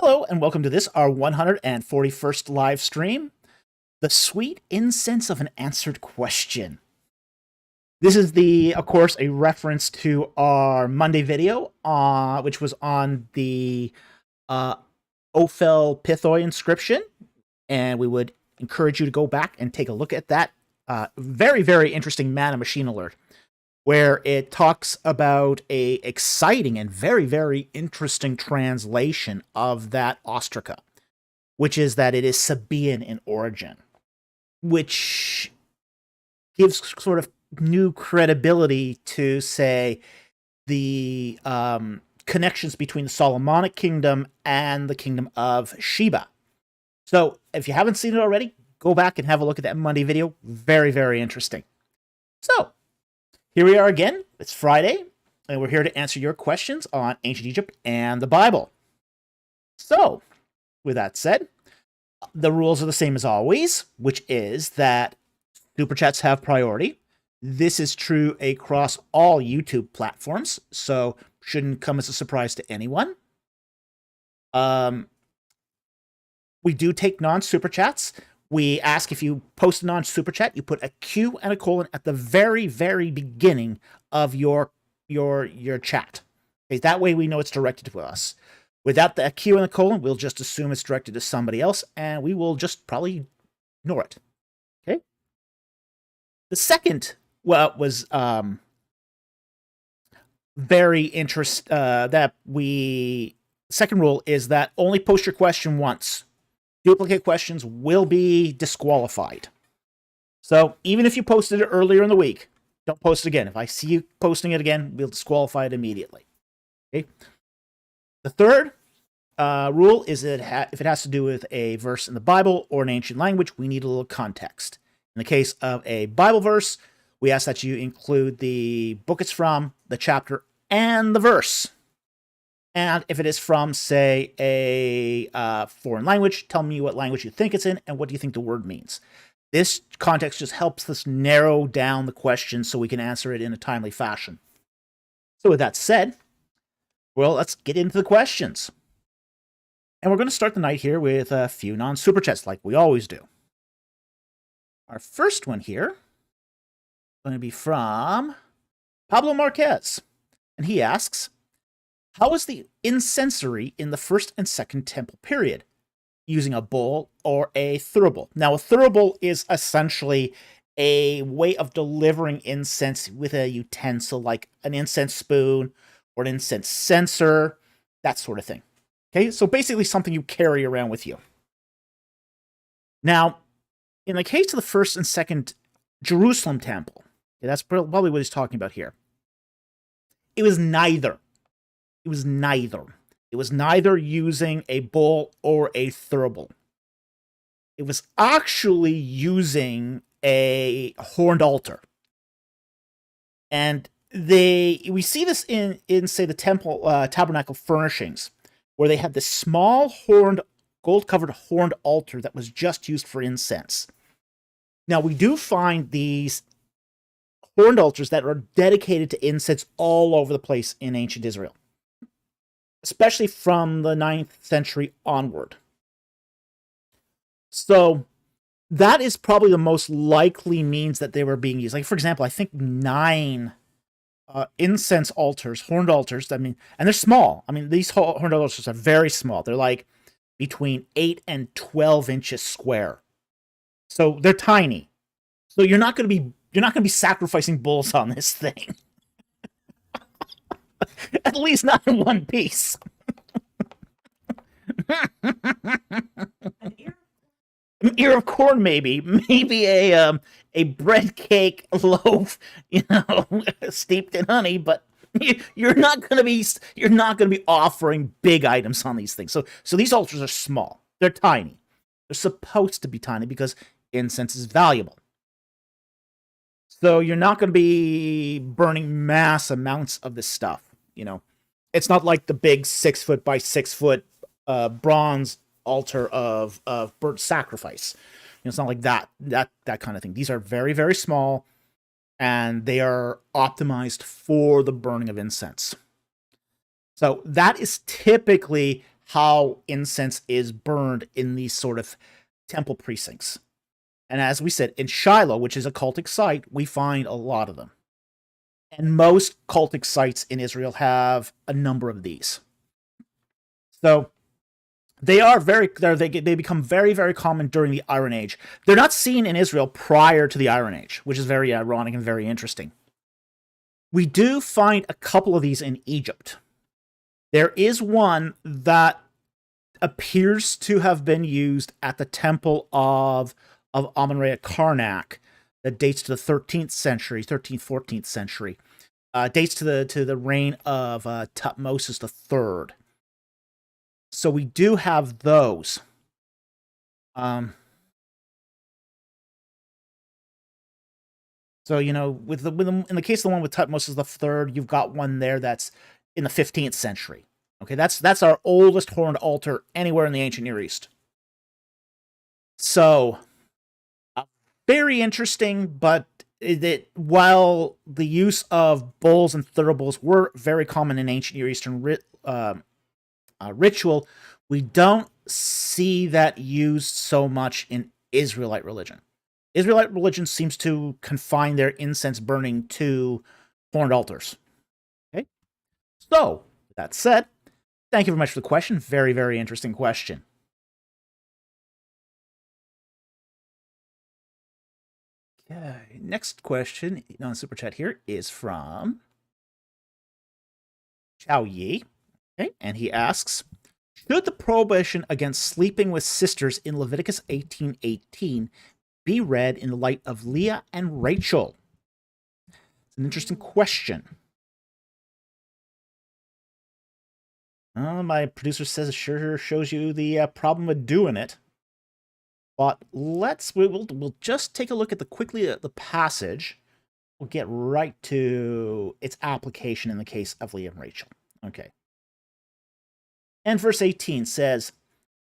Hello, and welcome to this, our 141st live stream, The Sweet Incense of an Answered Question. This is, of course, a reference to our Monday video, which was on the Ophel Pithoi inscription, and we would encourage you to go back and take a look at that very, very interesting Man and Machine alert, where it talks about a exciting and very, very interesting translation of that ostraca, which is that it is Sabaean in origin, which gives sort of new credibility to, say, the connections between the Solomonic kingdom and the kingdom of Sheba. So if you haven't seen it already, go back and have a look at that Monday video. Very, very interesting. So here we are again. It's Friday, and we're here to answer your questions on ancient Egypt and the Bible. So, with that said, the rules are the same as always, which is that super chats have priority. This is true across all YouTube platforms, so shouldn't come as a surprise to anyone. We do take non-super chats. We ask if you post a non-super chat, you put a Q and a colon at the very, very beginning of your chat. Okay, that way we know it's directed to us. Without the Q and the colon, we'll just assume it's directed to somebody else, and we will just probably ignore it. Okay. The second, was very interesting. Second rule is that only post your question once. Duplicate questions will be disqualified. So even if you posted it earlier in the week, don't post it again. If I see you posting it again, we'll disqualify it immediately. Okay. The third rule is that if it has to do with a verse in the Bible or an ancient language, we need a little context. In the case of a Bible verse, we ask that you include the book it's from, the chapter, and the verse. And if it is from, say, a foreign language, tell me what language you think it's in and what do you think the word means. This context just helps us narrow down the question so we can answer it in a timely fashion. So with that said, well, let's get into the questions. And we're going to start the night here with a few non-super chats like we always do. Our first one here is going to be from Pablo Marquez. And he asks, how was the incensory in the first and second temple period? Using a bowl or a thurible. Now, a thurible is essentially a way of delivering incense with a utensil, like an incense spoon or an incense censer, that sort of thing. Okay, so basically something you carry around with you. Now, in the case of the first and second Jerusalem temple, okay, that's probably what he's talking about here. It was neither. It was neither. It was neither using a bowl or a thurible. It was actually using a horned altar. And we see this in say, the temple tabernacle furnishings, where they had this small gold-covered horned altar that was just used for incense. Now, we do find these horned altars that are dedicated to incense all over the place in ancient Israel, especially from the 9th century onward. So that is probably the most likely means that they were being used. Like, for example, I think 9 incense altars, horned altars, and they're small. These horned altars are very small. They're like between 8 and 12 inches square. So they're tiny. So you're not going to be sacrificing bulls on this thing. At least not in one piece. An ear of corn, maybe a bread cake loaf, steeped in honey. But you're not going to be offering big items on these things. So these altars are small. They're tiny. They're supposed to be tiny because incense is valuable. So you're not going to be burning mass amounts of this stuff. It's not like the big 6 foot by 6 foot bronze altar of burnt sacrifice. It's not like that kind of thing. These are very, very small, and they are optimized for the burning of incense. So that is typically how incense is burned in these sort of temple precincts. And as we said, in Shiloh, which is a cultic site, we find a lot of them. And most cultic sites in Israel have a number of these. So they become very, very common during the Iron Age. They're not seen in Israel prior to the Iron Age, which is very ironic and very interesting. We do find a couple of these in Egypt. There is one that appears to have been used at the temple of Amun-Re at Karnak that dates to the 13th century, 13th, 14th century. Dates to the reign of Tutmosis III. So we do have those. So, you know, in the case of the one with Tutmosis III, you've got one there that's in the 15th century. Okay, that's our oldest horned altar anywhere in the ancient Near East. So, very interesting, but while the use of bowls and thuribles were very common in ancient Near Eastern ritual, we don't see that used so much in Israelite religion. Israelite religion seems to confine their incense burning to horned altars. Okay? So, with that said, thank you very much for the question. Very, very interesting question. Okay, next question on Super Chat here is from Chao Yi. Okay, and he asks, should the prohibition against sleeping with sisters in Leviticus 18:18 be read in the light of Leah and Rachel? It's an interesting question. My producer says it sure shows you the problem with doing it. But we'll just take a look at the passage. We'll get right to its application in the case of Leah and Rachel. Okay. And verse 18 says,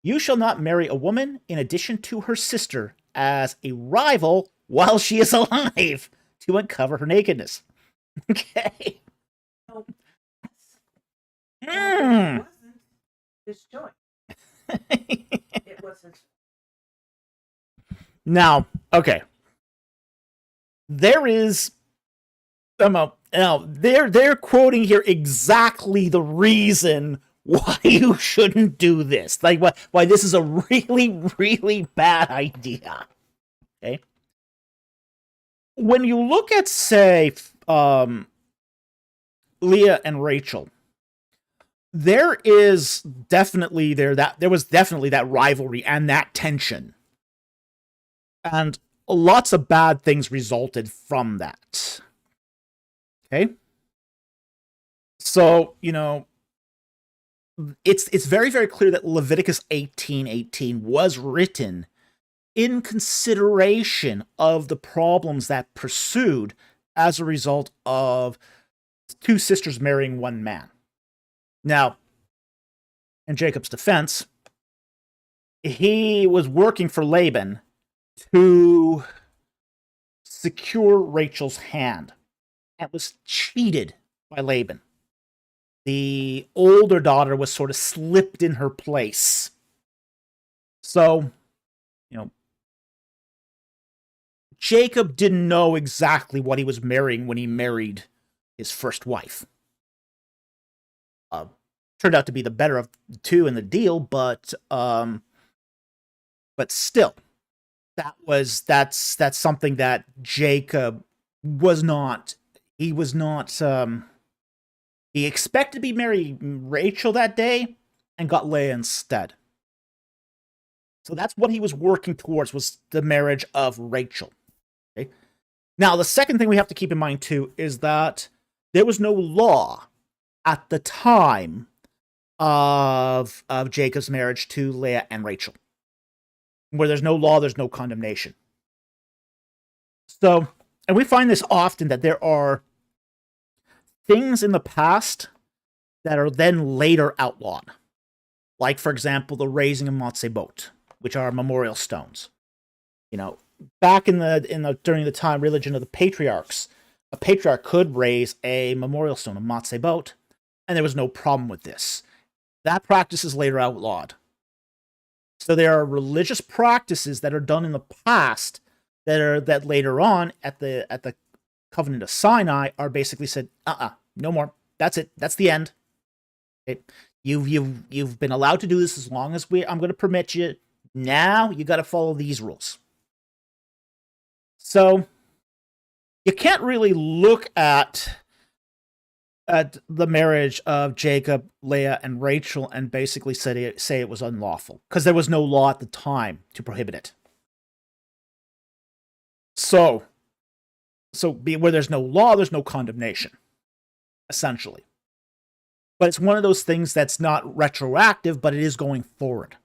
you shall not marry a woman in addition to her sister as a rival while she is alive to uncover her nakedness. Okay. It wasn't disjoint. It wasn't. Now, okay. There is now they're quoting here exactly the reason why you shouldn't do this. Like why this is a really, really bad idea. Okay. When you look at, say, Leah and Rachel, there was definitely that rivalry and that tension. And lots of bad things resulted from that. Okay? So, you know, it's very, very clear that Leviticus 18:18 was written in consideration of the problems that pursued as a result of two sisters marrying one man. Now, in Jacob's defense, he was working for Laban to secure Rachel's hand and was cheated by Laban. The older daughter was sort of slipped in her place. So, you know, Jacob didn't know exactly what he was marrying when he married his first wife. Turned out to be the better of the two in the deal, but still, that's something that Jacob was not. He was not. He expected to be marrying Rachel that day, and got Leah instead. So that's what he was working towards, was the marriage of Rachel. Okay. Now, the second thing we have to keep in mind too is that there was no law at the time of Jacob's marriage to Leah and Rachel. Where there's no law, there's no condemnation. So, and we find this often, that there are things in the past that are then later outlawed. Like, for example, the raising of matzebot, which are memorial stones. You know, back during the time religion of the patriarchs, a patriarch could raise a memorial stone, a matzebot, and there was no problem with this. that practice is later outlawed. So there are religious practices that are done in the past that later on at the Covenant of Sinai are basically said, no more. That's it. That's the end. Okay? You've been allowed to do this as long as I'm going to permit you. Now you got to follow these rules. So you can't really look at the marriage of Jacob, Leah, and Rachel and basically say it was unlawful because there was no law at the time to prohibit it. So where there's no law, there's no condemnation, essentially. But it's one of those things that's not retroactive, but it is going forward.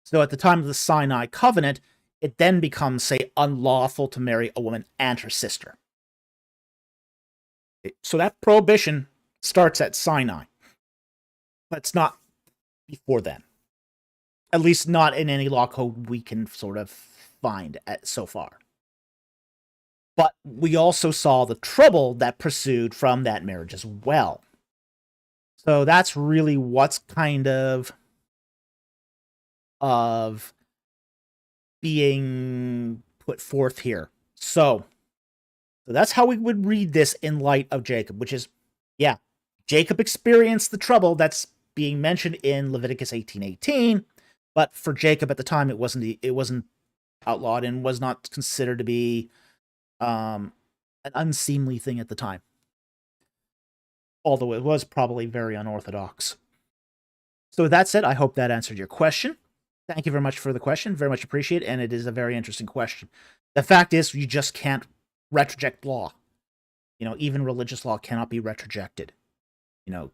So at the time of the Sinai covenant, it then becomes, say, unlawful to marry a woman and her sister. So that prohibition starts at Sinai. But it's not before then. At least not in any law code we can sort of find so far. But we also saw the trouble that pursued from that marriage as well. So that's really what's kind of being put forth here. So that's how we would read this in light of Jacob, which is, yeah, Jacob experienced the trouble that's being mentioned in Leviticus 18:18, but for Jacob at the time it wasn't outlawed and was not considered to be an unseemly thing at the time. Although it was probably very unorthodox. So with that said, I hope that answered your question. Thank you very much for the question. Very much appreciate it, and it is a very interesting question. The fact is, you just can't retroject law. Even religious law cannot be retrojected.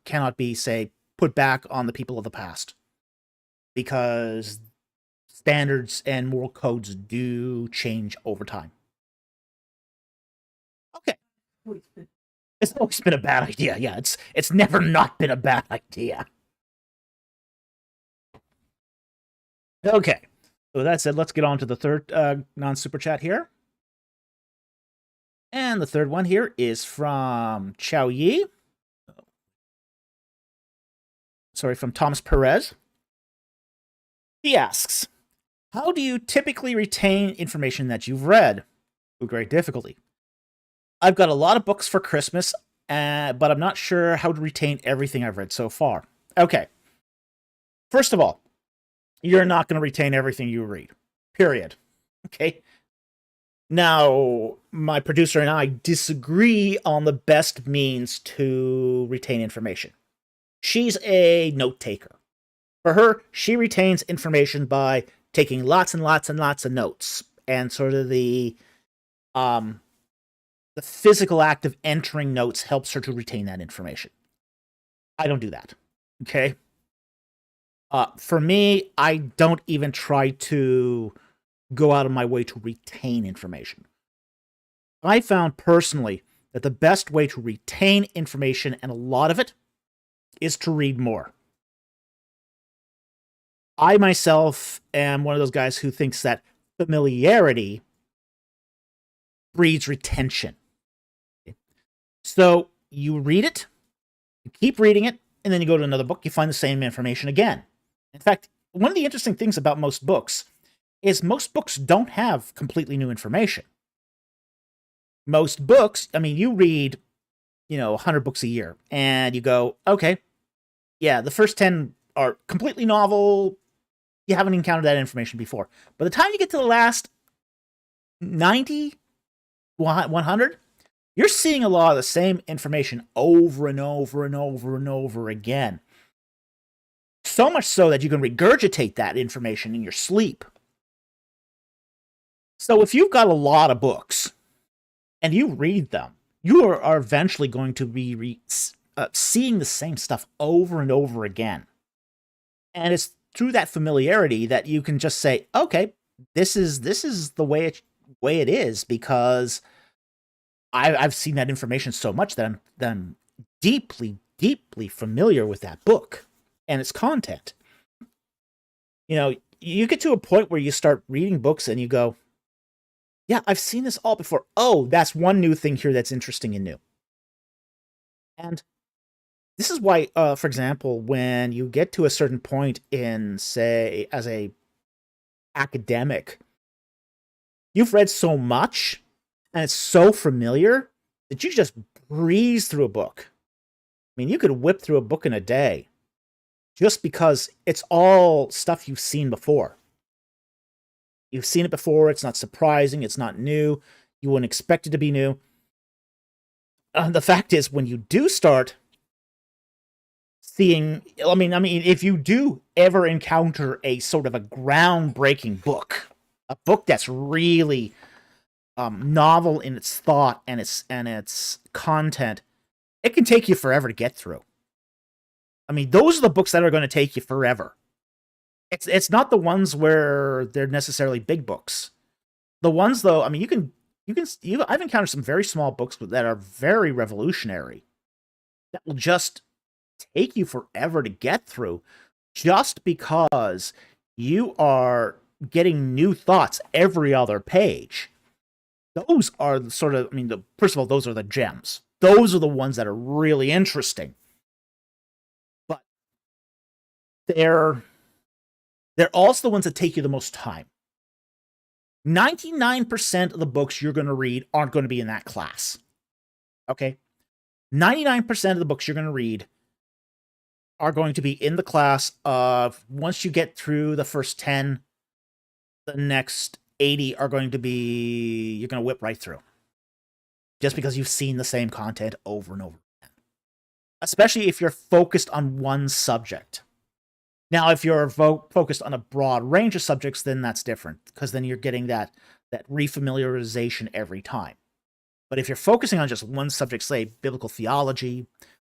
Cannot be, say, put back on the people of the past. Because standards and moral codes do change over time. Okay. It's always been a bad idea. Yeah, it's never not been a bad idea. Okay. So with that said, let's get on to the third non-super chat here. And the third one here is from Chow Yi. Sorry, from Thomas Perez. He asks, how do you typically retain information that you've read? With great difficulty. I've got a lot of books for Christmas, but I'm not sure how to retain everything I've read so far. Okay. First of all, you're not going to retain everything you read. Period. Okay? Now, my producer and I disagree on the best means to retain information. She's a note taker. For her, she retains information by taking lots and lots and lots of notes, and sort of the physical act of entering notes helps her to retain that information. I don't do that. Okay? For me, I don't even try to go out of my way to retain information. I found personally that the best way to retain information, and a lot of it, is to read more. I myself am one of those guys who thinks that familiarity breeds retention. So you read it, you keep reading it, and then you go to another book, you find the same information again. In fact, one of the interesting things about most books is most books don't have completely new information. Most books, you read, 100 books a year, and you go, okay, yeah, the first 10 are completely novel, you haven't encountered that information before. By the time you get to the last 90, 100, you're seeing a lot of the same information over and over and over and over again. So much so that you can regurgitate that information in your sleep. So if you've got a lot of books and you read them, you are eventually going to be seeing the same stuff over and over again. And it's through that familiarity that you can just say, okay, this is the way it is, because I've seen that information so much that I'm deeply, deeply familiar with that book and its content. You get to a point where you start reading books and you go, yeah, I've seen this all before. Oh, that's one new thing here that's interesting and new. And This is why, for example, when you get to a certain point in, say, as a academic, you've read so much and it's so familiar that you just breeze through a book. I mean, you could whip through a book in a day just because it's all stuff you've seen before. You've seen it before. It's not surprising. It's not new. You wouldn't expect it to be new. The fact is, when you do start seeing, I mean, if you do ever encounter a sort of a groundbreaking book, a book that's really novel in its thought and its content, it can take you forever to get through. I mean, those are the books that are going to take you forever. It's not the ones where they're necessarily big books. The ones, though, I mean, I've encountered some very small books that are very revolutionary that will just take you forever to get through, just because you are getting new thoughts every other page. Those are the sort of, I mean, first of all, those are the gems. Those are the ones that are really interesting. But they're also the ones that take you the most time. 99% of the books you're going to read aren't going to be in that class. Okay? 99% of the books you're going to read are going to be in the class of, once you get through the first 10, the next 80 are going to be, you're going to whip right through. Just because you've seen the same content over and over again. Especially if you're focused on one subject. Now, if you're focused on a broad range of subjects, then that's different, because then you're getting that refamiliarization every time. But if you're focusing on just one subject, say biblical theology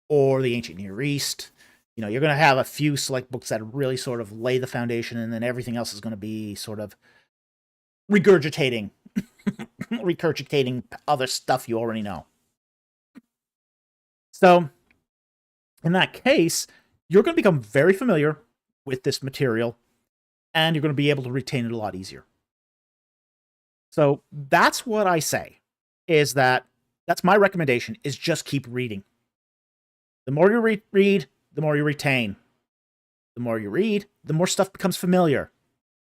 or the ancient Near East, you know, you're going to have a few select books that really sort of lay the foundation, and then everything else is going to be sort of regurgitating other stuff you already know. So, in that case, you're going to become very familiar with this material, and you're going to be able to retain it a lot easier. So that's what I say, is that's my recommendation, is just keep reading. The more you read, the more you retain. The more you read, the more stuff becomes familiar,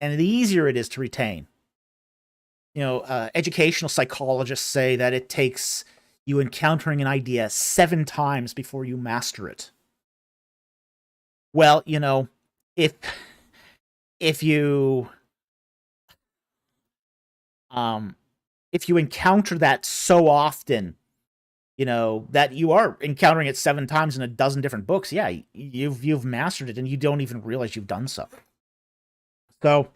and the easier it is to retain. You know, educational psychologists say that it takes you encountering an idea 7 times before you master it. Well, you know, if you encounter that so often, you know, that you are encountering it 7 times in a dozen different books, yeah, you've mastered it and you don't even realize you've done so. So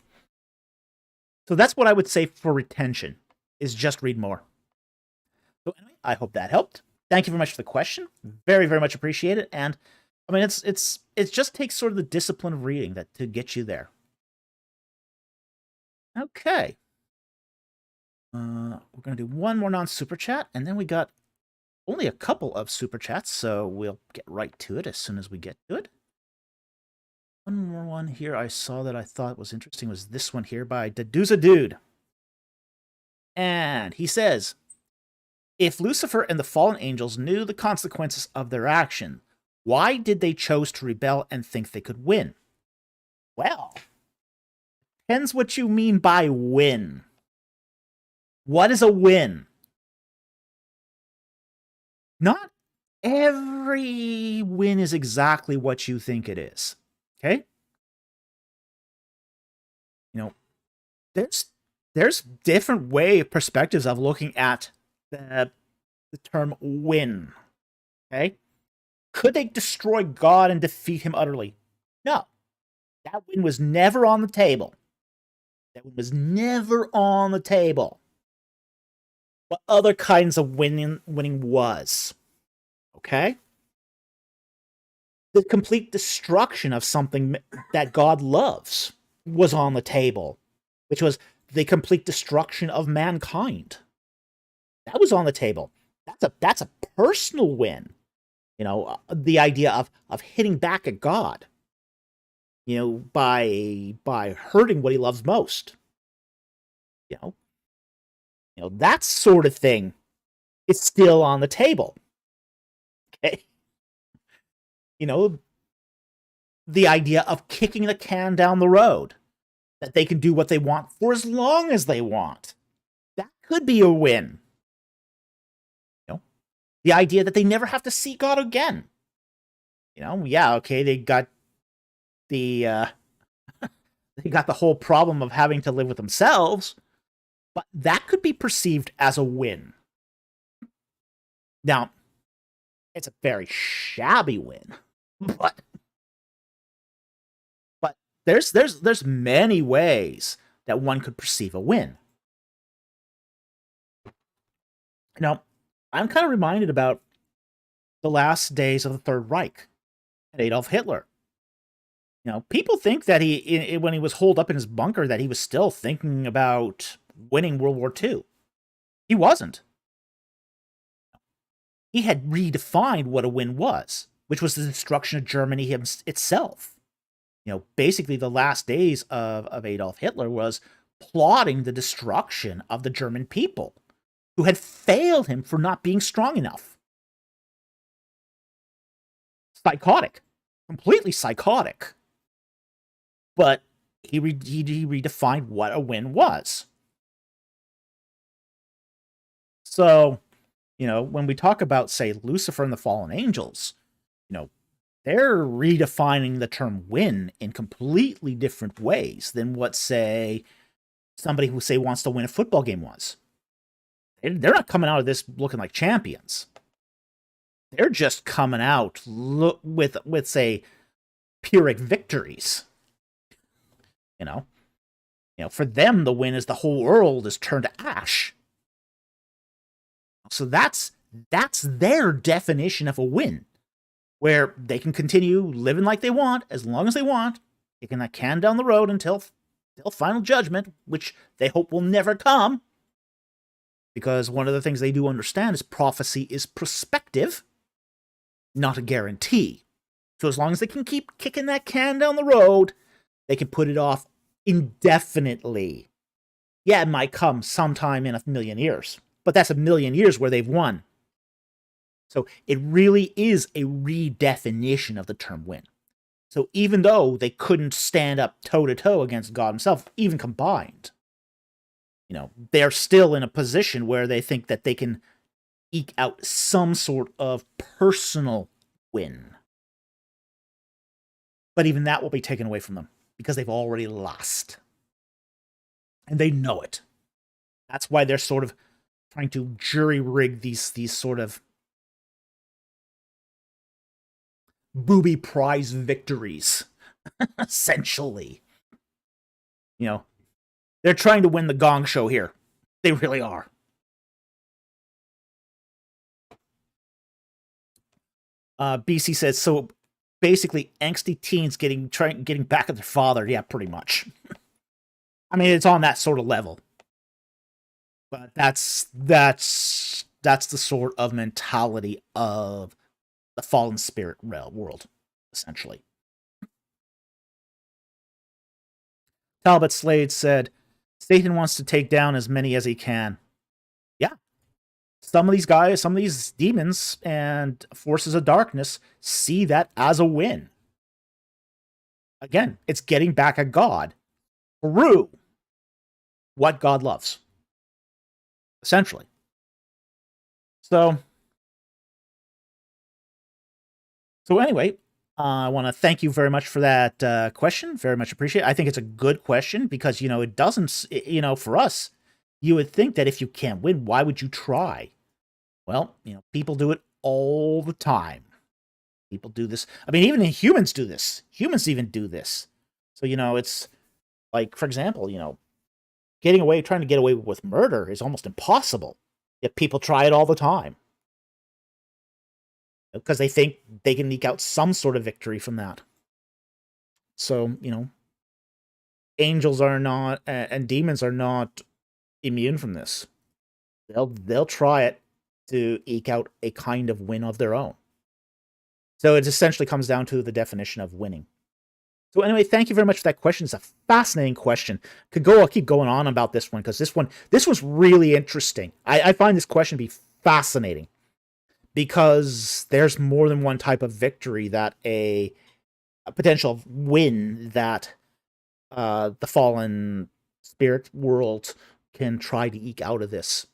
that's what I would say for retention, is just read more. So anyway, I hope that helped. Thank you very much for the question. Very, very much appreciated. And I mean, it just takes sort of the discipline of reading to get you there. Okay. We're going to do one more non-super chat, and then we got only a couple of super chats, so we'll get right to it as soon as we get to it. One more one here I saw that I thought was interesting was this one here by Deduza Dude. And he says, if Lucifer and the fallen angels knew the consequences of their action, why did they choose to rebel and think they could win? Well, depends what you mean by win. What is a win? Not every win is exactly what you think it is. Okay? You know, there's different perspectives of looking at the term win. Okay? Could they destroy God and defeat him utterly? No. That win was never on the table. That win was never on the table. What other kinds of winning was? Okay? The complete destruction of something that God loves was on the table, which was the complete destruction of mankind. That was on the table. That's a personal win. You know, the idea of hitting back at God, you know, by hurting what he loves most. You know, that sort of thing is still on the table. Okay? you know, the idea of kicking the can down the road, that they can do what they want for as long as they want. That could be a win. You know, the idea that they never have to see God again. You know, yeah, okay, they got the they got the whole problem of having to live with themselves, but that could be perceived as a win. Now, it's a very shabby win, but there's many ways that one could perceive a win. Now, I'm kind of reminded about the last days of the Third Reich and Adolf Hitler. You know, people think that when he was holed up in his bunker, that he was still thinking about winning World War II. He wasn't. He had redefined what a win was, which was the destruction of Germany itself. You know, basically the last days of Adolf Hitler was plotting the destruction of the German people, who had failed him for not being strong enough. Psychotic. Completely psychotic. But he redefined what a win was. So, you know, when we talk about, say, Lucifer and the Fallen Angels, you know, they're redefining the term win in completely different ways than what, say, somebody who, say, wants to win a football game was. They're not coming out of this looking like champions. They're just coming out with say, Pyrrhic victories. You know, for them, the win is the whole world is turned to ash. So that's their definition of a win, where they can continue living like they want as long as they want, kicking that can down the road until final judgment, which they hope will never come. Because one of the things they do understand is prophecy is prospective, not a guarantee. So as long as they can keep kicking that can down the road, they can put it off indefinitely. Yeah, it might come sometime in 1,000,000 years, but that's 1,000,000 years where they've won. So it really is a redefinition of the term win. So even though they couldn't stand up toe-to-toe against God himself, even combined, you know, they're still in a position where they think that they can eke out some sort of personal win. But even that will be taken away from them because they've already lost. And they know it. That's why they're sort of trying to jury-rig these sort of booby prize victories, essentially. You know, they're trying to win the Gong Show here. They really are. BC says, so basically angsty teens getting back at their father. Yeah, pretty much. I mean, it's on that sort of level. But that's the sort of mentality of the fallen spirit world, essentially. Talbot Slade said, Satan wants to take down as many as he can. Yeah. Some of these guys, some of these demons and forces of darkness see that as a win. Again, it's getting back at God through what God loves. Essentially. So anyway, I want to thank you very much for that question. Very much appreciate it. I think it's a good question because, you know, it doesn't, you know, for us, you would think that if you can't win, why would you try? Well, you know, people do it all the time. People do this. I mean, even humans do this. Humans even do this. So, you know, it's like, for example, you know, trying to get away with murder is almost impossible. Yet people try it all the time. Because they think they can eke out some sort of victory from that. So, you know, angels are not, and demons are not immune from this. They'll try it to eke out a kind of win of their own. So it essentially comes down to the definition of winning. So anyway, thank you very much for that question. It's a fascinating question. I'll keep going on about this one because this one's really interesting. I find this question to be fascinating because there's more than one type of victory that a potential win that the fallen spirit world can try to eke out of this.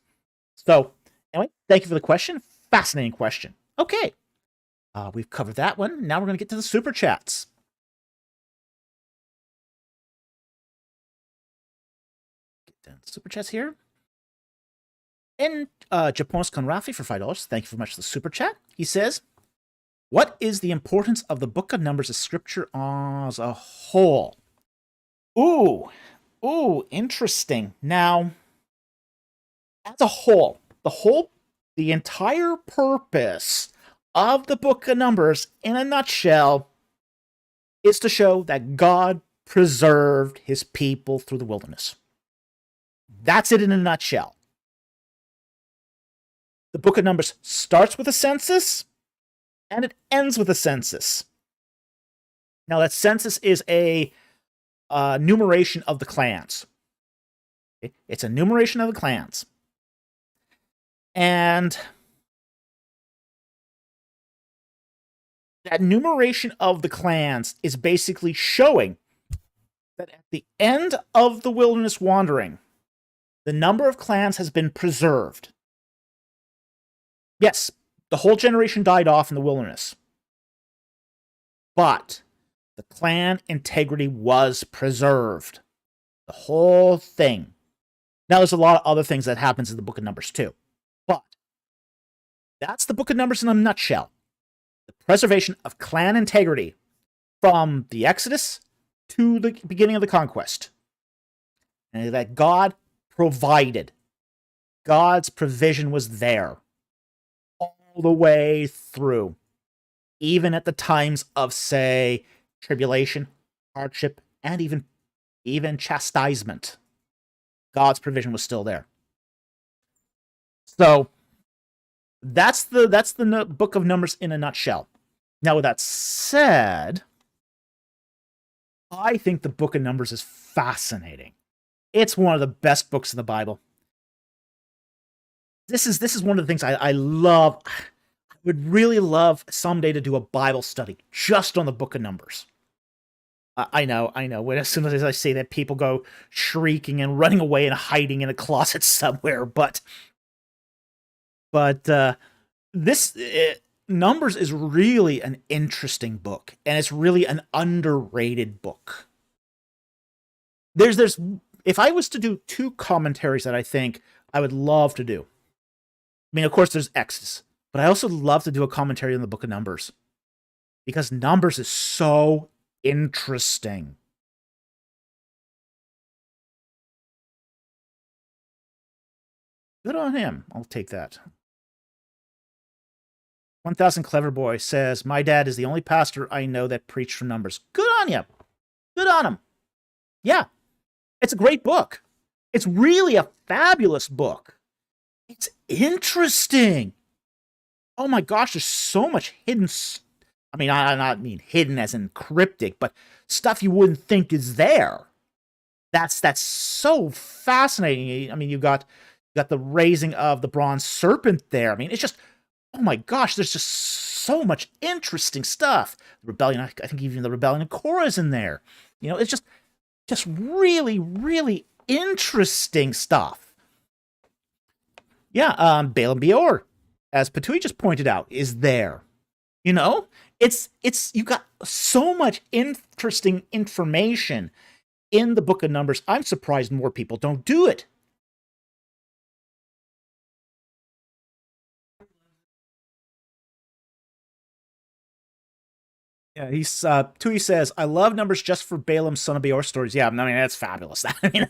So, anyway, thank you for the question. Fascinating question. Okay. We've covered that one. Now we're going to get to the super chats. Get down to super chats here. And Japonis Konrafi for $5. Thank you very much for the super chat. He says, what is the importance of the Book of Numbers as scripture as a whole? Ooh, interesting. Now, as a whole, the entire purpose of the Book of Numbers, in a nutshell, is to show that God preserved his people through the wilderness. That's it in a nutshell. The Book of Numbers starts with a census, and it ends with a census. Now, that census is a numeration of the clans. It's a numeration of the clans. And that numeration of the clans is basically showing that at the end of the wilderness wandering, the number of clans has been preserved. Yes, the whole generation died off in the wilderness. But the clan integrity was preserved. The whole thing. Now, there's a lot of other things that happens in the Book of Numbers too. But that's the Book of Numbers in a nutshell. The preservation of clan integrity from the Exodus to the beginning of the conquest. And that God provided. God's provision was there. All the way through. Even at the times of, say, tribulation, hardship, and even chastisement. God's provision was still there. So that's the Book of Numbers in a nutshell. Now, with that said, I think the Book of Numbers is fascinating. It's one of the best books in the Bible. This is one of the things I love. I would really love someday to do a Bible study just on the Book of Numbers. I know. As soon as I say that, people go shrieking and running away and hiding in a closet somewhere. But this Numbers is really an interesting book, and it's really an underrated book. There's if I was to do two commentaries that I think I would love to do. I mean, of course, there's Exodus, but I also love to do a commentary on the Book of Numbers because Numbers is so interesting. Good on him. I'll take that. 1000 Clever Boy says, my dad is the only pastor I know that preached from Numbers. Good on you. Good on him. Yeah. It's a great book. It's really a fabulous book. It's interesting. Oh my gosh, there's so much hidden. I mean, I not mean hidden as in cryptic, but stuff you wouldn't think is there. That's so fascinating. I mean, you got the raising of the bronze serpent there. I mean, it's just, oh my gosh, there's just so much interesting stuff. The rebellion, I think even the rebellion of Korah is in there. You know, it's just really, really interesting stuff. Yeah, Balaam Beor, as Patui just pointed out, is there. You know, it's you got so much interesting information in the Book of Numbers. I'm surprised more people don't do it. Yeah, Tui says, I love Numbers just for Balaam, son of Beor stories. Yeah, I mean, that's fabulous. I mean,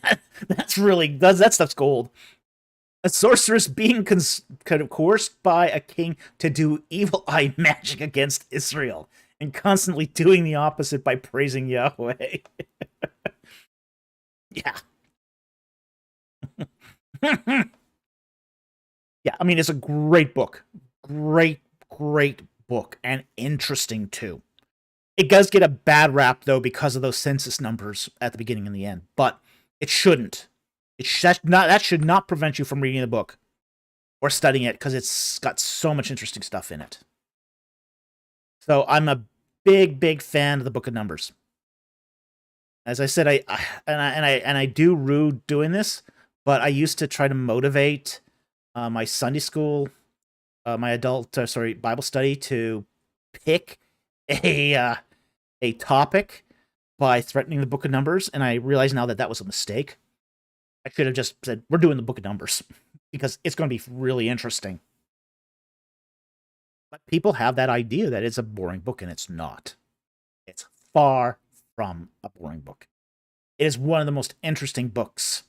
that's really, that stuff's gold. A sorceress being coerced by a king to do evil eye magic against Israel and constantly doing the opposite by praising Yahweh. Yeah. Yeah, I mean, it's a great book. Great book. And interesting, too. It does get a bad rap, though, because of those census numbers at the beginning and the end. But it shouldn't. That should not prevent you from reading the book or studying it because it's got so much interesting stuff in it. So I'm a big fan of the Book of Numbers. As I said, I do rue doing this, but I used to try to motivate my Sunday school, my adult Bible study to pick a topic by threatening the Book of Numbers, and I realize now that was a mistake. I should have just said we're doing the Book of Numbers because it's going to be really interesting. But people have that idea that it's a boring book, and it's not. It's far from a boring book. It is one of the most interesting books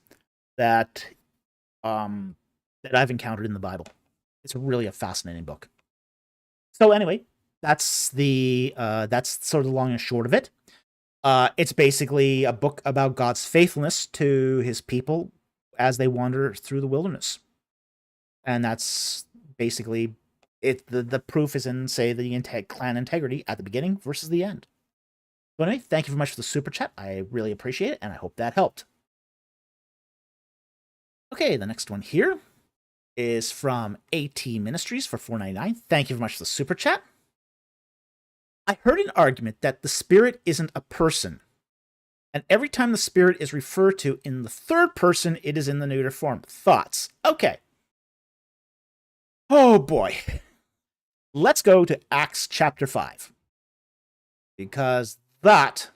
that I've encountered in the Bible. It's really a fascinating book. So anyway, that's sort of the long and short of it. It's basically a book about God's faithfulness to his people as they wander through the wilderness. And that's basically it. The proof is in, say, the clan integrity at the beginning versus the end. So anyway, thank you very much for the super chat. I really appreciate it, and I hope that helped. Okay, the next one here is from AT Ministries for $4.99. Thank you very much for the super chat. I heard an argument that the spirit isn't a person, and every time the spirit is referred to in the third person, it is in the neuter form. Thoughts? Okay. Oh boy. Let's go to Acts chapter 5, because that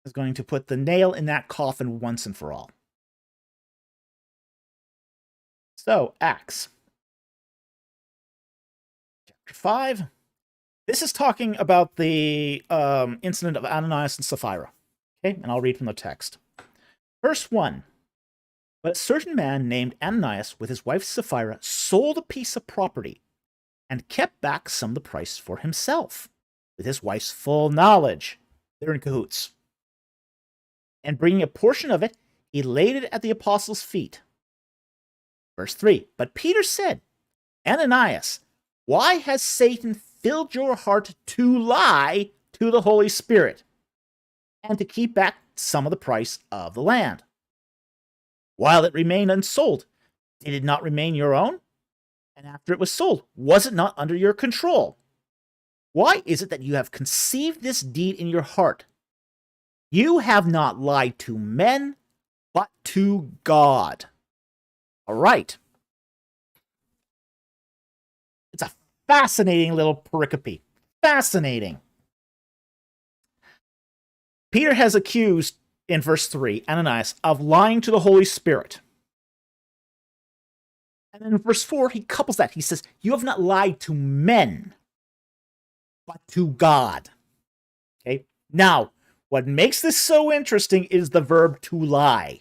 is going to put the nail in that coffin once and for all. So, Acts chapter 5. This is talking about the incident of Ananias and Sapphira. Okay, and I'll read from the text. Verse 1. But a certain man named Ananias with his wife Sapphira sold a piece of property and kept back some of the price for himself, with his wife's full knowledge. They're in cahoots. And bringing a portion of it, he laid it at the apostles' feet. Verse 3. But Peter said, Ananias, why has Satan filled your heart to lie to the Holy Spirit and to keep back some of the price of the land? While it remained unsold, did it not remain your own? And after it was sold, was it not under your control? Why is it that you have conceived this deed in your heart? You have not lied to men, but to God. All right. It's a fascinating little pericope. Fascinating. Peter has accused, in verse 3, Ananias of lying to the Holy Spirit. And then in verse 4, he couples that. He says, you have not lied to men, but to God. Okay? Now, what makes this so interesting is the verb to lie,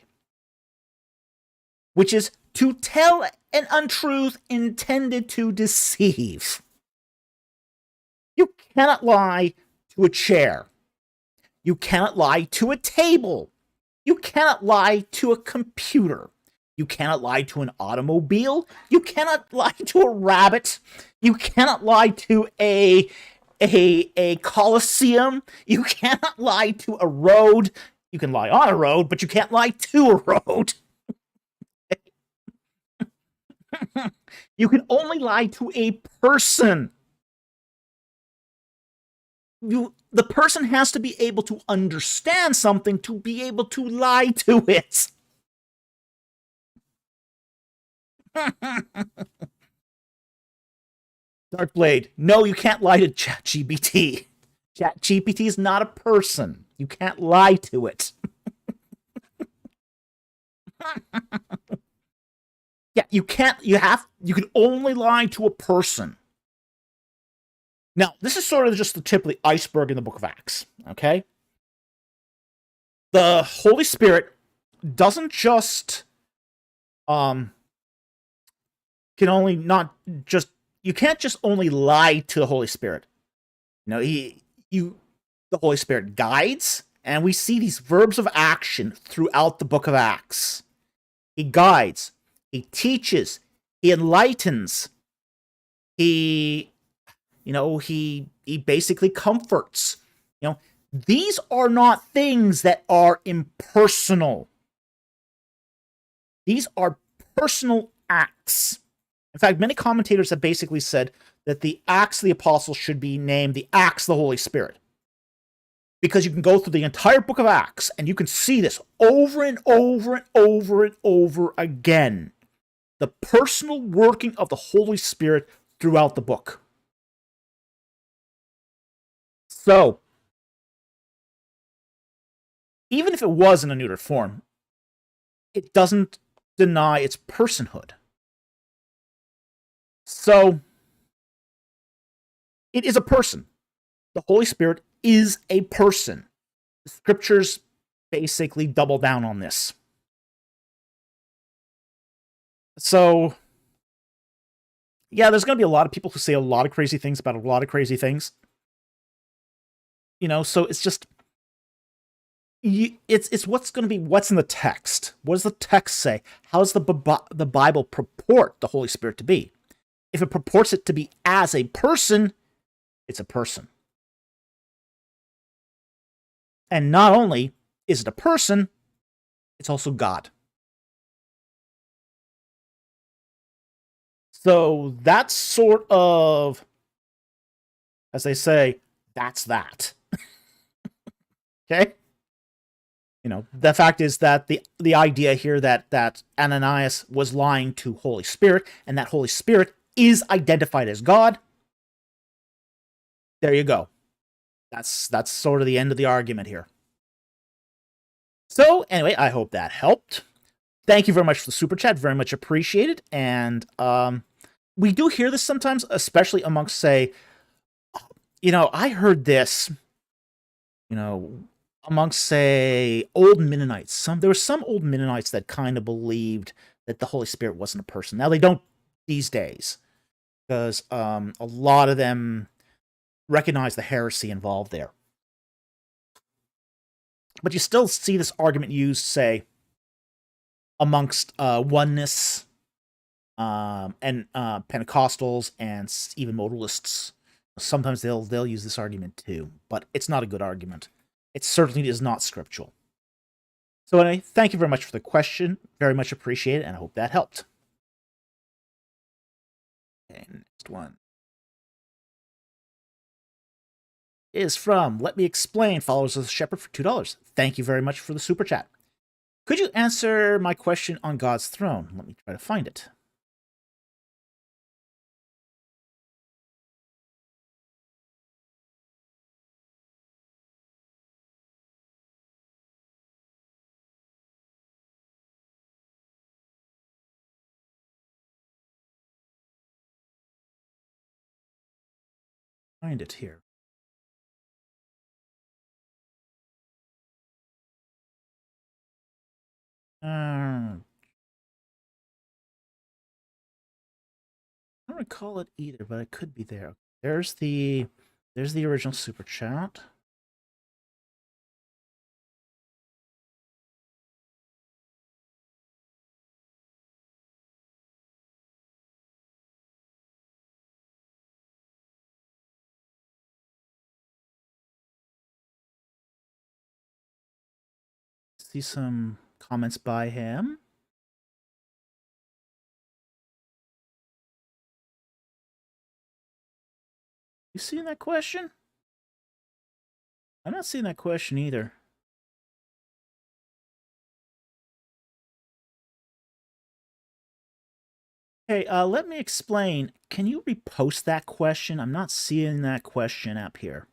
which is to tell an untruth intended to deceive. You cannot lie to a chair. You cannot lie to a table. You cannot lie to a computer. You cannot lie to an automobile. You cannot lie to a rabbit. You cannot lie to a coliseum. You cannot lie to a road. You can lie on a road, but you can't lie to a road. You can only lie to a person. The person has to be able to understand something to be able to lie to it. Darkblade, no, you can't lie to ChatGPT. ChatGPT is not a person. You can't lie to it. Yeah, you can't, you can only lie to a person. Now, this is sort of just the tip of the iceberg in the book of Acts, okay? The Holy Spirit doesn't just, can only not just, you can't just only lie to the Holy Spirit. You know, the Holy Spirit guides, and we see these verbs of action throughout the book of Acts. He guides, he teaches, he enlightens, he basically comforts. You know, these are not things that are impersonal. These are personal acts. In fact, many commentators have basically said that the Acts of the Apostles should be named the Acts of the Holy Spirit. Because you can go through the entire book of Acts and you can see this over and over and over and over again. The personal working of the Holy Spirit throughout the book. So, even if it was in a neutered form, it doesn't deny its personhood. So, it is a person. The Holy Spirit is a person. The scriptures basically double down on this. So, yeah, there's going to be a lot of people who say a lot of crazy things about a lot of crazy things. You know, so it's just, it's what's going to be what's in the text. What does the text say? How does the Bible purport the Holy Spirit to be? If it purports it to be as a person, it's a person. And not only is it a person, it's also God. So that's sort of, as they say, that's that. Okay? You know, the fact is that the idea here that Ananias was lying to Holy Spirit, and that Holy Spirit is identified as God, there you go. That's sort of the end of the argument here. So, anyway, I hope that helped. Thank you very much for the super chat. Very much appreciated. And we do hear this sometimes, especially amongst, say, you know, I heard this, you know, amongst, say, old Mennonites. There were some old Mennonites that kind of believed that the Holy Spirit wasn't a person. Now, they don't these days, because a lot of them recognize the heresy involved there. But you still see this argument used, say, amongst oneness and Pentecostals and even modalists. Sometimes they'll use this argument too, but it's not a good argument. It certainly is not scriptural. So anyway, thank you very much for the question. Very much appreciated, and I hope that helped. Okay, next one is from Let Me Explain, followers of the Shepherd, for $2. Thank you very much for the super chat. Could you answer my question on God's throne? Let me try to find it. Find it here. I don't recall it either, but it could be there. There's the original super chat. See some comments by him. You seeing that question? I'm not seeing that question either. Okay, let me explain. Can you repost that question? I'm not seeing that question up here.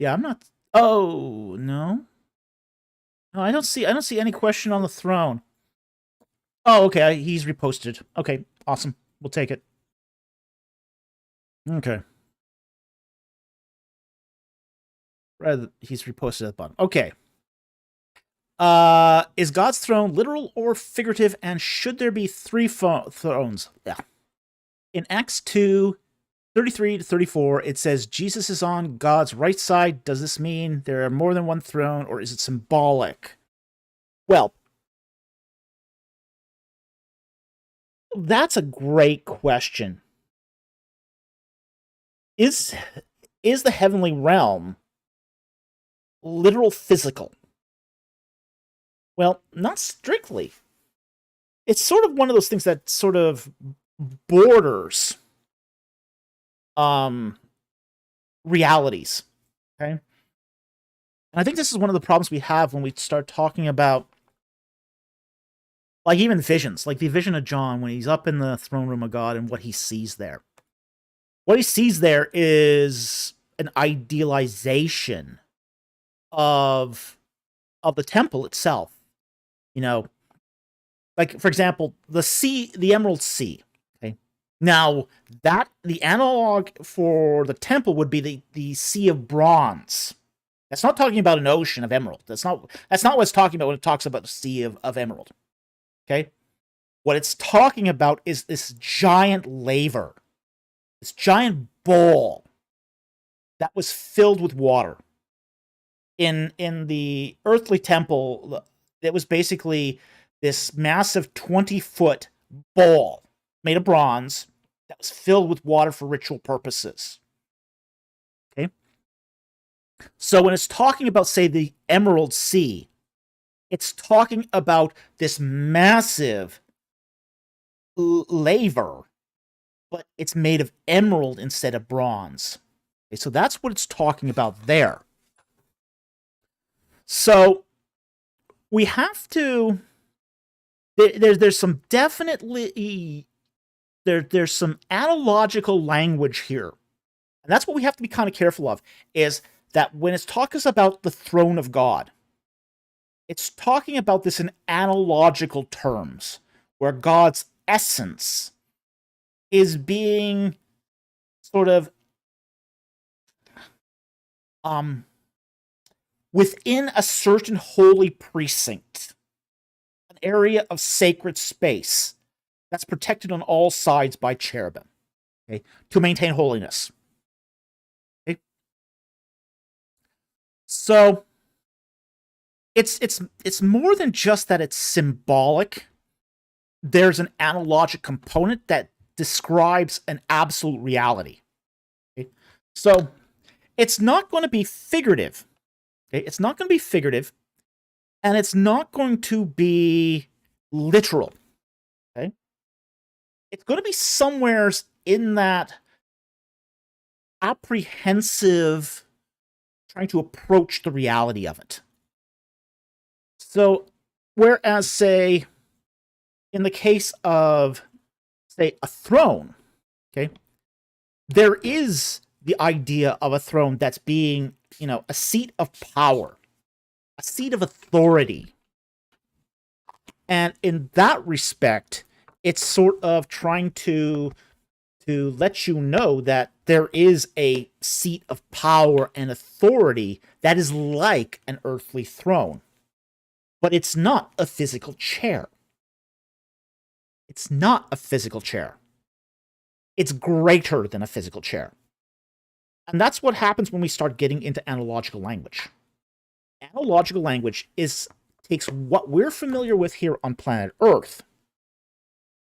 Yeah, I'm not. Oh no, no, I don't see any question on the throne. Oh, okay, he's reposted. Okay, awesome. We'll take it. Okay. Rather, he's reposted at the bottom. Okay. Is God's throne literal or figurative, and should there be three thrones? Yeah. In Acts 2, 33 to 34, it says Jesus is on God's right side. Does this mean there are more than one throne, or is it symbolic? Well, that's a great question. Is the heavenly realm literal physical? Well, not strictly. It's sort of one of those things that sort of borders realities. Okay. And I think this is one of the problems we have when we start talking about, like, even visions, like the vision of John when he's up in the throne room of God and what he sees there. What he sees there is an idealization of the temple itself. You know, like, for example, the sea, the Emerald Sea. Okay. Now, that the analog for the temple would be the Sea of Bronze. That's not talking about an ocean of emerald. That's not what it's talking about when it talks about the Sea of Emerald. Okay? What it's talking about is this giant laver, this giant bowl that was filled with water. In the earthly temple, it was basically this massive 20-foot bowl made of bronze that was filled with water for ritual purposes. Okay? So when it's talking about, say, the Emerald Sea, it's talking about this massive laver, but it's made of emerald instead of bronze. Okay, so that's what it's talking about there. So we have to. There's some definitely there's some analogical language here, and that's what we have to be kind of careful of. Is that when it's talking about the throne of God, it's talking about this in analogical terms, where God's essence is being sort of within a certain holy precinct, an area of sacred space that's protected on all sides by cherubim, okay, to maintain holiness. Okay? So it's more than just that it's symbolic. There's an analogic component that describes an absolute reality. Okay? So it's not going to be figurative. Okay? It's not going to be figurative, and it's not going to be literal. Okay? It's going to be somewhere in that apprehensive, trying to approach the reality of it. So, whereas, say, in the case of, say, a throne, okay, there is the idea of a throne that's being, a seat of power, a seat of authority. And in that respect, it's sort of trying to let you know that there is a seat of power and authority that is like an earthly throne. But it's not a physical chair. It's not a physical chair. It's greater than a physical chair. And that's what happens when we start getting into analogical language. Analogical language takes what we're familiar with here on planet Earth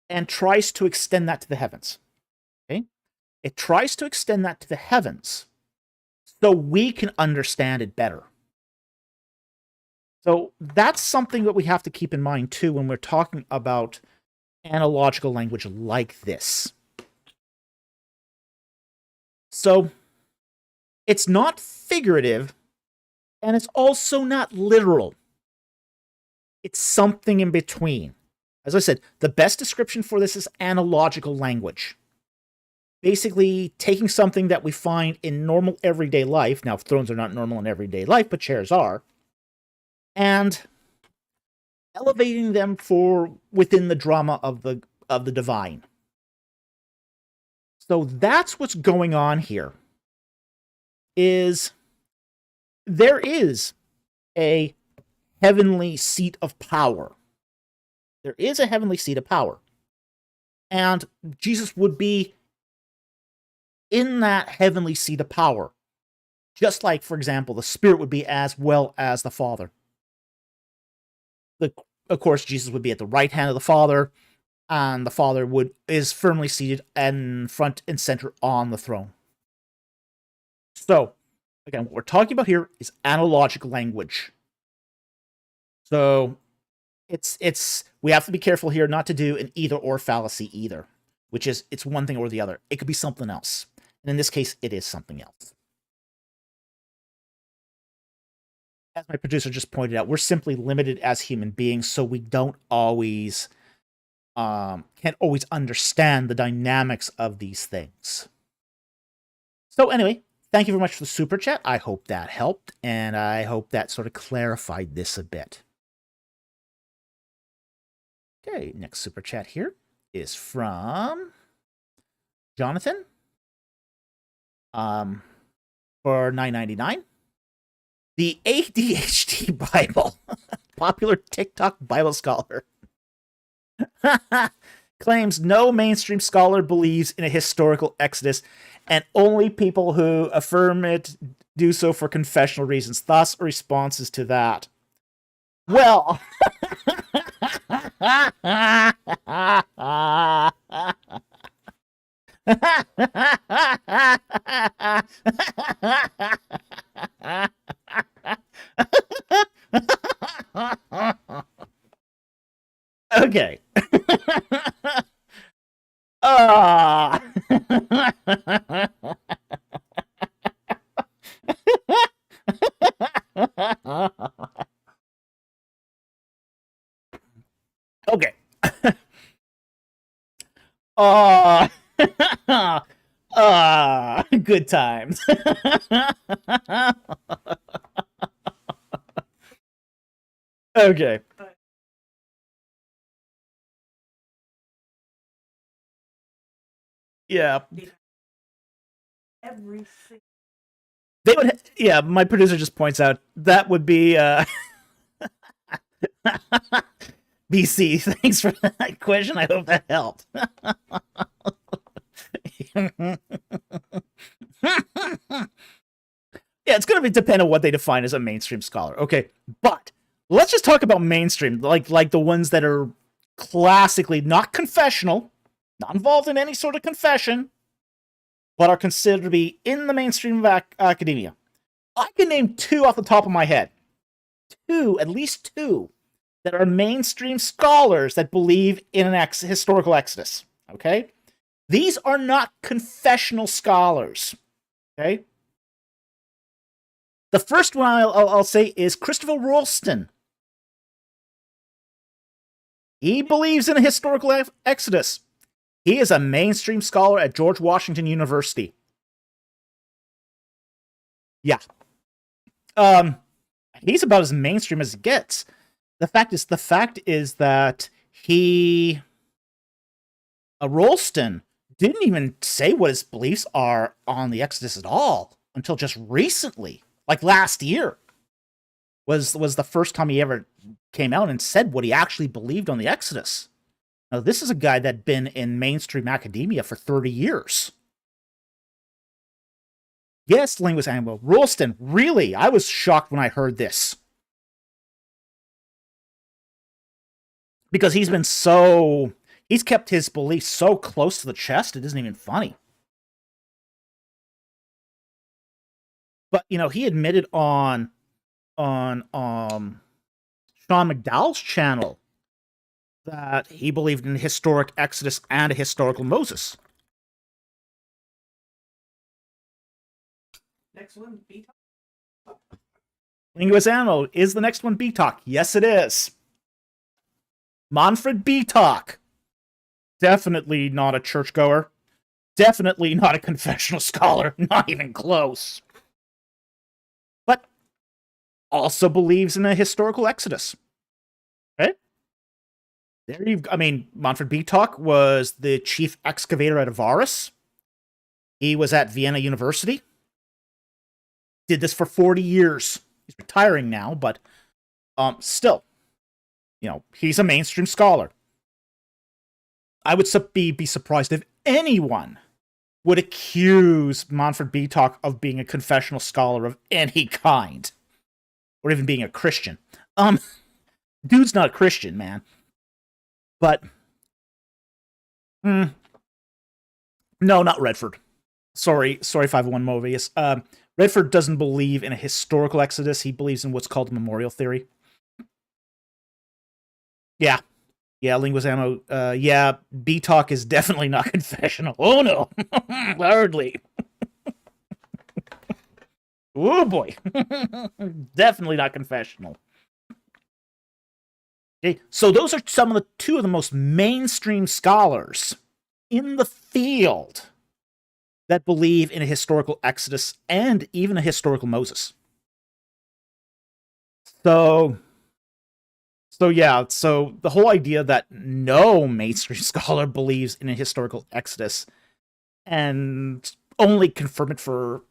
and tries to extend that to the heavens. Okay? It tries to extend that to the heavens so we can understand it better. So that's something that we have to keep in mind too when we're talking about analogical language like this. So it's not figurative, and it's also not literal. It's something in between. As I said, the best description for this is analogical language. Basically, taking something that we find in normal everyday life, now thrones are not normal in everyday life, but chairs are, and elevating them for within the drama of the divine. So that's what's going on here. Is there is a heavenly seat of power. There is a heavenly seat of power. And Jesus would be in that heavenly seat of power. Just like, for example, the Spirit would be as well as the Father. Of course, Jesus would be at the right hand of the Father, and the Father is firmly seated in front and center on the throne. So, again, what we're talking about here is analogical language. So, we have to be careful here not to do an either or fallacy either, which is it's one thing or the other. It could be something else. And in this case, it is something else. As my producer just pointed out, we're simply limited as human beings, so we don't always can't always understand the dynamics of these things. So anyway, thank you very much for the super chat. I hope that helped, and I hope that sort of clarified this a bit. Okay, next super chat here is from Jonathan. For $9.99. The ADHD Bible, popular TikTok Bible scholar, claims no mainstream scholar believes in a historical exodus, and only people who affirm it do so for confessional reasons. Thus, responses to that. Well, okay. Okay. Good times. Okay. Yeah. Every single. They would. Yeah, my producer just points out that would be BC. Thanks for that question. I hope that helped. Yeah, it's going to depend on what they define as a mainstream scholar. Okay, but let's just talk about mainstream, like the ones that are classically not confessional, not involved in any sort of confession, but are considered to be in the mainstream of academia. I can name two off the top of my head. At least two, that are mainstream scholars that believe in an historical exodus. Okay? These are not confessional scholars. Okay? The first one I'll say is Christopher Rolston. He believes in a historical exodus. He is a mainstream scholar at George Washington University. Yeah. He's about as mainstream as it gets. The fact is that Rolston didn't even say what his beliefs are on the Exodus at all until just recently, like last year, was the first time he ever came out and said what he actually believed on the Exodus. Now, this is a guy that'd been in mainstream academia for 30 years. Yes, linguist Animal. Rolston, really? I was shocked when I heard this. Because he's kept his beliefs so close to the chest, it isn't even funny. But, he admitted on Sean McDowell's channel that he believed in a historic Exodus and a historical Moses. Next one, B-Talk. Linguist Animal, is the next one B-Talk? Yes, it is. Manfred B-Talk. Definitely not a churchgoer. Definitely not a confessional scholar. Not even close. But also believes in a historical exodus. Right? Manfred B-Talk was the chief excavator at Avaris. He was at Vienna University. Did this for 40 years. He's retiring now, but still. He's a mainstream scholar. I would be surprised if anyone would accuse Manfred B-Talk of being a confessional scholar of any kind. Or even being a Christian. Dude's not a Christian, man. But, no, not Redford. Sorry, 501 Mobius. Redford doesn't believe in a historical exodus. He believes in what's called memorial theory. Yeah. Yeah, Linguist Ammo. Yeah, B-Talk is definitely not confessional. Oh, no. Hardly. Oh, boy. Definitely not confessional. Okay, so those are some of the two of the most mainstream scholars in the field that believe in a historical Exodus and even a historical Moses. So yeah, so the whole idea that no mainstream scholar believes in a historical Exodus and only confirm it for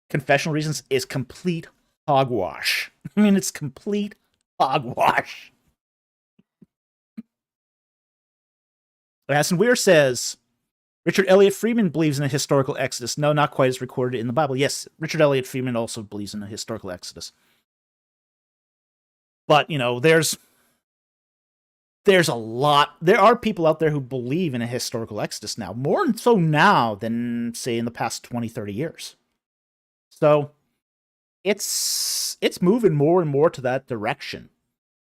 confessional reasons is complete hogwash. I mean, it's complete hogwash. Aston Weir says, Richard Elliott Freeman believes in a historical Exodus. No, not quite as recorded in the Bible. Yes, Richard Elliott Freeman also believes in a historical Exodus. But, there's a lot. There are people out there who believe in a historical Exodus now, more so now than, say, in the past 20, 30 years. So it's moving more and more to that direction.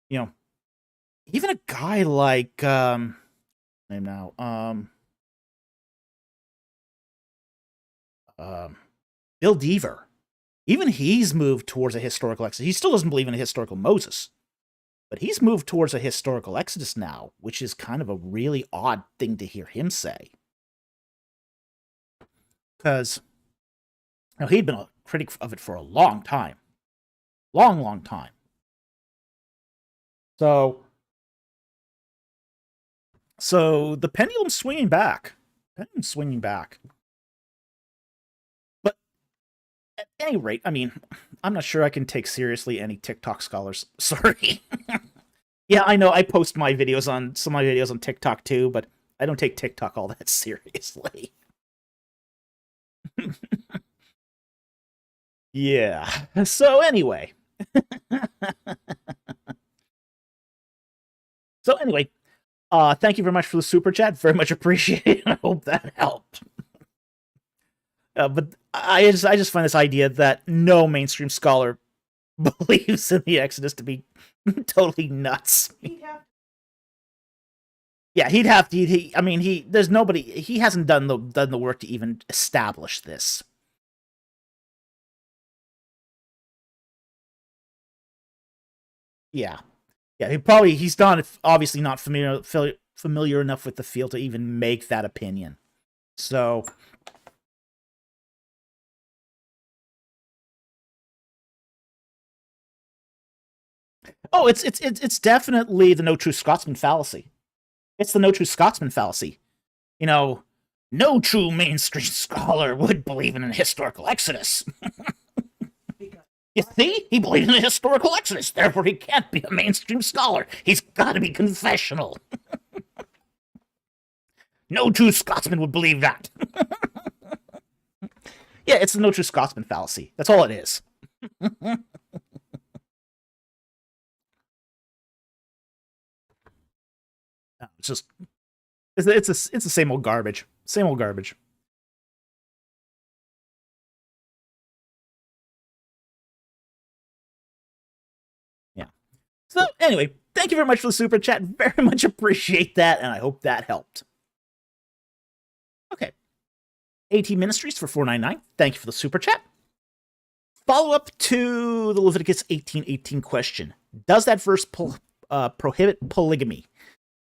Even a guy like name now Bill Deaver, even he's moved towards a historical Exodus. He still doesn't believe in a historical Moses, but he's moved towards a historical Exodus now, which is kind of a really odd thing to hear him say. Because he'd been a critic of it for a long time. Long time. So the pendulum's swinging back. But at any rate, I mean, I'm not sure I can take seriously any TikTok scholars. Sorry. Yeah, I know I post some of my videos on TikTok too, but I don't take TikTok all that seriously. Yeah. So anyway. Thank you very much for the super chat. Very much appreciated. I hope that helped. But I just find this idea that no mainstream scholar believes in the Exodus to be totally nuts. Yeah, he'd have to. There's nobody. He hasn't done the work to even establish this. Yeah, he's not obviously not familiar enough with the field to even make that opinion. So. Oh, it's definitely the no true Scotsman fallacy. It's the no true Scotsman fallacy. No true mainstream scholar would believe in an historical Exodus. You see? He believed in a historical Exodus, therefore he can't be a mainstream scholar. He's got to be confessional. No true Scotsman would believe that. Yeah, it's the no true Scotsman fallacy. That's all it is. It's just it's the same old garbage. Same old garbage. Yeah. So anyway, thank you very much for the super chat. Very much appreciate that, and I hope that helped. Okay. AT Ministries for $4.99. Thank you for the super chat. Follow up to the Leviticus 18:18 question. Does that verse prohibit polygamy?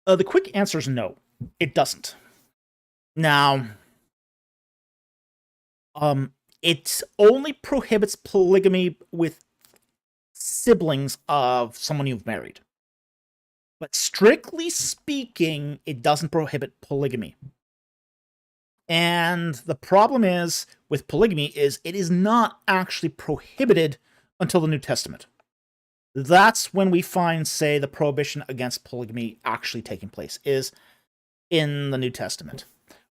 The quick answer is no. It doesn't. Now, it only prohibits polygamy with siblings of someone you've married. But strictly speaking, it doesn't prohibit polygamy. And the problem is with polygamy is it is not actually prohibited until the New Testament. That's when we find, say, the prohibition against polygamy actually taking place, is in the New Testament,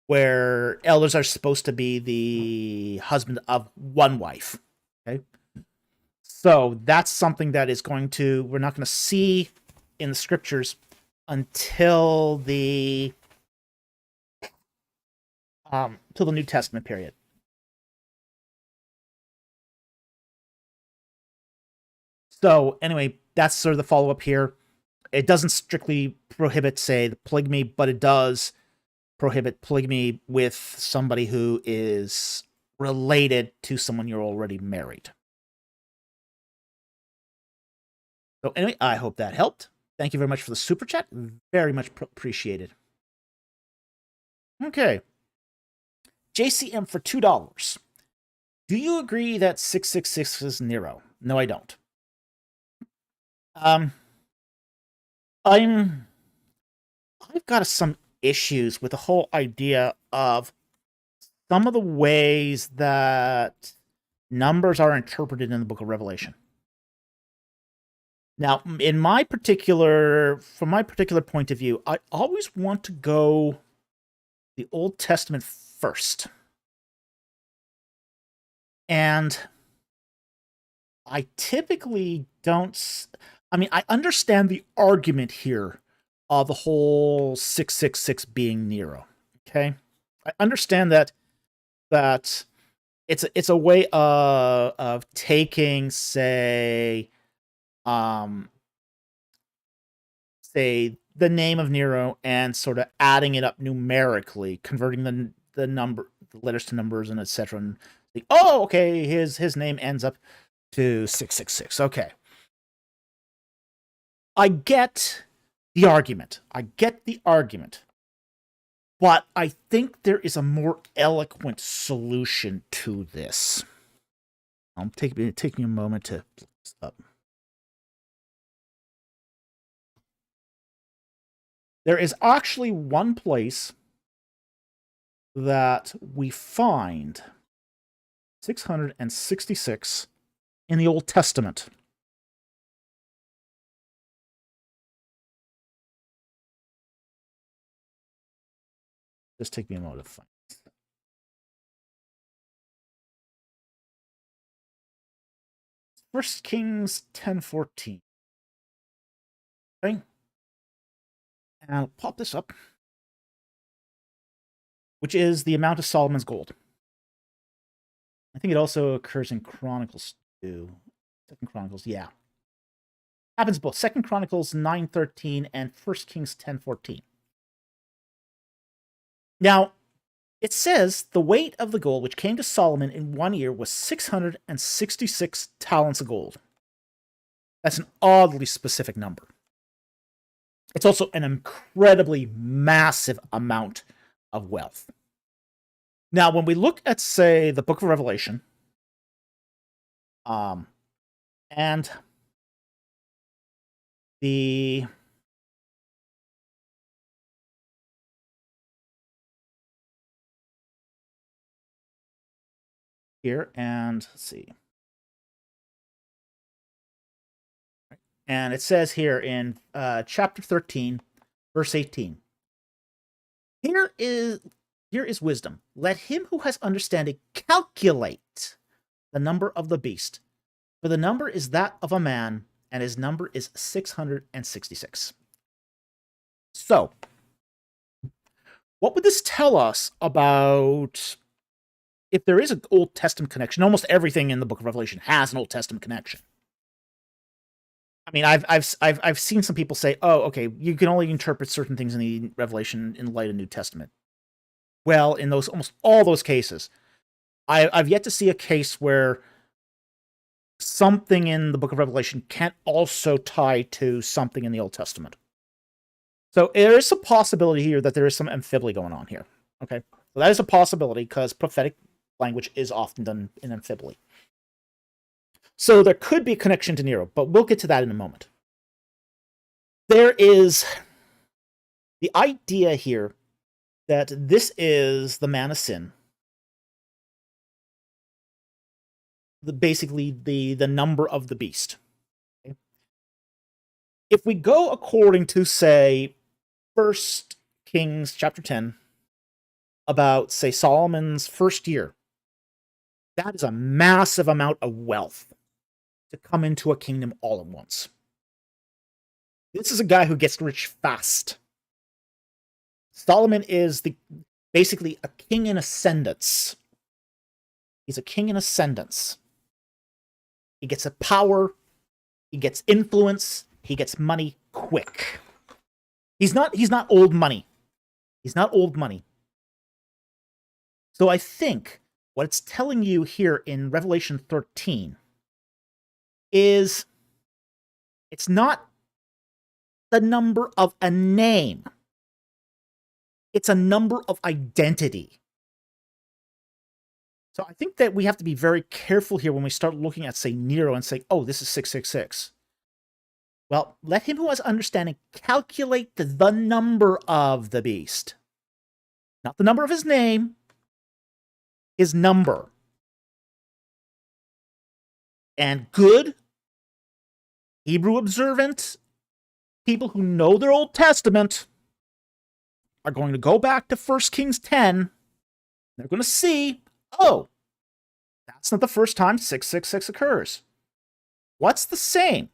where elders are supposed to be the husband of one wife. Okay? So that's something that we're not going to see in the scriptures until the New Testament period. So anyway, that's sort of the follow-up here. it doesn't strictly prohibit, say, the polygamy, but it does prohibit polygamy with somebody who is related to someone you're already married. So anyway, I hope that helped. Thank you very much for the super chat. Very much appreciated. Okay. JCM for $2. Do you agree that 666 is Nero? No, I don't. I've got some issues with the whole idea of some of the ways that numbers are interpreted in the Book of Revelation. Now, from my particular point of view, I always want to go the Old Testament first. And I typically don't... I mean, I understand the argument here of the whole 666 being Nero, okay? I understand that it's a way of taking, say the name of Nero and sort of adding it up numerically, converting the letters to numbers and etc. And think, oh, okay, his name ends up to 666. Okay. I get the argument. But I think there is a more eloquent solution to this. Take me a moment to look this up. There is actually one place that we find 666 in the Old Testament. Just take me a moment to find it. First Kings 10:14. Okay. And I'll pop this up, which is the amount of Solomon's gold. I think it also occurs in Chronicles too. Second Chronicles, yeah. Happens both Second Chronicles 9:13 and First Kings 10:14. Now, it says the weight of the gold which came to Solomon in 1 year was 666 talents of gold. That's an oddly specific number. It's also an incredibly massive amount of wealth. Now, when we look at, say, the Book of Revelation, and the here, and let's see. And it says here in chapter 13, verse 18. Here is wisdom. Let him who has understanding calculate the number of the beast. For the number is that of a man, and his number is 666. So, what would this tell us about if there is an Old Testament connection? Almost everything in the Book of Revelation has an Old Testament connection. I mean, I've seen some people say, "Oh, okay, you can only interpret certain things in the Revelation in light of New Testament." Well, in those almost all those cases, I've yet to see a case where something in the Book of Revelation can't also tie to something in the Old Testament. So there is a possibility here that there is some amphibly going on here. Okay, so that is a possibility because prophetic language is often done in amphibly. So there could be a connection to Nero, but we'll get to that in a moment. There is the idea here that this is the man of sin. Basically, the number of the beast. Okay? If we go according to, say, 1 Kings chapter 10, about, say, Solomon's first year, that is a massive amount of wealth to come into a kingdom all at once. This is a guy who gets rich fast. Solomon is basically a king in ascendance. He's a king in ascendance. He gets a power, he gets influence, he gets money quick. He's not old money. He's not old money. So I think what it's telling you here in Revelation 13 is it's not the number of a name. It's a number of identity. So I think that we have to be very careful here when we start looking at, say, Nero and say, oh, this is 666. Well, let him who has understanding calculate the number of the beast. Not the number of his name, his number. And good, Hebrew observant people who know their Old Testament are going to go back to 1 Kings 10. They're going to see, oh, that's not the first time 666 occurs. What's the same?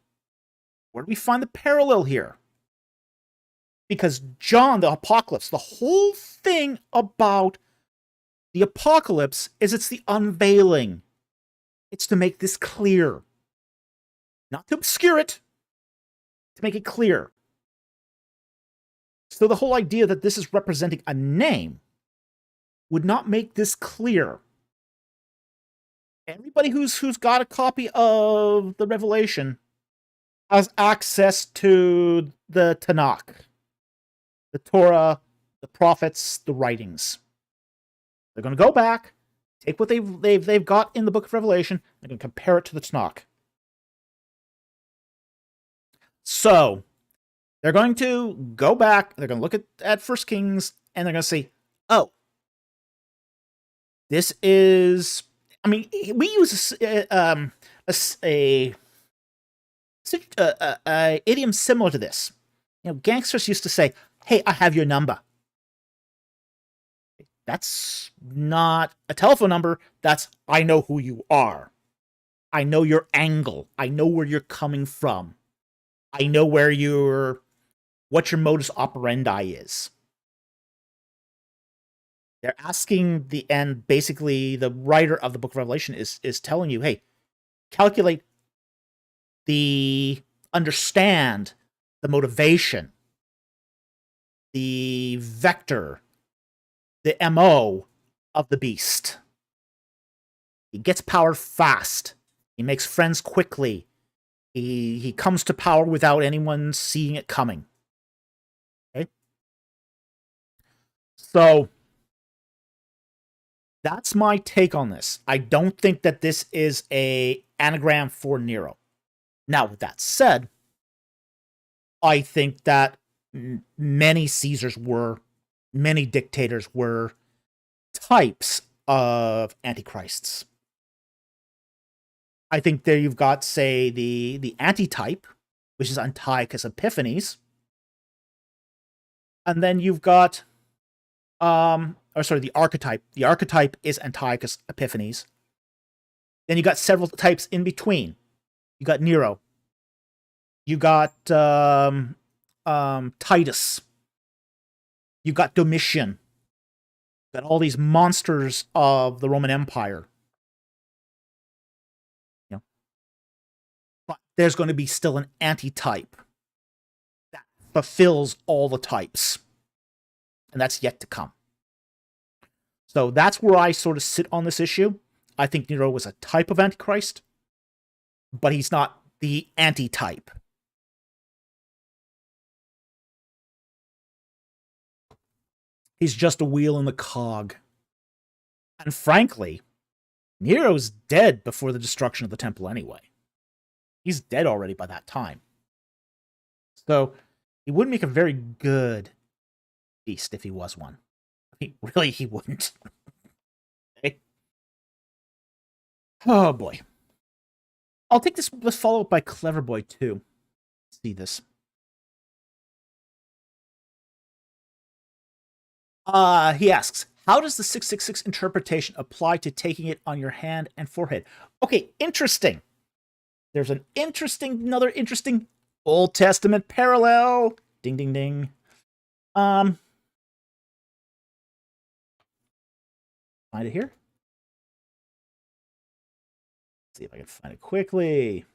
Where do we find the parallel here? Because John, the apocalypse, the whole thing about the apocalypse is it's the unveiling. It's to make this clear. Not to obscure it, to make it clear. So the whole idea that this is representing a name would not make this clear. Everybody who's got a copy of the Revelation has access to the Tanakh, the Torah, the prophets, the writings. They're going to go back, take what they've got in the book of Revelation, and going to compare it to the Tanakh. So they're going to go back, they're going to look at 1 Kings, and they're going to say, oh, this is, I mean, we use a idiom similar to this. You know, gangsters used to say, hey, I have your number. That's not a telephone number. That's, I know who you are. I know your angle. I know where you're coming from. I know what your modus operandi is. They're asking and basically the writer of the book of Revelation is telling you, hey, calculate understand the motivation, the vector, the MO of the beast. He gets power fast. He makes friends quickly. He comes to power without anyone seeing it coming. Okay? So that's my take on this. I don't think that this is an anagram for Nero. Now, with that said, I think that many Caesars many dictators were types of antichrists. I think there you've got, say, the antitype, which is Antiochus Epiphanes. And then you've got, the archetype. The archetype is Antiochus Epiphanes. Then you got several types in between. You got Nero. You got Titus. You got Domitian. You got all these monsters of the Roman Empire. You know, but there's going to be still an antitype that fulfills all the types, and that's yet to come. So that's where I sort of sit on this issue. I think Nero was a type of Antichrist, but he's not the antitype. He's just a wheel in the cog. And frankly, Nero's dead before the destruction of the temple anyway. He's dead already by that time. So he wouldn't make a very good beast if he was one. He wouldn't. Okay. Oh boy. I'll take this follow up by Clever Boy too. See this. He asks, how does the 666 interpretation apply to taking it on your hand and forehead? Okay, interesting. There's another interesting Old Testament parallel. Ding, ding, ding. Find it here. Let's see if I can find it quickly.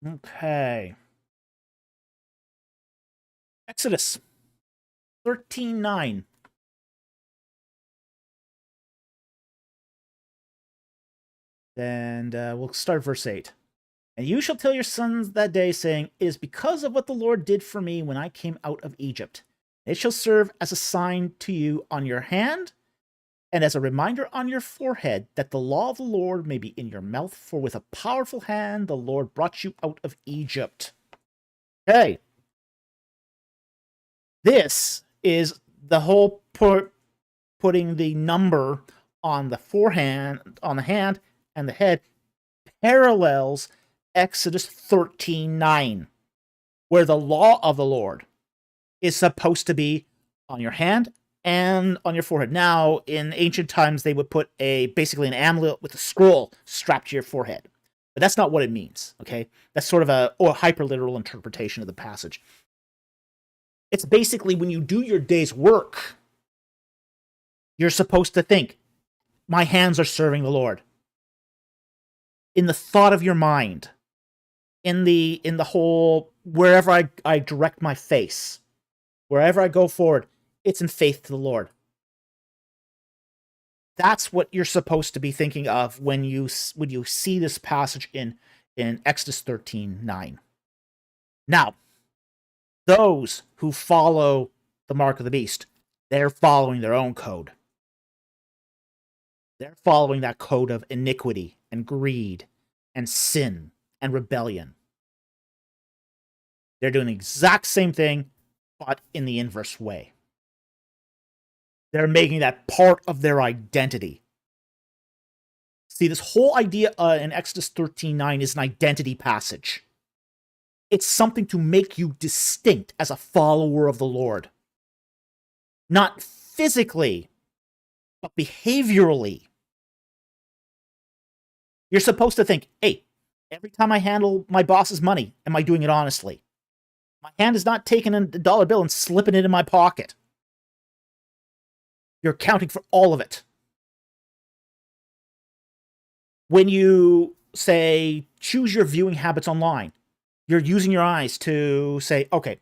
Okay. Exodus 13:9. And we'll start verse 8. And you shall tell your sons that day, saying, It is because of what the Lord did for me when I came out of Egypt. It shall serve as a sign to you on your hand, and as a reminder on your forehead, that the law of the Lord may be in your mouth, for with a powerful hand the Lord brought you out of Egypt. Okay. This is the whole putting the number on the forehand, on the hand, and the head parallels Exodus 13:9, where the law of the Lord is supposed to be on your hand and on your forehead. Now, in ancient times, they would put basically an amulet with a scroll strapped to your forehead. But that's not what it means, okay? That's sort of a hyper-literal interpretation of the passage. It's basically when you do your day's work, you're supposed to think, my hands are serving the Lord. In the thought of your mind, in the whole, wherever I direct my face, wherever I go forward, it's in faith to the Lord. That's what you're supposed to be thinking of when you see this passage in Exodus 13:9. Now, those who follow the mark of the beast, they're following their own code. They're following that code of iniquity and greed and sin and rebellion. They're doing the exact same thing, but in the inverse way. They're making that part of their identity. See, this whole idea in Exodus 13:9 is an identity passage. It's something to make you distinct as a follower of the Lord. Not physically, but behaviorally. You're supposed to think, hey, every time I handle my boss's money, am I doing it honestly? My hand is not taking a dollar bill and slipping it in my pocket. You're accounting for all of it. When you, say, choose your viewing habits online, you're using your eyes to say, okay,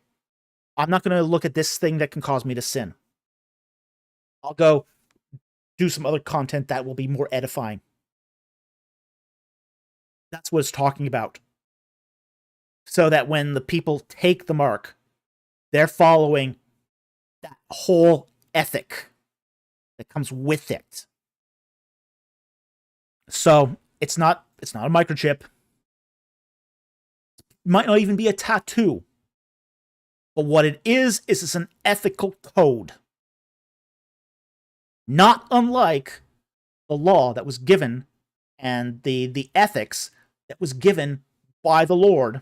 I'm not going to look at this thing that can cause me to sin. I'll go do some other content that will be more edifying. That's what it's talking about. So that when the people take the mark, they're following that whole ethic that comes with it. So it's not a microchip. It might not even be a tattoo. But what it is it's an ethical code. Not unlike the law that was given and the ethics that was given by the Lord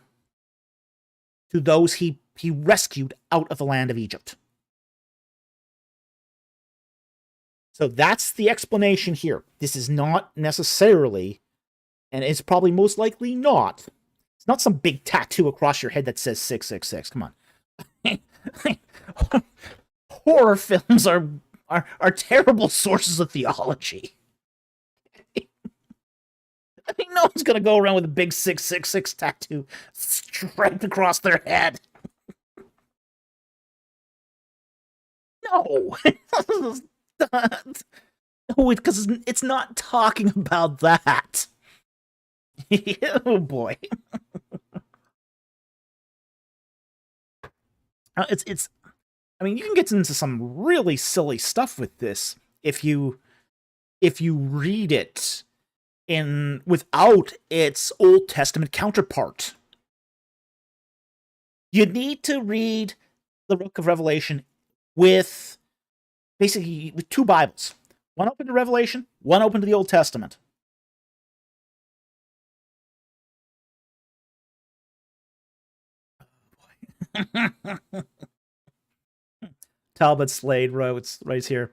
to those he rescued out of the land of Egypt. So that's the explanation here. This is not necessarily, and it's probably most likely not, it's not some big tattoo across your head that says 666. Come on. Horror films are terrible sources of theology. I mean, no one's going to go around with a big 666 tattoo striped across their head. No. No, because it's not talking about that. Oh, boy. It's. I mean, you can get into some really silly stuff with this if you read it without its Old Testament counterpart. You need to read the book of Revelation with basically with two Bibles. One open to Revelation, one open to the Old Testament. Talbot Slade writes here.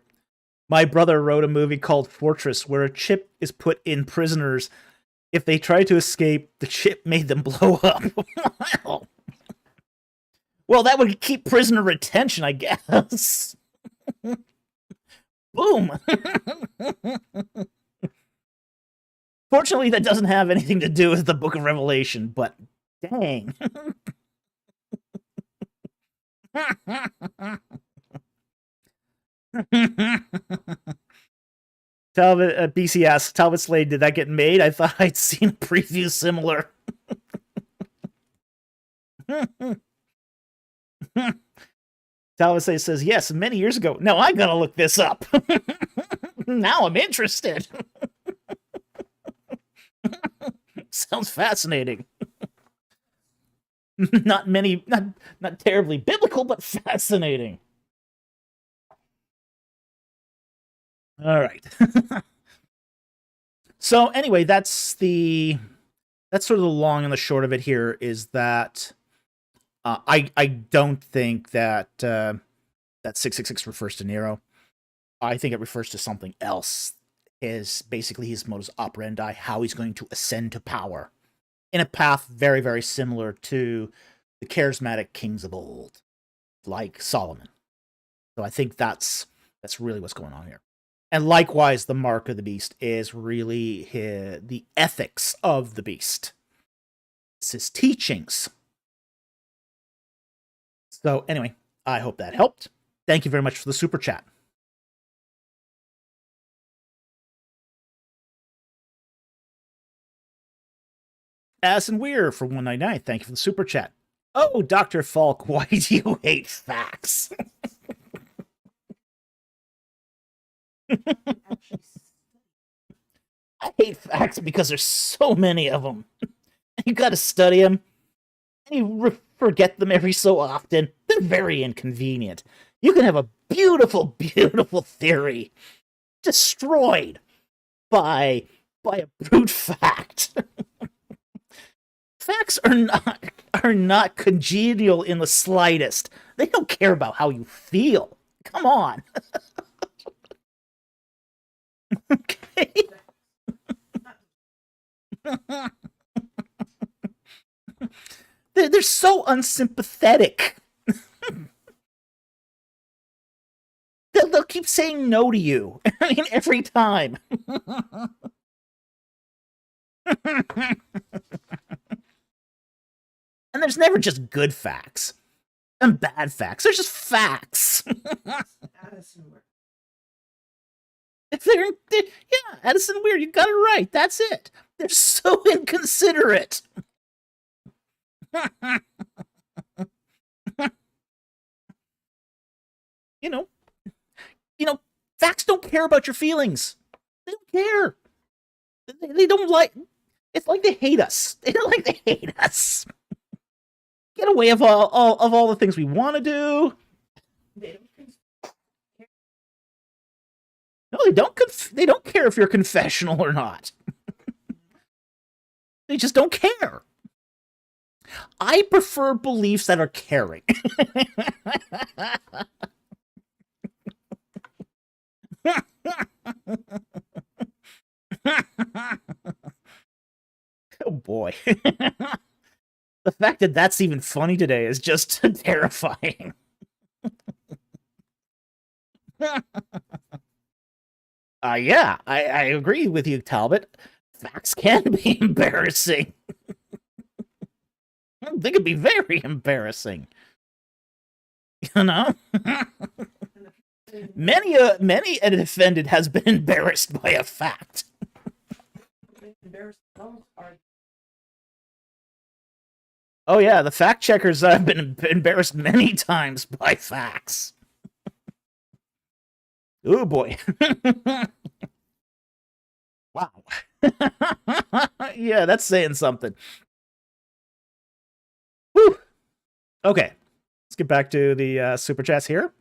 My brother wrote a movie called Fortress where a chip is put in prisoners. If they try to escape, the chip made them blow up. Well, that would keep prisoner retention, I guess. Boom. Fortunately, that doesn't have anything to do with the Book of Revelation, but Dang. Talbot, BCS, Talbot Slade, did that get made? I thought I'd seen a preview similar. Talbot Slade says, yes, many years ago. No, I gotta look this up. Now I'm interested. Sounds fascinating. Not terribly biblical, but fascinating. All right. So anyway, that's sort of the long and the short of it here is that I don't think that that 666 refers to Nero. I think it refers to something else. Is basically his modus operandi, how he's going to ascend to power in a path very, very similar to the charismatic kings of old, like Solomon. So I think that's really what's going on here. And likewise, the mark of the beast is really the ethics of the beast. It's his teachings. So anyway, I hope that helped. Thank you very much for the super chat. Addison Weir for 199. Thank you for the super chat. Oh, Dr. Falk, why do you hate facts? I hate facts because there's so many of them. You gotta study them, and you forget them every so often. They're very inconvenient. You can have a beautiful, beautiful theory destroyed by a brute fact. Facts are not congenial in the slightest. They don't care about how you feel. Come on. Okay. They're so unsympathetic. They'll keep saying no to you. I mean, every time. And there's never just good facts and bad facts. There's just facts. If yeah, Addison Weir, you got it right. That's it. They're so inconsiderate. you know, facts don't care about your feelings. They don't care. They don't like. It's like they hate us. They don't like they hate us. Get away of all the things we want to do. No, they don't. They don't care if you're confessional or not. They just don't care. I prefer beliefs that are caring. Oh boy. The fact that that's even funny today is just terrifying. Yeah, I agree with you, Talbot. Facts can be embarrassing. They could be very embarrassing. You know? Many an defendant has been embarrassed by a fact. Oh yeah, the fact checkers have been embarrassed many times by facts. Oh boy. Wow. Yeah, that's saying something. Whew. Okay, let's get back to the super chats here.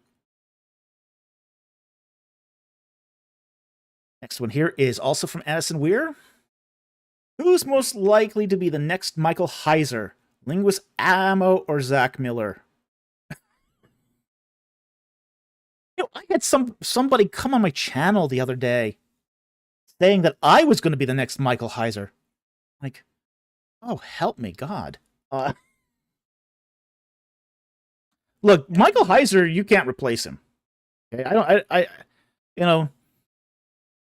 Next one here is also from Addison Weir. Who's most likely to be the next Michael Heiser? Linguist Ammo or Zach Miller? I had somebody come on my channel the other day saying that I was going to be the next Michael Heiser. Like, oh, help me, God. Look, Michael Heiser, you can't replace him. Okay,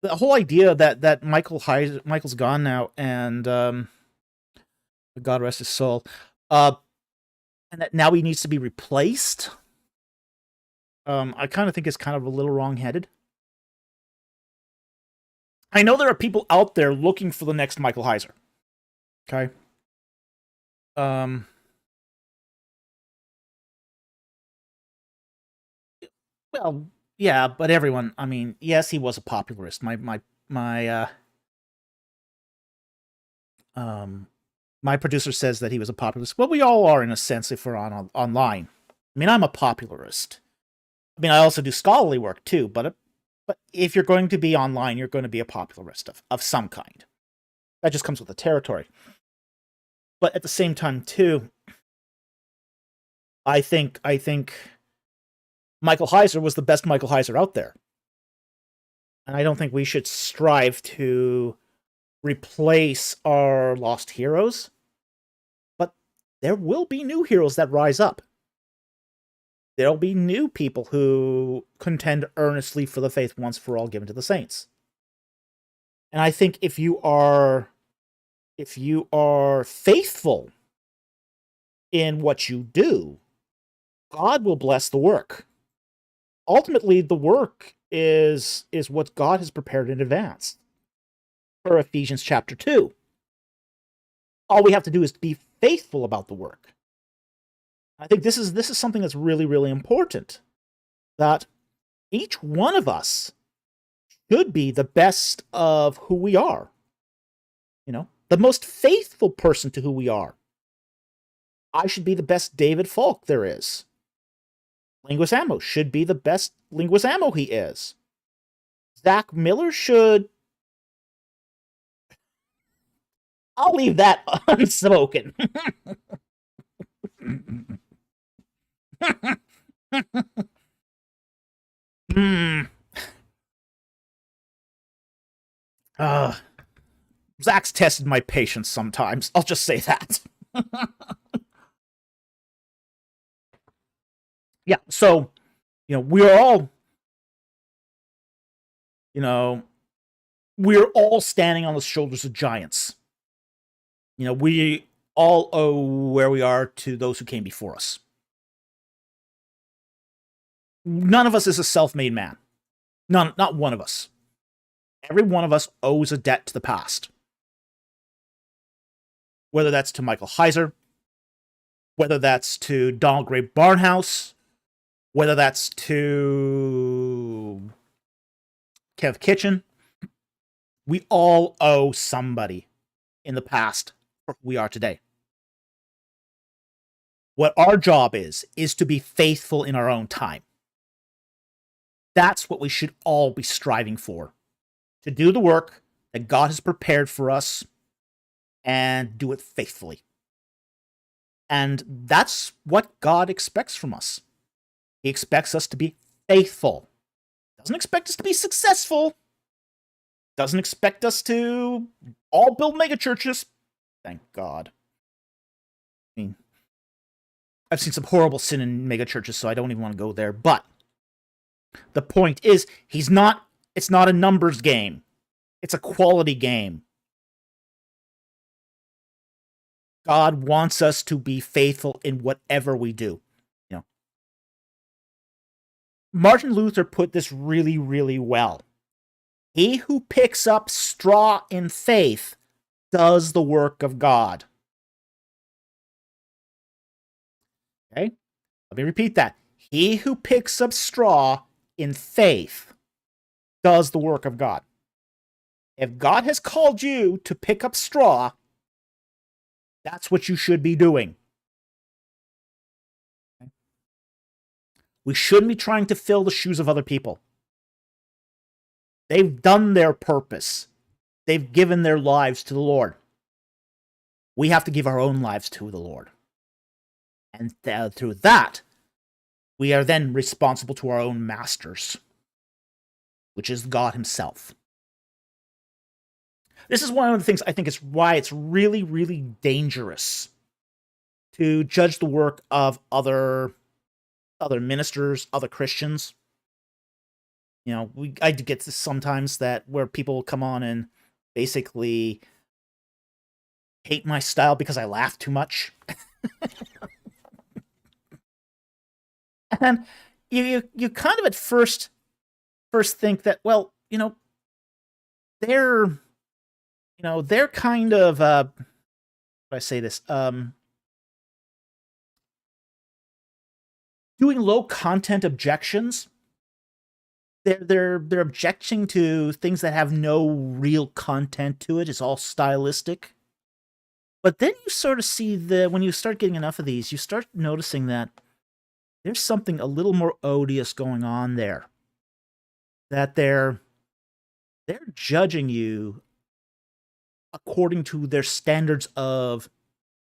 the whole idea that Michael's gone now, and God rest his soul. And that now he needs to be replaced. I kind of think it's kind of a little wrong-headed. I know there are people out there looking for the next Michael Heiser. Okay. Well, yeah, but everyone, I mean, yes, he was a popularist. My producer says that he was a popularist. Well, we all are in a sense if we're online. I mean, I'm a popularist. I mean, I also do scholarly work too, but if you're going to be online, you're going to be a popularist of some kind. That just comes with the territory. But at the same time, too, I think Michael Heiser was the best Michael Heiser out there. And I don't think we should strive to replace our lost heroes. But there will be new heroes that rise up. There'll be new people who contend earnestly for the faith once for all given to the saints. And I think if you are faithful in what you do, God will bless the work. Ultimately, the work is what God has prepared in advance. For Ephesians chapter 2. All we have to do is be faithful about the work. I think this is something that's really, really important. That each one of us should be the best of who we are. You know, the most faithful person to who we are. I should be the best David Falk there is. Linguist Ammo should be the best Linguist Ammo he is. Zach Miller should... I'll leave that unspoken. Zach's tested my patience sometimes. I'll just say that. Yeah, so, we're all standing on the shoulders of giants. We all owe where we are to those who came before us. None of us is a self-made man. Not one of us. Every one of us owes a debt to the past. Whether that's to Michael Heiser, whether that's to Donald Gray Barnhouse, whether that's to Kev Kitchen, we all owe somebody in the past for who we are today. What our job is to be faithful in our own time. That's what we should all be striving for. To do the work that God has prepared for us and do it faithfully. And that's what God expects from us. He expects us to be faithful. Doesn't expect us to be successful. Doesn't expect us to all build megachurches. Thank God. I mean, I've seen some horrible sin in megachurches, so I don't even want to go there. But the point is, it's not a numbers game. It's a quality game. God wants us to be faithful in whatever we do. Martin Luther put this really, really well. He who picks up straw in faith does the work of God. Okay? Let me repeat that. He who picks up straw in faith does the work of God. If God has called you to pick up straw, that's what you should be doing. Okay? We shouldn't be trying to fill the shoes of other people. They've done their purpose. They've given their lives to the Lord. We have to give our own lives to the Lord. And through that, we are then responsible to our own masters, which is God himself. This is one of the things I think is why it's really, really dangerous to judge the work of other ministers, other Christians. I get this sometimes where people come on and basically hate my style because I laugh too much. And you kind of at first think that, well, they're kind of how do I say this? Doing low content objections. They're objecting to things that have no real content to it. It's all stylistic. But then you sort of see when you start getting enough of these, you start noticing that there's something a little more odious going on there. That they're judging you according to their standards of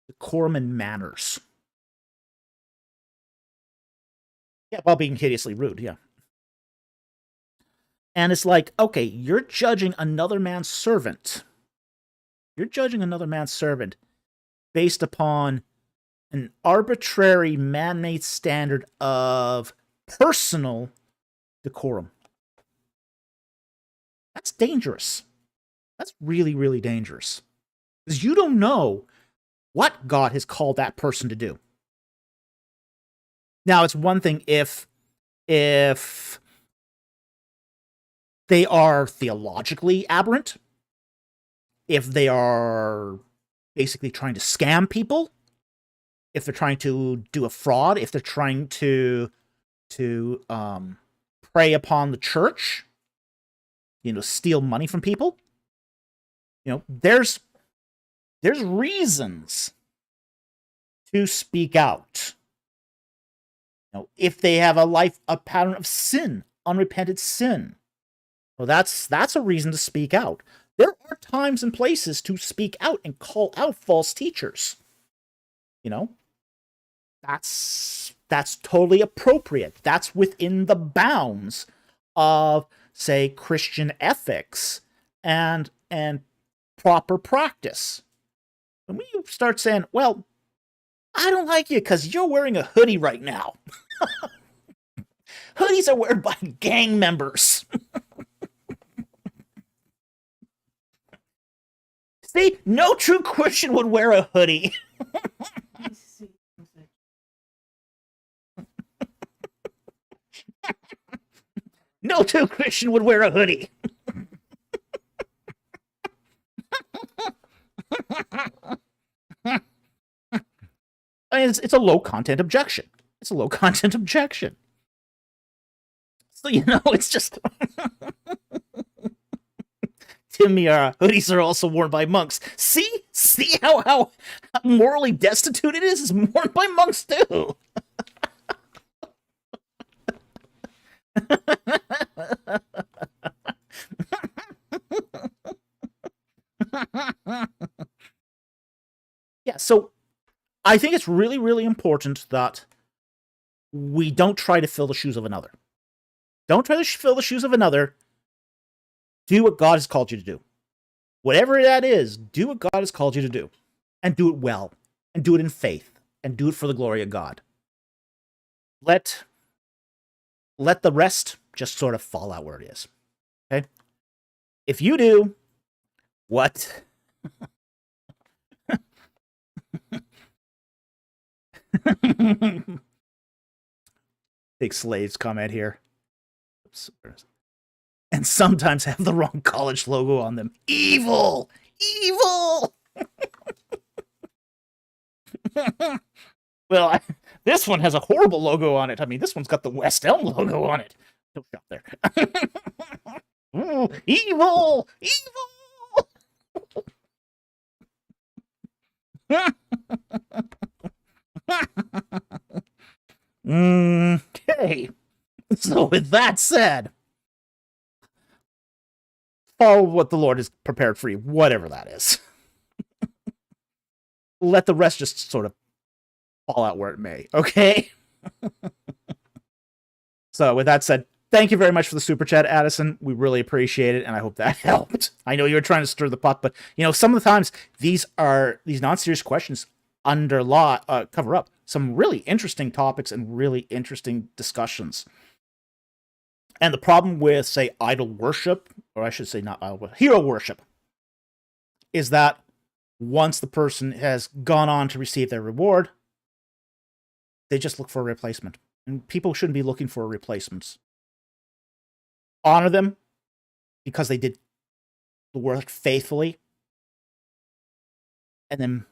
decorum and manners. Yeah, while being hideously rude, yeah. And it's like, okay, you're judging another man's servant. You're judging another man's servant based upon an arbitrary man-made standard of personal decorum. That's dangerous. That's really, really dangerous. Because you don't know what God has called that person to do. Now, it's one thing if they are theologically aberrant, if they are basically trying to scam people, if they're trying to do a fraud, if they're trying to prey upon the church, steal money from people. There's reasons to speak out. If they have a pattern of sin, unrepented sin, well, that's a reason to speak out. There are times and places to speak out and call out false teachers. That's totally appropriate. That's within the bounds of, say, Christian ethics and proper practice. When we start saying, well, I don't like you because you're wearing a hoodie right now. Hoodies are worn by gang members. See, no true Christian would wear a hoodie. No true Christian would wear a hoodie. It's a low content objection. It's a low content objection. So, it's just Tim Miara, hoodies are also worn by monks. See how morally destitute it is? It's worn by monks too. Yeah, so I think it's really, really important that we don't try to fill the shoes of another. Don't try to fill the shoes of another. Do what God has called you to do. Whatever that is, do what God has called you to do. And do it well. And do it in faith. And do it for the glory of God. Let the rest just sort of fall out where it is. Okay? If you do what... Big slaves comment here. Oops. And sometimes have the wrong college logo on them. Evil! Evil! Well, this one has a horrible logo on it. I mean, this one's got the West Elm logo on it. Don't stop there. Ooh, evil! Evil! Okay. So with that said, follow what the Lord has prepared for you, whatever that is. Let the rest just sort of fall out where it may, okay? So with that said, thank you very much for the super chat, Addison. We really appreciate it, and I hope that helped. I know you were trying to stir the pot, but some of the times these non-serious questions cover up some really interesting topics and really interesting discussions. And the problem with, say, idol worship, or I should say not idol worship, hero worship, is that once the person has gone on to receive their reward, they just look for a replacement. And people shouldn't be looking for replacements. Honor them because they did the work faithfully. And then,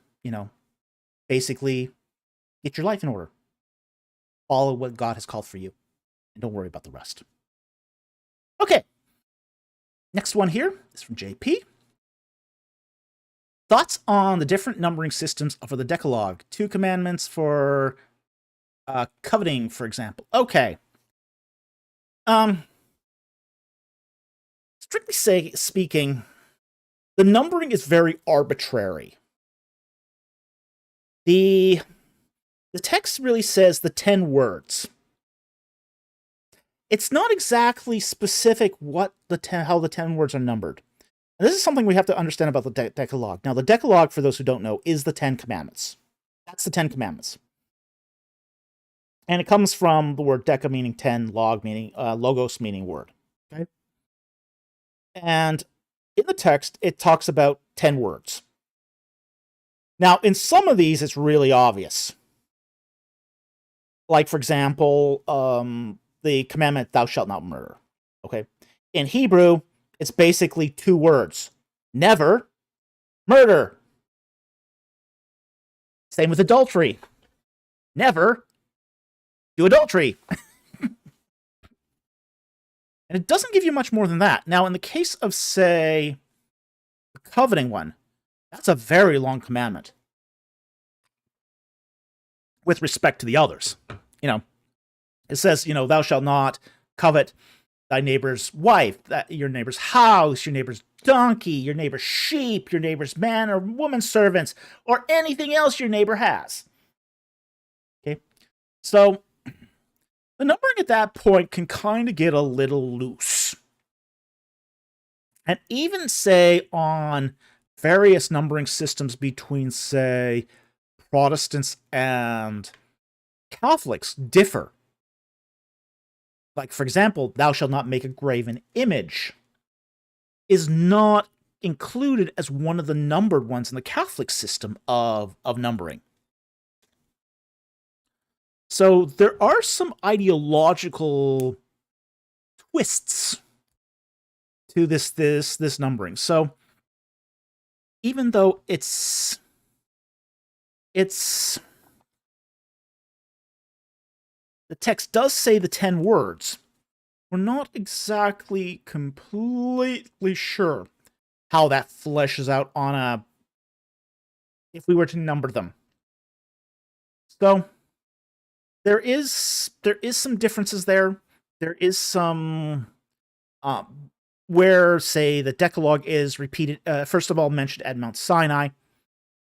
basically get your life in order. Follow what God has called for you. And don't worry about the rest. Okay. Next one here is from JP. Thoughts on the different numbering systems for the Decalogue? 2 commandments for coveting, for example. Okay. Strictly speaking, the numbering is very arbitrary. The text really says the 10 words. It's not exactly specific how the 10 words are numbered. And this is something we have to understand about the Decalogue. Now, the Decalogue, for those who don't know, is the 10 commandments. That's the 10 commandments. And it comes from the word deca, meaning 10, log, meaning logos, meaning word. Okay? And in the text, it talks about 10 words. Now, in some of these, it's really obvious. Like, for example, the commandment, thou shalt not murder. Okay? In Hebrew, it's basically 2 words. Never murder. Same with adultery. Never do adultery. And it doesn't give you much more than that. Now, in the case of, say, the coveting one, that's a very long commandment. With respect to the others. It says, thou shalt not covet thy neighbor's wife, your neighbor's house, your neighbor's donkey, your neighbor's sheep, your neighbor's man or woman servants, or anything else your neighbor has. Okay? So, the numbering at that point can kind of get a little loose. And even, say, on various numbering systems between, say, Protestants and Catholics differ. Like, for example, thou shalt not make a graven image is not included as one of the numbered ones in the Catholic system of numbering. So there are some ideological twists to this numbering. So even though it's the text does say the 10 words, we're not exactly completely sure how that fleshes out if we were to number them. So there is some differences there. There is some where, say, the Decalogue is repeated, first of all mentioned at Mount Sinai,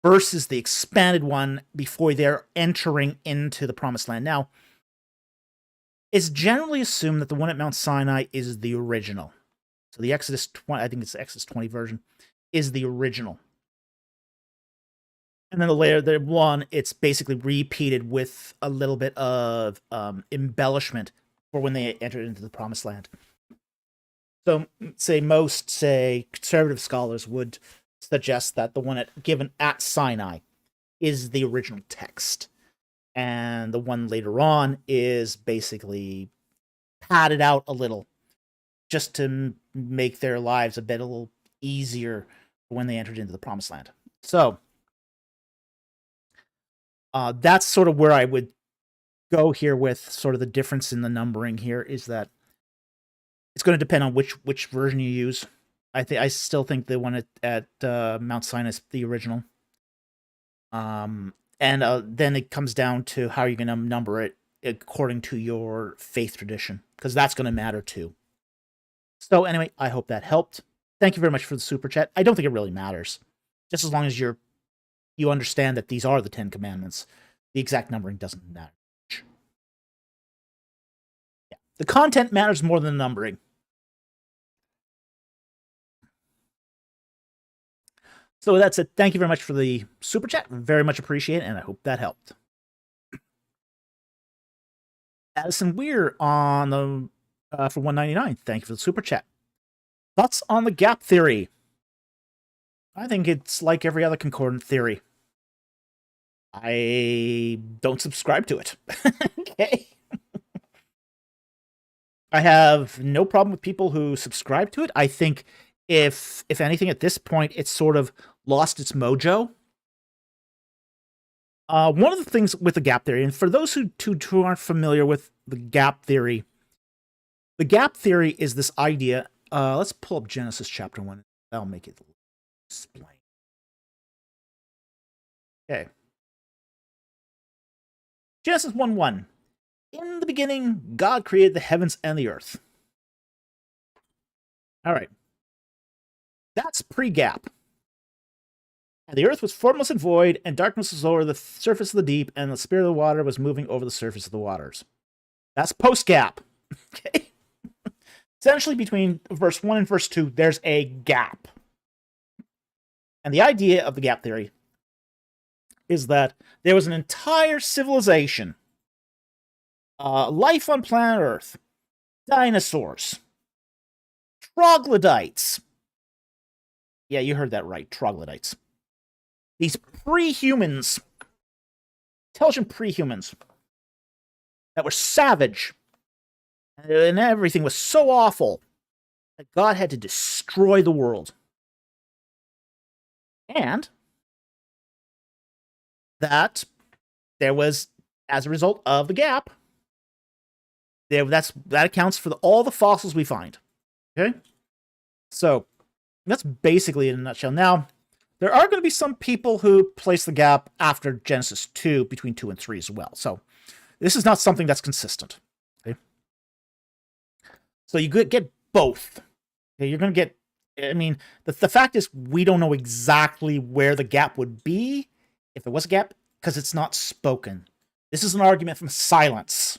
versus the expanded one before they're entering into the Promised Land. Now, it's generally assumed that the one at Mount Sinai is the original. So the Exodus 20, I think it's the Exodus 20 version, is the original. And then the one, it's basically repeated with a little bit of embellishment for when they entered into the Promised Land. So, most conservative scholars would suggest that the one given at Sinai is the original text. And the one later on is basically padded out a little just to make their lives a little easier when they entered into the Promised Land. So, that's sort of where I would go here with sort of the difference in the numbering here, is that it's going to depend on which version you use. I still think the one at Mount Sinai is the original. And then it comes down to how you're going to number it according to your faith tradition, because that's going to matter too. So anyway, I hope that helped. Thank you very much for the super chat. I don't think it really matters, just as long as you understand that these are the 10 commandments. The exact numbering doesn't matter. Yeah, the content matters more than the numbering. So that's it. Thank you very much for the super chat. Very much appreciate it, and I hope that helped. Addison Weir on the for 199. Thank you for the super chat. Thoughts on the gap theory? I think it's like every other concordant theory. I don't subscribe to it. Okay. I have no problem with people who subscribe to it. I think if anything at this point, it's sort of lost its mojo. One of the things with the gap theory, and for those who aren't familiar with the gap theory is this idea. Let's pull up Genesis chapter 1. That'll make it explain. Okay. Genesis 1:1. In the beginning, God created the heavens and the earth. All right. That's pre-gap. And the earth was formless and void, and darkness was over the surface of the deep, and the spirit of the water was moving over the surface of the waters. That's post-gap. Okay. Essentially, between verse 1 and verse 2, there's a gap. And the idea of the gap theory is that there was an entire civilization, life on planet Earth, dinosaurs, troglodytes. Yeah, you heard that right, troglodytes. These pre-humans, intelligent pre-humans, that were savage, and everything was so awful that God had to destroy the world. And that there was, as a result of the gap, that accounts for all the fossils we find. Okay? So, that's basically in a nutshell. Now, there are going to be some people who place the gap after Genesis 2, between 2 and 3 as well. So, this is not something that's consistent. Okay? So, you get both. Okay? You're going to get, I mean, the fact is, we don't know exactly where the gap would be, if there was a gap, because it's not spoken. This is an argument from silence.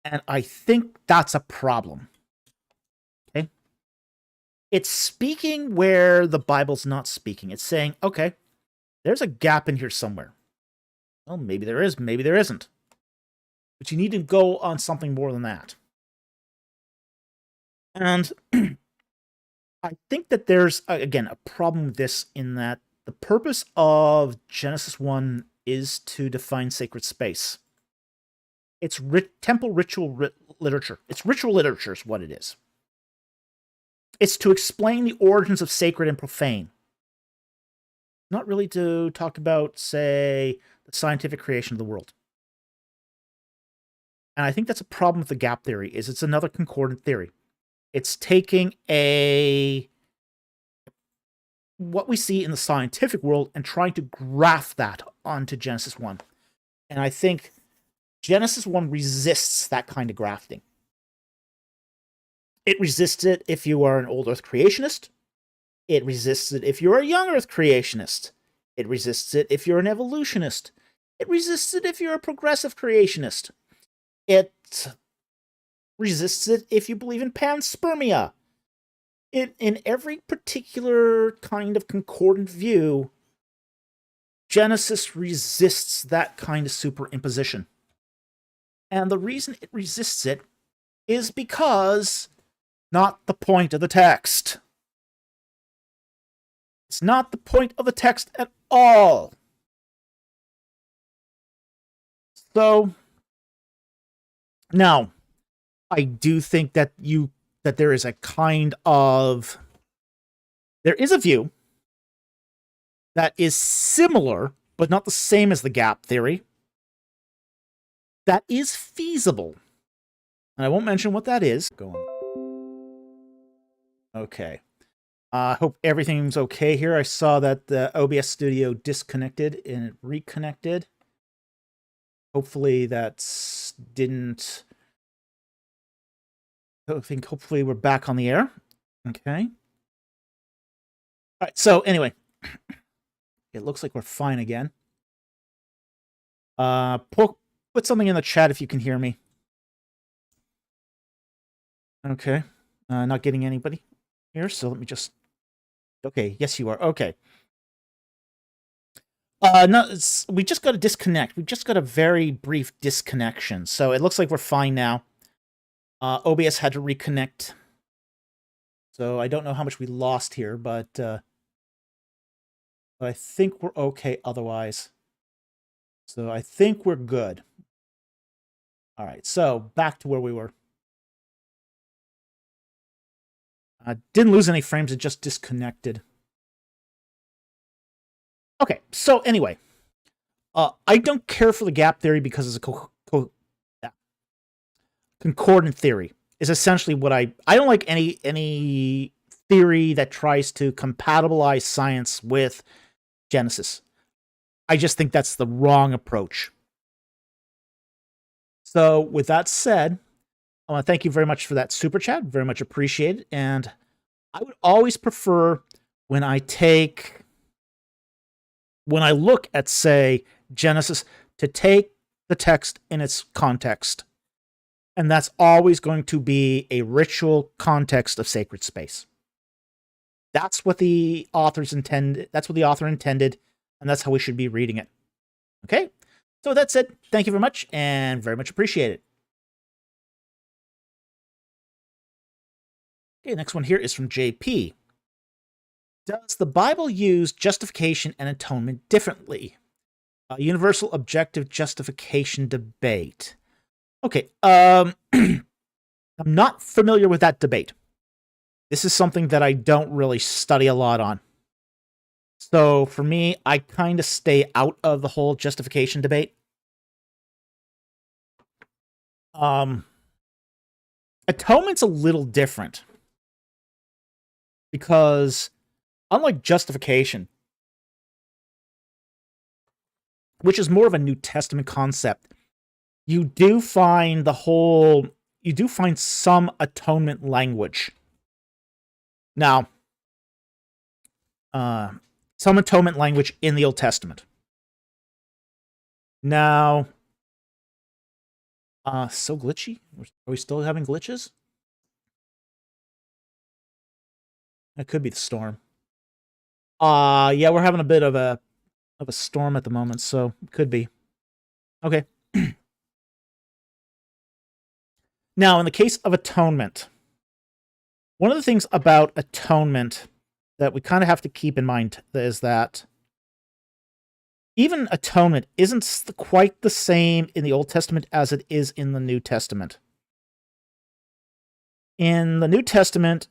And I think that's a problem. Okay? It's speaking where the Bible's not speaking. It's saying, okay, there's a gap in here somewhere. Well, maybe there is, maybe there isn't. But you need to go on something more than that. And I think that there's, again, a problem with this in that the purpose of Genesis 1 is to define sacred space. It's temple ritual literature. It's ritual literature is what it is. It's to explain the origins of sacred and profane. Not really to talk about, say, the scientific creation of the world. And I think that's a problem with the gap theory, is it's another concordant theory. It's taking what we see in the scientific world and trying to graft that onto Genesis 1. And I think Genesis 1 resists that kind of grafting. It resists it if you are an old Earth creationist. It resists it if you're a young Earth creationist. It resists it if you're an evolutionist. It resists it if you're a progressive creationist. It resists it if you believe in panspermia. In every particular kind of concordant view, Genesis resists that kind of superimposition. And the reason it resists it is because not the point of the text. It's not the point of the text at all. So, now, I do think that there is a kind of, there is a view that is similar, but not the same as the gap theory, that is feasible. And I won't mention what that is. Go on. Okay. I hope everything's okay here. I saw that the OBS studio disconnected and it reconnected. Hopefully that didn't... hopefully we're back on the air. Okay. All right, so anyway. It looks like we're fine again. Put something in the chat if you can hear me. Okay. Not getting anybody here, so let me just... Okay, yes you are. Okay. No, we just got a disconnect. We just got a very brief disconnection. So it looks like we're fine now. OBS had to reconnect. So I don't know how much we lost here, but But I think we're okay otherwise. So I think we're good. All right, so back to where we were. Didn't lose any frames, it just disconnected. Okay, so anyway, I don't care for the gap theory because it's a concordant theory. Is essentially what I don't like any theory that tries to compatibilize science with Genesis. I just think that's the wrong approach. So with that said, I want to thank you very much for that super chat. Very much appreciated. And I would always prefer when I look at, say, Genesis, to take the text in its context. And that's always going to be a ritual context of sacred space. That's what the authors intended. That's what the author intended, and that's how we should be reading it. Okay? So with that said, thank you very much, and very much appreciated. Okay, next one here is from JP. Does the Bible use justification and atonement differently? A universal objective justification debate. Okay, I'm not familiar with that debate. This is something that I don't really study a lot on. So for me, I kind of stay out of the whole justification debate. Atonement's a little different. Because unlike justification, which is more of a New Testament concept, you do find some atonement language. Now, some atonement language in the Old Testament. Now, so glitchy? Are we still having glitches? That could be the storm. Yeah, we're having a bit of a storm at the moment, so it could be. Okay. Now, in the case of atonement, one of the things about atonement that we kind of have to keep in mind is that even atonement isn't quite the same in the Old Testament as it is in the New Testament. In the New Testament,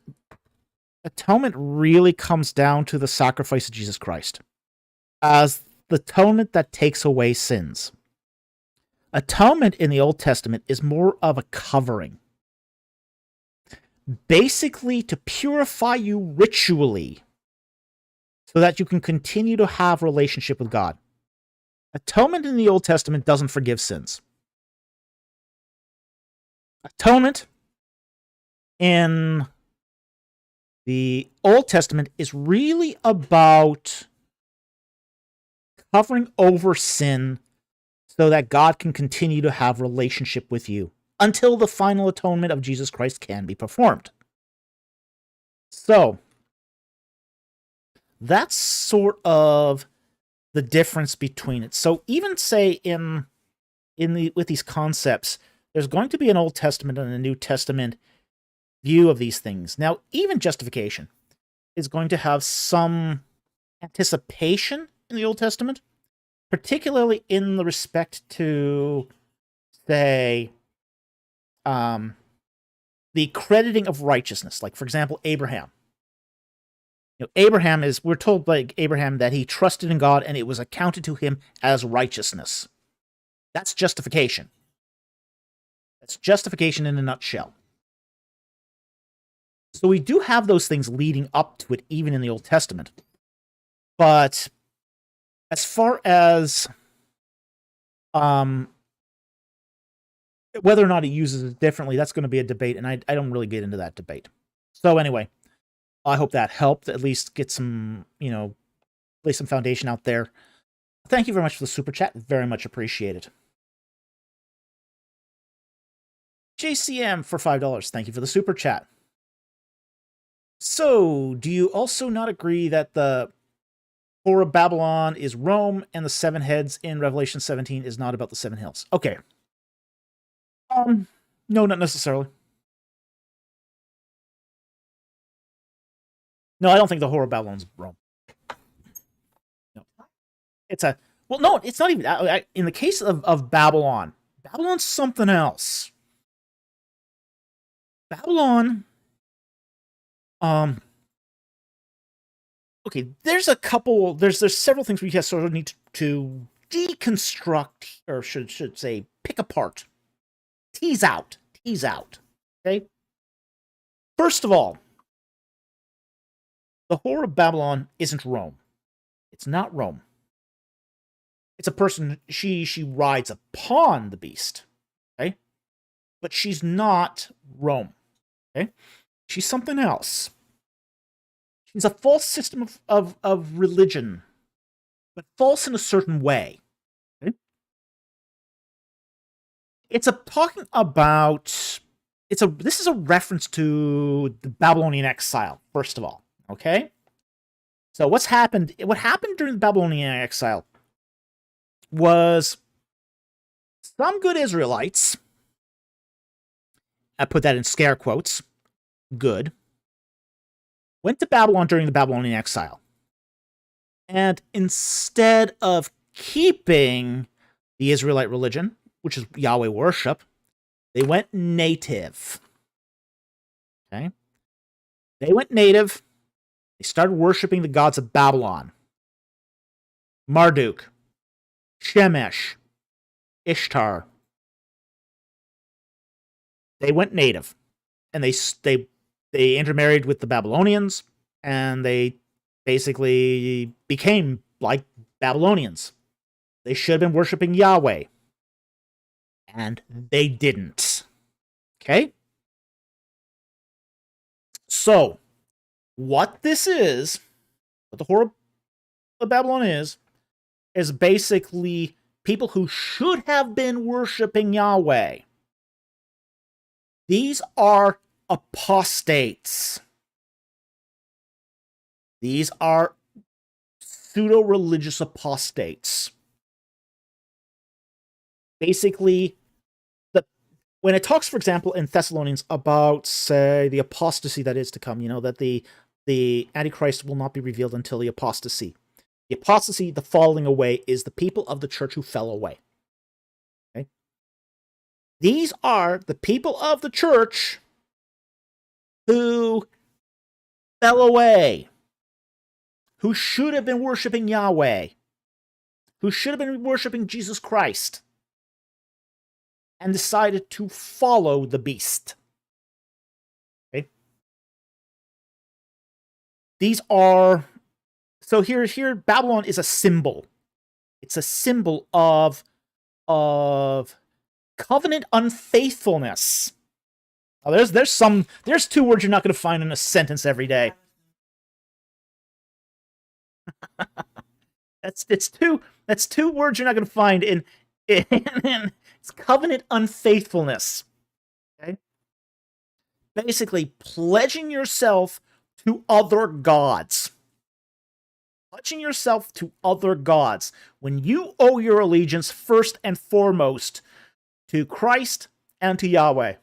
atonement really comes down to the sacrifice of Jesus Christ as the atonement that takes away sins. Atonement in the Old Testament is more of a covering, basically to purify you ritually so that you can continue to have a relationship with God. Atonement in the Old Testament doesn't forgive sins. Atonement in the Old Testament is really about covering over sin so that God can continue to have relationship with you until the final atonement of Jesus Christ can be performed. So, that's sort of the difference between it. So even say with these concepts, there's going to be an Old Testament and a New Testament view of these things. Now, even justification is going to have some anticipation in the Old Testament, particularly in the respect to, say, the crediting of righteousness. Like, for example, Abraham. We're told by Abraham that he trusted in God and it was accounted to him as righteousness. That's justification. That's justification in a nutshell. So we do have those things leading up to it, even in the Old Testament. But as far as whether or not it uses it differently, that's going to be a debate, and I don't really get into that debate. So anyway, I hope that helped, at least get some, lay some foundation out there. Thank you very much for the super chat. Very much appreciated. JCM for $5. Thank you for the super chat. So, do you also not agree that the Whore of Babylon is Rome and the seven heads in Revelation 17 is not about the seven hills? Okay. No, not necessarily. No, I don't think the Whore of Babylon's Rome. It's a well, no, it's not even. In the case of Babylon, Babylon's something else. Babylon, um, okay, there's a couple. There's several things we sort of need to deconstruct, or should say, pick apart, tease out. Okay. First of all, the whore of Babylon isn't Rome. It's not Rome. It's a person. She rides upon the beast. Okay, but she's not Rome. Okay, she's something else. She's a false system of religion, but false in a certain way. Okay? It's talking about. This is a reference to the Babylonian exile. First of all, okay. So what's happened? What happened during the Babylonian exile was some good Israelites. I put that in scare quotes. Good. Went to Babylon during the Babylonian exile. And instead of keeping the Israelite religion, which is Yahweh worship, they went native. Okay? They went native. They started worshiping the gods of Babylon. Marduk, Shemesh, Ishtar. They went native. And they intermarried with the Babylonians, and they basically became like Babylonians. They should have been worshiping Yahweh, and they didn't. Okay? So, what this is, what the whore of Babylon is basically people who should have been worshiping Yahweh. These are apostates. These are pseudo-religious apostates. Basically, when it talks, for example, in Thessalonians about, say, the apostasy that is to come, that the Antichrist will not be revealed until the apostasy. The apostasy, the falling away, is the people of the church who fell away. Okay? These are the people of the church who fell away, who should have been worshiping Yahweh, who should have been worshiping Jesus Christ, and decided to follow the beast. Okay? These are... So here, Babylon is a symbol. It's a symbol of covenant unfaithfulness. Oh, there's two words you're not going to find in a sentence every day. That's two words you're not going to find in it's covenant unfaithfulness. Okay? Basically, pledging yourself to other gods. Pledging yourself to other gods when you owe your allegiance first and foremost to Christ and to Yahweh.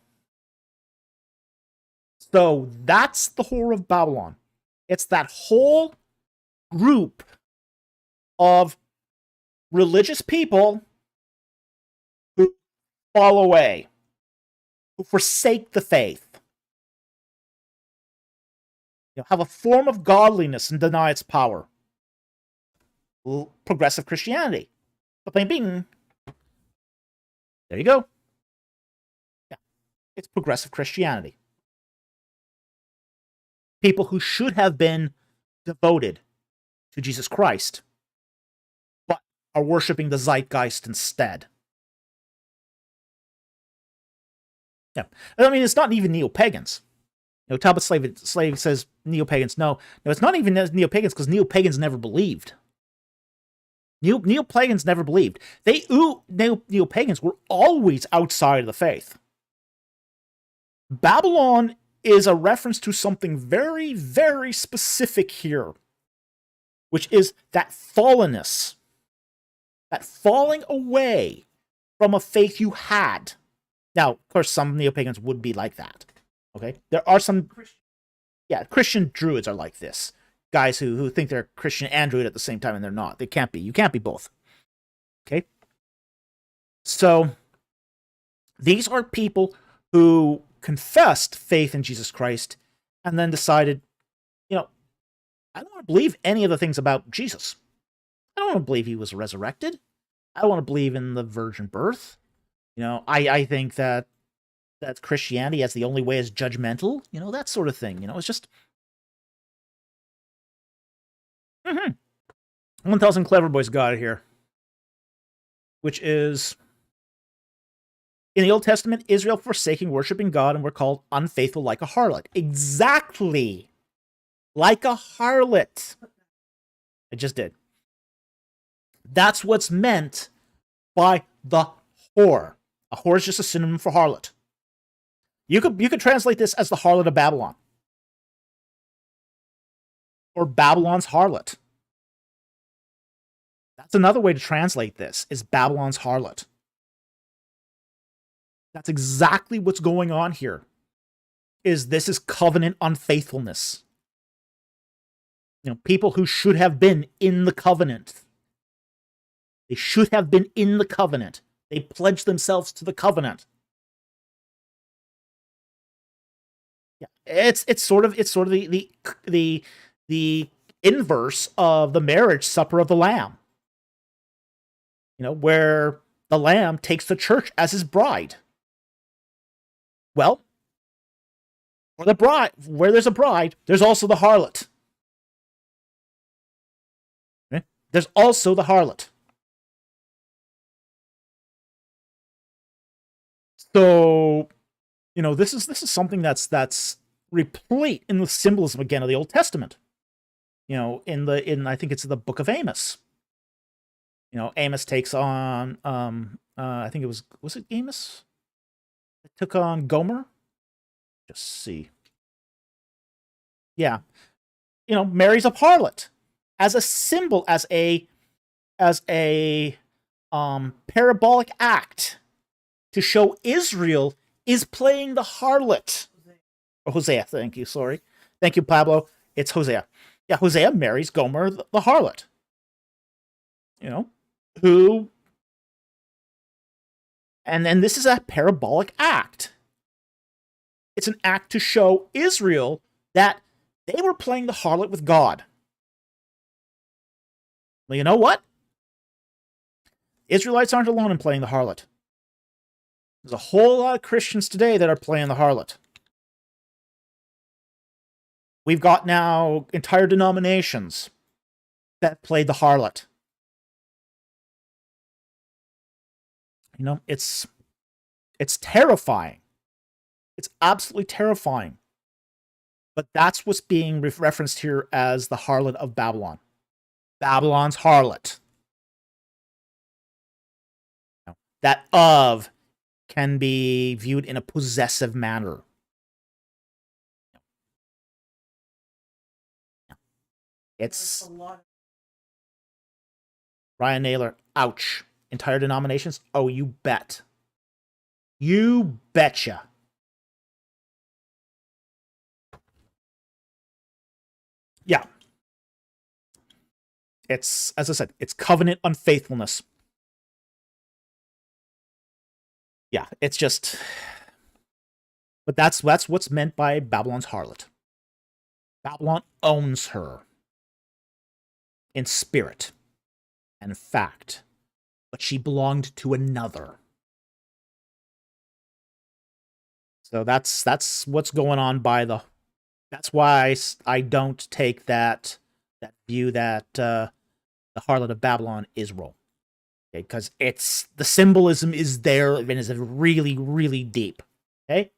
So that's the whore of Babylon. It's that whole group of religious people who fall away, who forsake the faith, have a form of godliness and deny its power. Progressive Christianity. Bing, bing. There you go. Yeah, it's progressive Christianity. People who should have been devoted to Jesus Christ, but are worshiping the zeitgeist instead. Yeah, I mean, it's not even neo-pagans. Talbot Slave says neo-pagans. No, it's not even neo-pagans, because neo-pagans never believed. Neo-pagans never believed. Neo-pagans were always outside of the faith. Babylon is a reference to something very, very specific here, which is that fallenness, that falling away from a faith you had. Now, of course, some neo-pagans would be like that. Okay? There are some... Yeah, Christian druids are like this. guys who think they're Christian Android at the same time and they're not. They can't be. You can't be both. Okay? So these are people who confessed faith in Jesus Christ and then decided, I don't want to believe any of the things about Jesus. I don't want to believe he was resurrected. I don't want to believe in the virgin birth. I think that Christianity as the only way is judgmental. That sort of thing. It's just 1,000 Clever Boys got it here, which is in the Old Testament, Israel forsaking worshiping God and were called unfaithful like a harlot. Exactly. Like a harlot. I just did. That's what's meant by the whore. A whore is just a synonym for harlot. You could translate this as the harlot of Babylon. Or Babylon's harlot. That's another way to translate this, is Babylon's harlot. That's exactly what's going on here. This is covenant unfaithfulness. People who should have been in the covenant. They should have been in the covenant. They pledged themselves to the covenant. Yeah, it's sort of the inverse of the marriage supper of the Lamb. Where the Lamb takes the church as his bride. Well, where there's a bride, there's also the harlot. Okay? There's also the harlot. So, this is something that's replete in the symbolism again of the Old Testament. In I think it's the book of Amos. Amos takes on I think was it Amos? It took on Gomer. Just see. Yeah. Mary's a harlot as a symbol, as a parabolic act to show Israel is playing the harlot. Hosea, thank you, sorry. Thank you, Pablo. It's Hosea. Yeah, Hosea marries Gomer, the harlot. Who... And then this is a parabolic act. It's an act to show Israel that they were playing the harlot with God. Well, you know what? Israelites aren't alone in playing the harlot. There's a whole lot of Christians today that are playing the harlot. We've got now entire denominations that played the harlot. It's terrifying. It's absolutely terrifying. But that's what's being referenced here as the harlot of Babylon. Babylon's harlot. That of can be viewed in a possessive manner. It's Ryan Naylor. Ouch. Entire denominations? Oh, you bet. You betcha. Yeah. It's, as I said, it's covenant unfaithfulness. Yeah, it's just... But that's what's meant by Babylon's harlot. Babylon owns her. In spirit. And fact. But she belonged to another. So that's what's going on by the... That's why I don't take that view that the harlot of Babylon is wrong. Okay, because the symbolism is there and is really, really deep. Okay?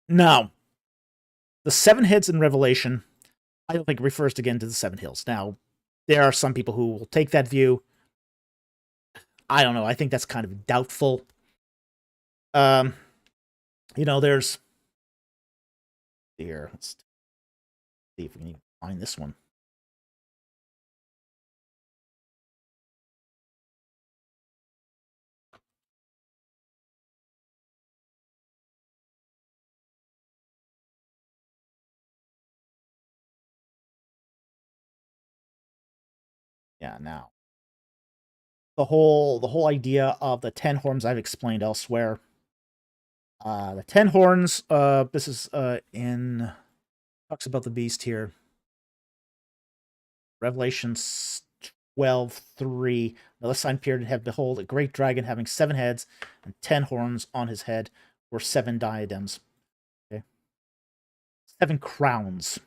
Now, the 7 heads in Revelation, I don't think refers again to the 7 hills. Now, there are some people who will take that view. I don't know. I think that's kind of doubtful. There's... Here, let's see if we can even find this one. Yeah, now the whole idea of the 10 horns I've explained elsewhere. The 10 horns, this is in talks about the beast here. Revelation 12:3. Another sign appeared and had, behold, a great dragon having 7 heads and 10 horns on his head were 7 diadems. Okay. 7 crowns.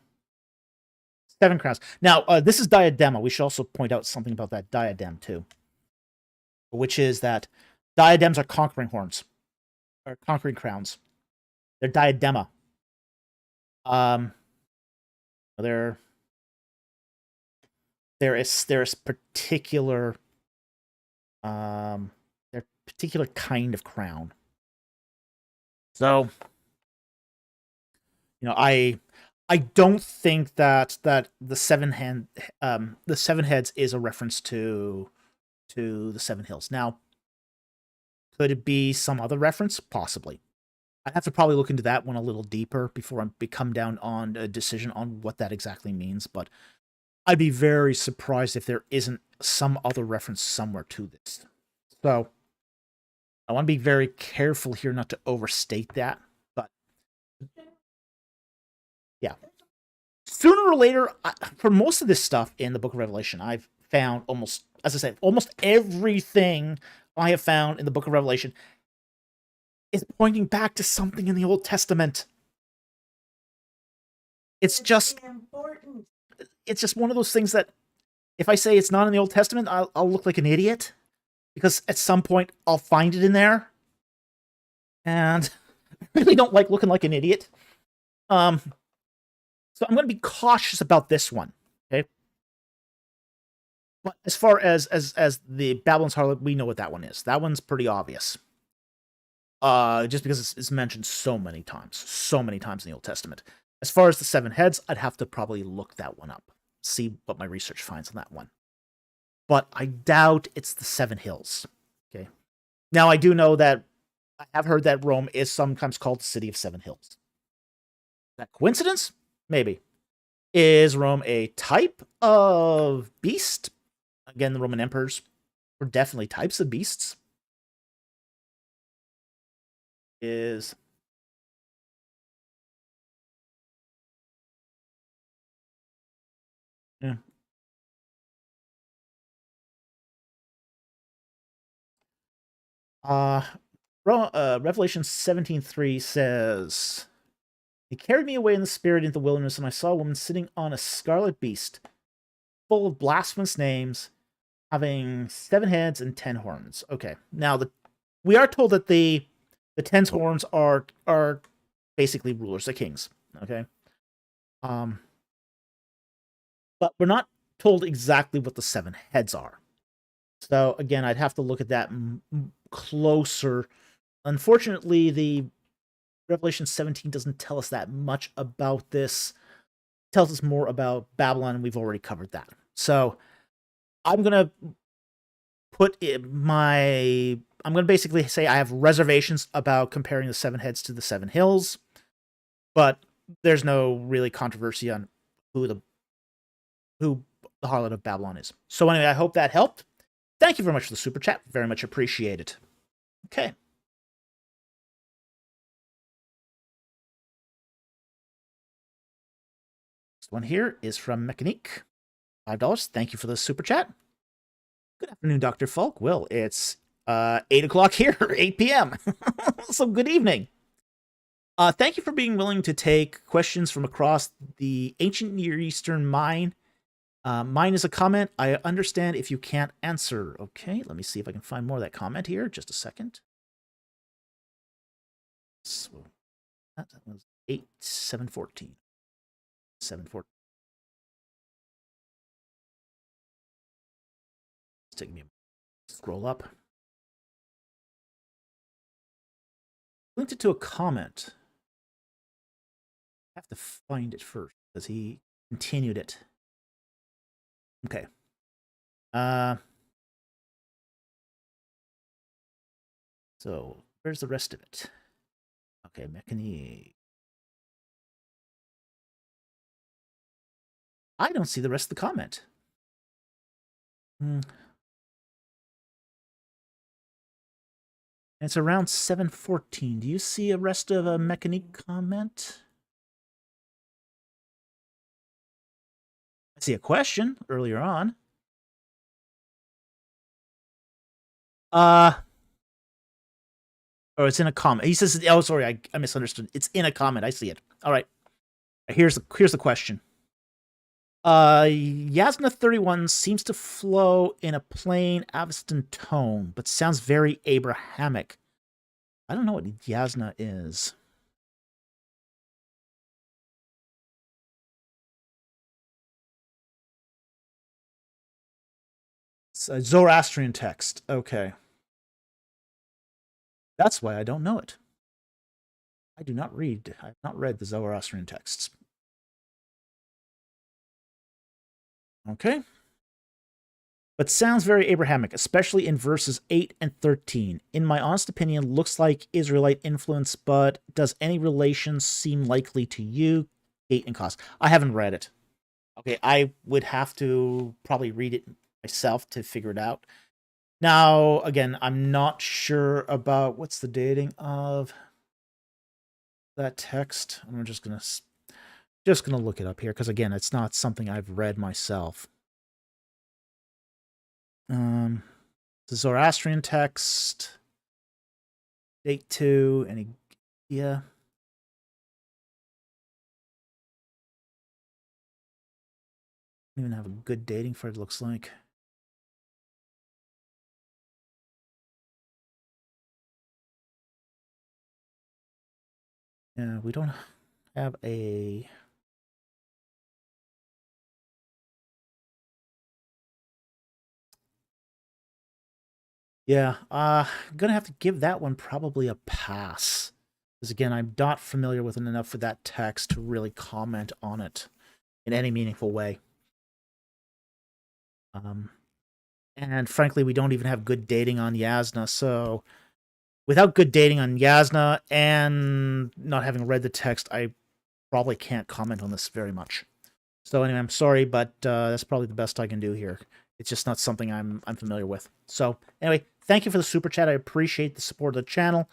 7 crowns. Now, this is diadema. We should also point out something about that diadem, too. Which is that diadems are conquering horns. Or conquering crowns. They're diadema. There is particular their particular kind of crown. So, I don't think that the 7 heads is a reference to the 7 hills. Now, could it be some other reference? Possibly. I'd have to probably look into that one a little deeper before I come down on a decision on what that exactly means, but I'd be very surprised if there isn't some other reference somewhere to this. So, I want to be very careful here not to overstate that, but yeah. Sooner or later, for most of this stuff in the Book of Revelation, I've found almost everything I have found in the Book of Revelation is pointing back to something in the Old Testament. It's just one of those things that if I say it's not in the Old Testament, I'll look like an idiot, because at some point I'll find it in there, and I really don't like looking like an idiot. So I'm going to be cautious about this one, okay? But as far as the Babylon's harlot, we know what that one is. That one's pretty obvious. Just because it's mentioned so many times in the Old Testament. As far as the 7 heads, I'd have to probably look that one up, see what my research finds on that one. But I doubt it's the 7 hills. Okay. Now, I do know that I have heard that Rome is sometimes called the City of 7 Hills. Is that coincidence? Maybe. Is Rome a type of beast? Again, the Roman emperors were definitely types of beasts. Is yeah. Revelation 17:3 says, "He carried me away in the spirit into the wilderness, and I saw a woman sitting on a scarlet beast, full of blasphemous names, having 7 heads and 10 horns." Okay, now we are told that the 10 horns are basically rulers, the kings. Okay, but we're not told exactly what the 7 heads are. So again, I'd have to look at that closer. Unfortunately, the Revelation 17 doesn't tell us that much about this. It tells us more about Babylon, and we've already covered that. So I'm gonna basically say I have reservations about comparing the 7 heads to the 7 hills, but there's no really controversy on who the harlot of Babylon is. So anyway, I hope that helped. Thank you very much for the super chat. Very much appreciated. Okay. Next one here is from Mechanique. $5. Thank you for the super chat. Good afternoon, Dr. Falk. Well, it's 8 o'clock here, 8 p.m. So good evening. Thank you for being willing to take questions from across the ancient Near Eastern mine. Mine is a comment. I understand if you can't answer. Okay, let me see if I can find more of that comment here. Just a second. So that was 714. 714. It's taking me a moment to scroll up. Linked it to a comment. I have to find it first because he continued it. Okay. So where's the rest of it? Okay, Mechanique. I don't see the rest of the comment. It's around 7:14. Do you see a rest of a Mechanique comment? I see a question earlier on. Oh, it's in a comment. He says, "Oh, sorry, I misunderstood. It's in a comment. I see it. All right. Here's the question. Yasna 31 seems to flow in a plain Avestan tone, but sounds very Abrahamic. I don't know what Yasna is. It's a Zoroastrian text. Okay. That's why I don't know it. I do not read. I've not read the Zoroastrian texts. Okay. But sounds very Abrahamic, especially in verses 8 and 13. In my honest opinion, looks like Israelite influence, but does any relation seem likely to you? Gate and cost. I haven't read it. Okay, I would have to probably read it myself to figure it out. Now, again, I'm not sure about what's the dating of that text. I'm just gonna look it up here because again, it's not something I've read myself. The Zoroastrian text, date 2, any yeah. Don't even have a good dating for it. Looks like. Yeah, we don't have a. Yeah, I'm gonna have to give that one probably a pass. Because again, I'm not familiar with it enough for that text to really comment on it in any meaningful way. And frankly, we don't even have good dating on Yasna, so without good dating on Yasna and not having read the text, I probably can't comment on this very much. So anyway, I'm sorry, but that's probably the best I can do here. It's just not something I'm familiar with. So anyway, thank you for the super chat. I appreciate the support of the channel,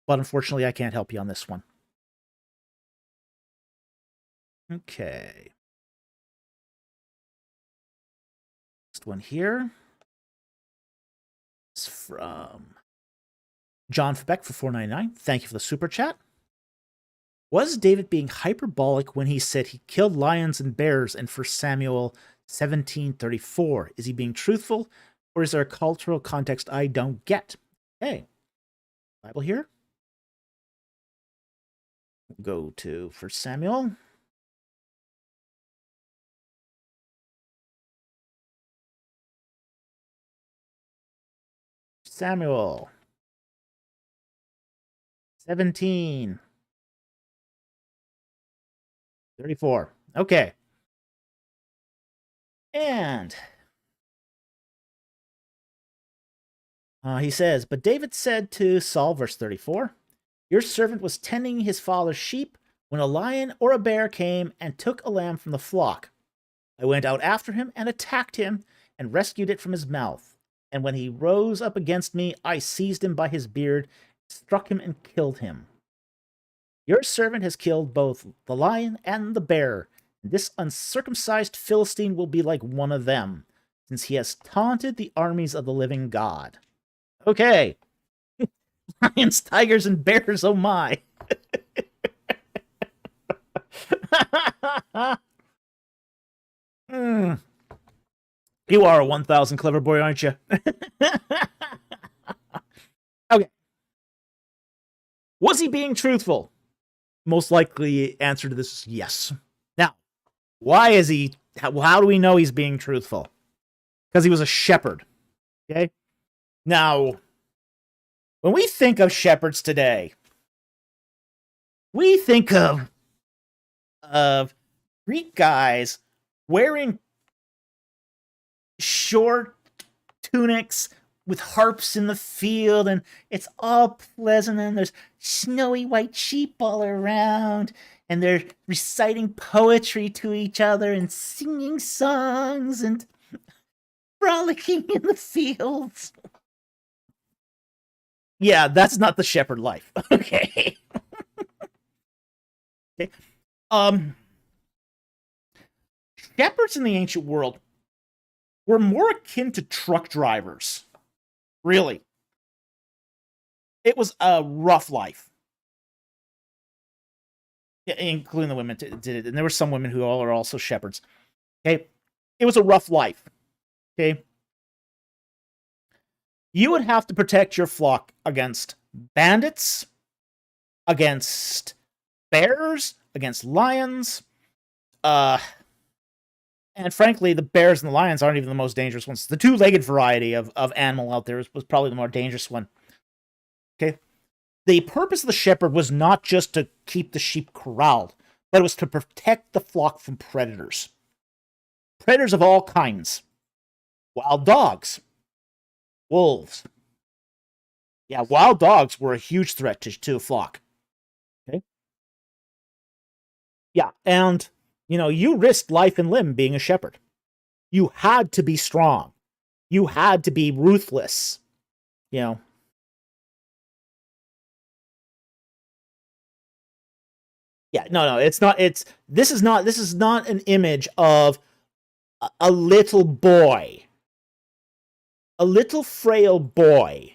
but unfortunately, I can't help you on this one. Okay. Next one here is from John Febeck for $4.99. Thank you for the super chat. Was David being hyperbolic when he said he killed lions and bears in 1 Samuel 17:34? Is he being truthful, or is there a cultural context I don't get? Okay. Bible here. Go to 1 Samuel. Samuel 17:34. Okay. And he says, but David said to Saul, verse 34, your servant was tending his father's sheep when a lion or a bear came and took a lamb from the flock. I went out after him and attacked him and rescued it from his mouth. And when he rose up against me, I seized him by his beard, struck him and killed him. Your servant has killed both the lion and the bear. And this uncircumcised Philistine will be like one of them, since he has taunted the armies of the living God. Okay. Lions, tigers, and bears, oh my. You are a 1,000 clever boy, aren't you? Okay. Was he being truthful? Most likely answer to this is yes. Now, why is he, how do we know he's being truthful? Because he was a shepherd. Okay? Now, when we think of shepherds today, we think of Greek guys wearing short tunics with harps in the field, and it's all pleasant, and there's snowy white sheep all around, and they're reciting poetry to each other and singing songs, and Frolicking in the fields. Yeah, that's not the shepherd life. Okay. Okay. Shepherds in the ancient world were more akin to truck drivers. Really. It was a rough life. Yeah, including the women did it. And there were some women who all are also shepherds. Okay. It was a rough life. Okay. You would have to protect your flock against bandits, against bears, against lions. And frankly, the bears and the lions aren't even the most dangerous ones. The two-legged variety of animal out there was probably the more dangerous one. Okay. The purpose of the shepherd was not just to keep the sheep corralled, but it was to protect the flock from predators. Predators of all kinds. Wild dogs. Wolves. Yeah, wild dogs were a huge threat to a flock. Okay. Yeah, and, you risked life and limb being a shepherd. You had to be strong. You had to be ruthless. Yeah, no, it's not. This is not an image of a little boy, a little frail boy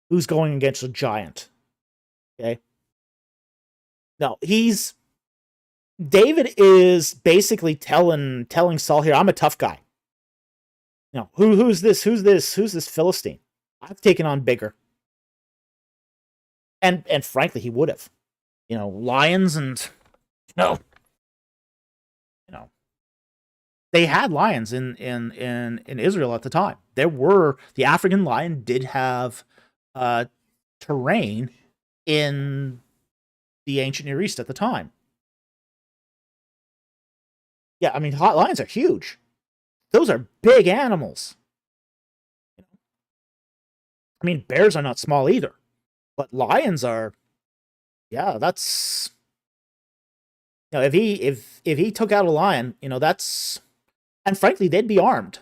who's going against a giant. Okay. No, David is basically telling Saul here, I'm a tough guy. Who's this Philistine? I've taken on bigger. And frankly, he would have. Lions and no. They had lions in Israel at the time. The African lion did have terrain in the ancient Near East at the time. Yeah, I mean, hot lions are huge. Those are big animals. I mean, bears are not small either, but lions are. Yeah, that's. If he took out a lion, that's, and frankly, they'd be armed.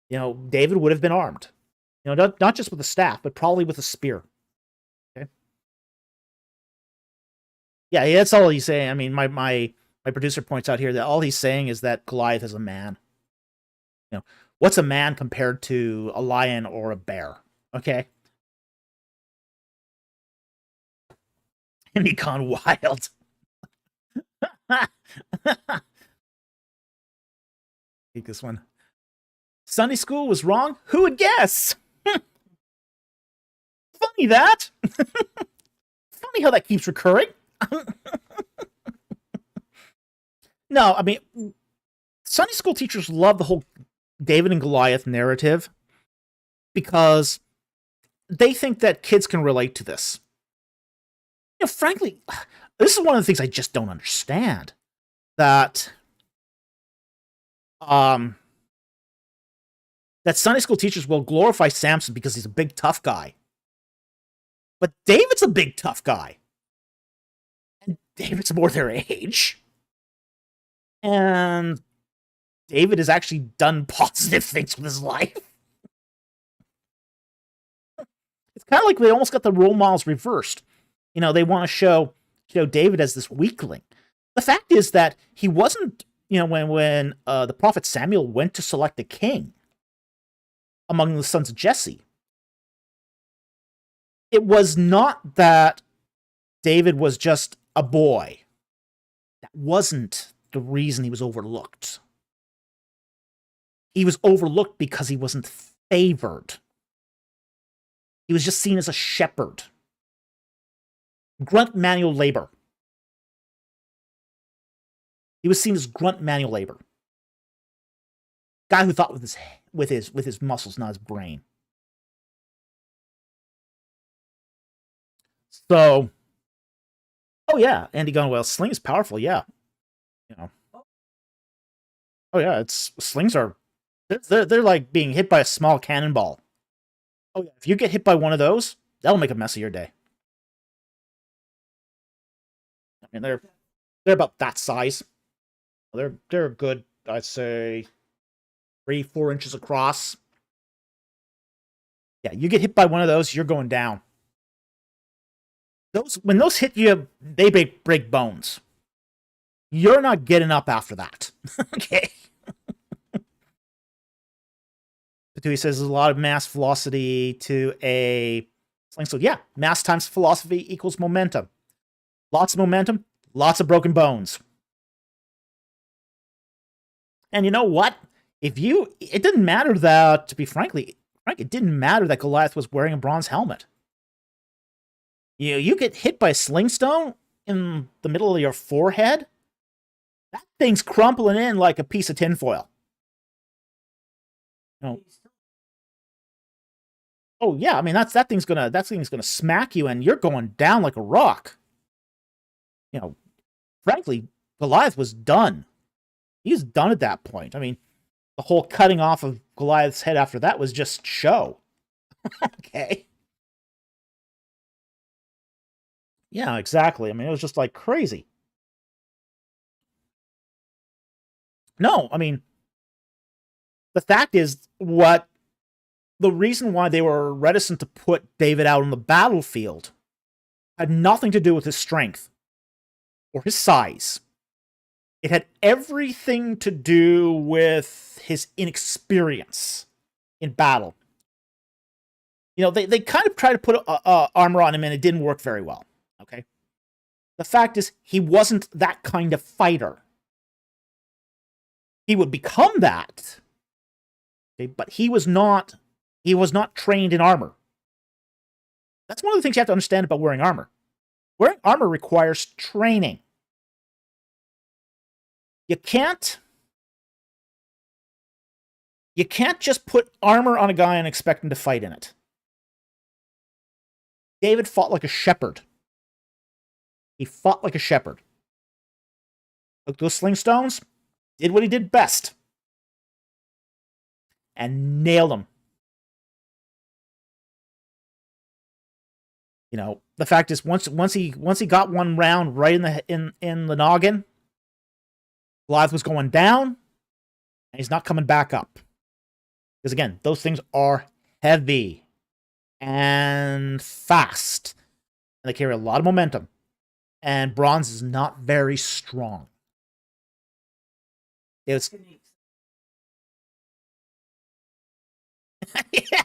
David would have been armed. Not just with a staff, but probably with a spear. Okay. Yeah, that's all he's saying. I mean, my producer points out here that all he's saying is that Goliath is a man. What's a man compared to a lion or a bear? Okay. And he gone wild. Take this one. Sunday school was wrong? Who would guess? Funny that. Funny how that keeps recurring. No, I mean, Sunday school teachers love the whole David and Goliath narrative because they think that kids can relate to this. Frankly, this is one of the things I just don't understand. That Sunday school teachers will glorify Samson because he's a big tough guy. But David's a big tough guy. And David's more their age. And David has actually done positive things with his life. It's kind of like they almost got the role models reversed. They want to show David as this weakling. The fact is that he wasn't, when the prophet Samuel went to select a king among the sons of Jesse, it was not that David was just a boy. That wasn't the reason he was overlooked. He was overlooked because he wasn't favored. He was just seen as a shepherd. Grunt manual labor. He was seen as grunt manual labor. Guy who thought with his muscles, not his brain. So, oh yeah, Andy going, well, sling is powerful, yeah. Oh yeah, slings are they're like being hit by a small cannonball. Oh yeah, if you get hit by one of those, that'll make a mess of your day. I mean, they're about that size. They're good, I'd say, 3-4 inches across. Yeah, you get hit by one of those, you're going down. When those hit you, they break bones. You're not getting up after that. Okay. He says there's a lot of mass velocity to a sling. So yeah, mass times velocity equals momentum. Lots of momentum, lots of broken bones. And you know what? It didn't matter that, to be frank, it didn't matter that Goliath was wearing a bronze helmet. You get hit by a sling stone in the middle of your forehead, that thing's crumpling in like a piece of tinfoil. No. Oh yeah, I mean that thing's gonna smack you, and you're going down like a rock. Frankly, Goliath was done. He's done at that point. I mean, the whole cutting off of Goliath's head after that was just show. Okay. Yeah, exactly. I mean, it was just like crazy. No, I mean, the fact is, the reason why they were reticent to put David out on the battlefield had nothing to do with his strength or his size. It had everything to do with his inexperience in battle. They kind of tried to put armor on him, and it didn't work very well. Okay? The fact is, he wasn't that kind of fighter. He would become that, okay, but he was not trained in armor. That's one of the things you have to understand about wearing armor. Wearing armor requires training. You can't just put armor on a guy and expect him to fight in it. David fought like a shepherd. He fought like a shepherd. Took those sling stones, did what he did best, and nailed him. The fact is, once he got one round right in the noggin, Goliath was going down, and he's not coming back up. Because again, those things are heavy and fast, and they carry a lot of momentum. And bronze is not very strong. It's yeah.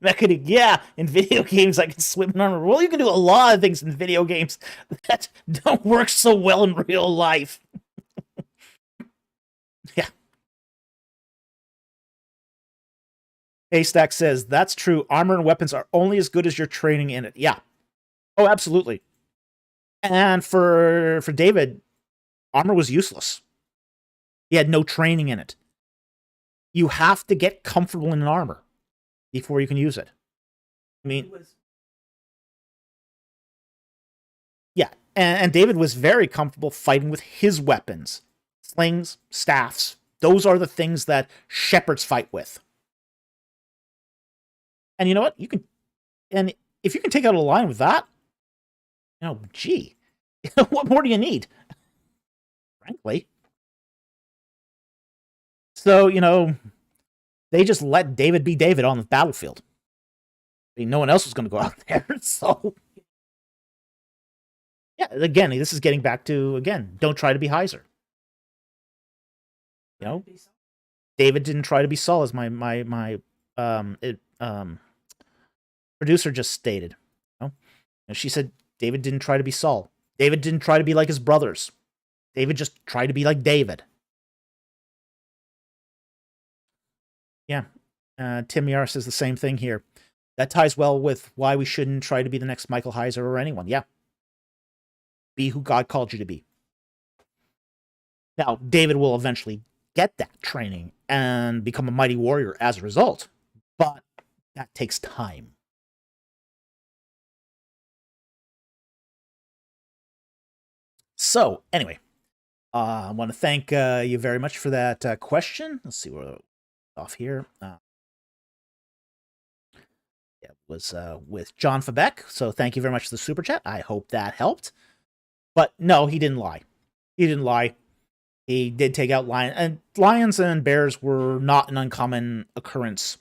Mechanic, yeah, in video games I can swim in armor. Well, you can do a lot of things in video games that don't work so well in real life. Yeah. Haystack says, that's true. Armor and weapons are only as good as your training in it. Yeah. Oh, absolutely. And for David, armor was useless. He had no training in it. You have to get comfortable in an armor before you can use it. I mean, yeah, and David was very comfortable fighting with his weapons. Slings, staffs, those are the things that shepherds fight with. And you know what? And if you can take out a line with that, gee, what more do you need? Frankly. So, they just let David be David on the battlefield. I mean, no one else was going to go out there, so... Yeah, again, this is getting back to, don't try to be Heiser. David didn't try to be Saul, as my producer just stated. And she said David didn't try to be Saul. David didn't try to be like his brothers. David just tried to be like David. Yeah. Tim Yar says the same thing here. That ties well with why we shouldn't try to be the next Michael Heiser or anyone. Yeah. Be who God called you to be. Now, David will eventually get that training and become a mighty warrior as a result, but that takes time. So, anyway, I want to thank you very much for that question. Let's see, we're off here. It was with John Fabeck, so thank you very much for the super chat. I hope that helped. But no, he didn't lie. He didn't lie. He did take out lions, and lions and bears were not an uncommon occurrence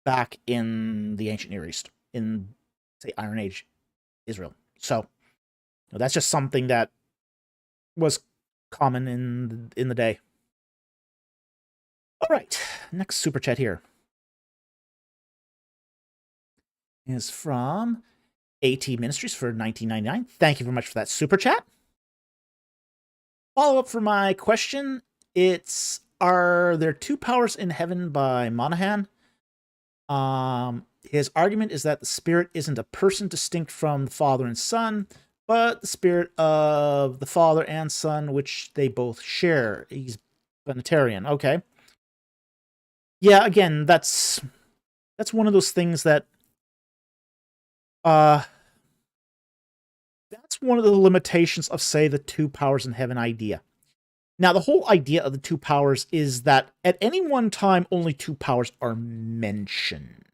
back in the ancient Near East, in, say, Iron Age Israel. So that's just something that was common in the day. All right, next super chat here is from AT Ministries for $19.99. Thank you very much for that super chat. Follow up for my question. It's, are there two powers in heaven by Monahan? His argument is that the spirit isn't a person distinct from the Father and Son, but the spirit of the Father and Son, which they both share. He's Benitarian. Okay. Yeah, again, that's one of those things that that's one of the limitations of, say, the two powers in heaven idea. Now, the whole idea of the two powers is that at any one time, only two powers are mentioned.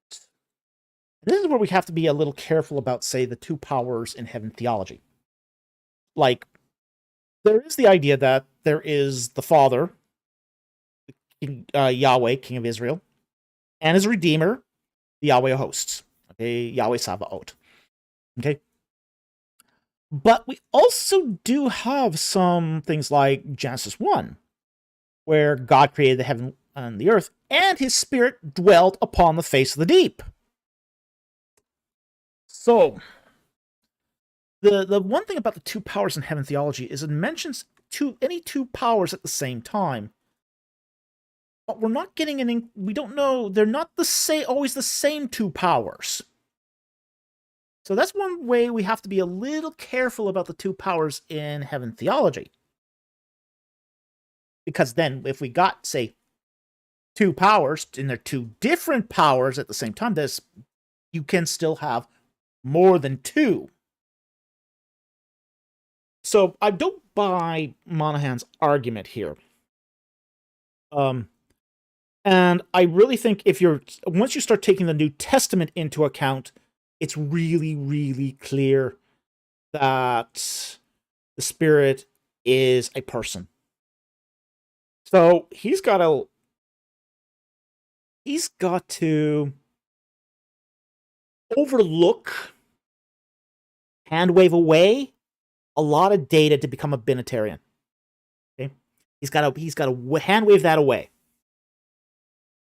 This is where we have to be a little careful about, say, the two powers in heaven theology. Like, there is the idea that there is the Father, Yahweh, King of Israel, and his Redeemer, the Yahweh of hosts, okay, Yahweh Sabaoth. Okay? But we also do have some things like Genesis 1, where God created the heaven and the earth, and his spirit dwelt upon the face of the deep. So, the one thing about the two powers in heaven theology is it mentions any two powers at the same time. But we're not getting any, we don't know, they're not always the same two powers. So that's one way we have to be a little careful about the two powers in heaven theology. Because then, if we got, say, two powers, and they're two different powers at the same time, you can still have more than two. So I don't buy Monahan's argument here. And I really think once you start taking the New Testament into account, it's really, really clear that the Spirit is a person. So he's got to overlook, hand wave away a lot of data to become a Binitarian. Okay, he's got to hand wave that away.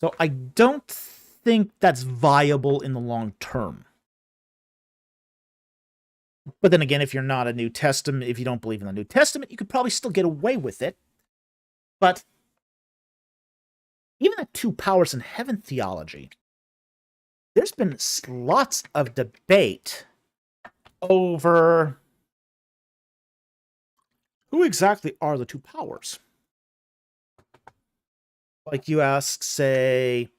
So I don't think that's viable in the long term. But then again, if you're not a New Testament, if you don't believe in the New Testament, you could probably still get away with it. But even at two powers in heaven theology, there's been lots of debate over who exactly are the two powers. Like you ask, say,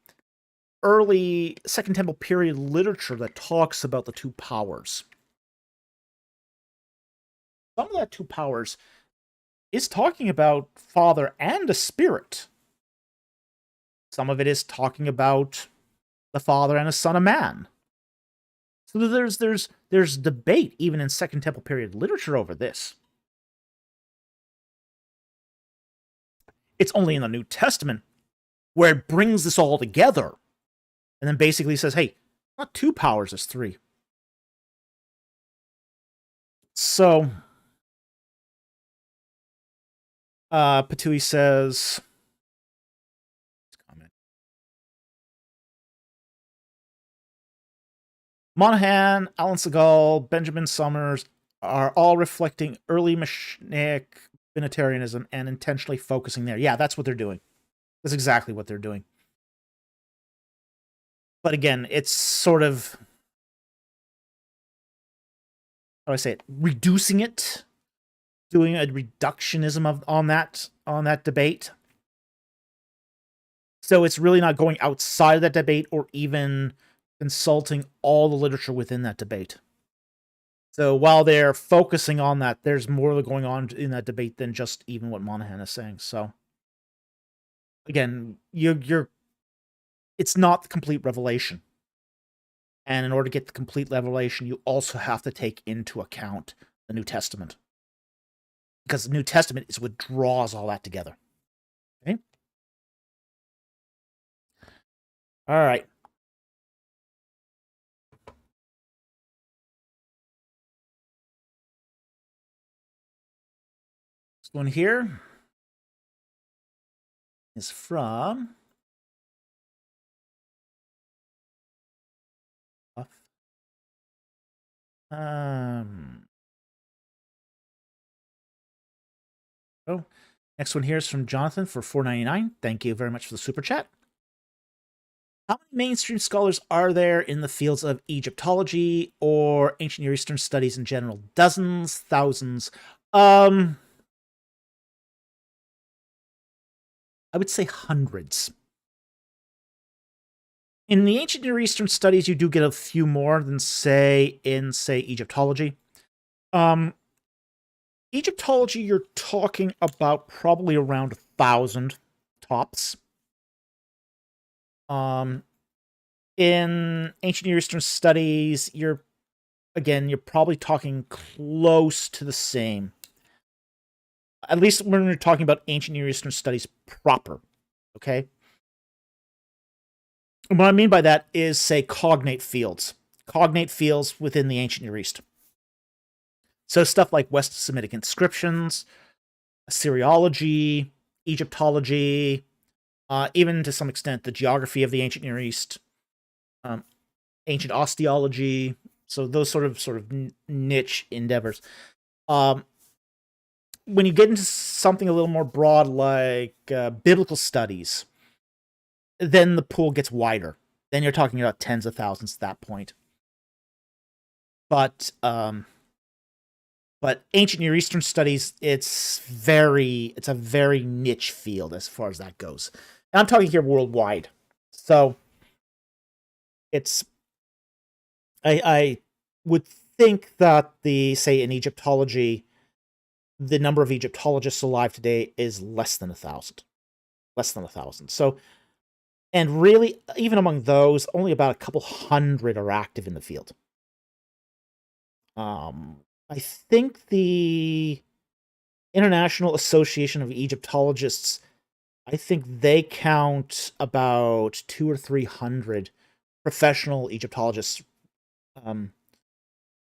early Second Temple period literature that talks about the two powers. Some of that two powers is talking about Father and a Spirit. Some of it is talking about the Father and a Son of Man. So there's debate even in Second Temple period literature over this. It's only in the New Testament where it brings this all together and then basically says, hey, not two powers, it's three. So Patui says, Monahan, Alan Segal, Benjamin Summers are all reflecting early Messianic Binitarianism and intentionally focusing there. Yeah, that's what they're doing. That's exactly what they're doing. But again, it's sort of, how do I say it? Reducing it, doing a reductionism on that debate. So it's really not going outside of that debate or even consulting all the literature within that debate. So while they're focusing on that, there's more going on in that debate than just even what Monahan is saying. So again, it's not the complete revelation. And in order to get the complete revelation, you also have to take into account the New Testament. because the New Testament is what draws all that together. Okay? All right. This one here is from oh, next one here is from Jonathan for $4.99. Thank you very much for the super chat. How many mainstream scholars are there in the fields of Egyptology or ancient Near Eastern studies in general? Dozens, thousands. I would say hundreds. In the ancient Near Eastern studies, you do get a few more than, say, in, Egyptology. Egyptology, you're talking about probably around 1,000 tops. In ancient Near Eastern studies, you're probably talking close to the same. At least when we're talking about ancient Near Eastern studies proper, okay? And what I mean by that is, say, cognate fields. Cognate fields within the ancient Near East. So stuff like West Semitic inscriptions, Assyriology, Egyptology, even to some extent the geography of the ancient Near East, ancient osteology. So those sort of niche endeavors. When you get into something a little more broad, like biblical studies, then the pool gets wider. Then you're talking about tens of thousands at that point. But ancient Near Eastern studies, it's a very niche field as far as that goes. And I'm talking here worldwide. So it's I would think that in Egyptology, the number of Egyptologists alive today is less than 1,000. Less than 1,000. So, and really, even among those, only about a couple hundred are active in the field. I think the International Association of Egyptologists, I think they count about 200 or 300 professional Egyptologists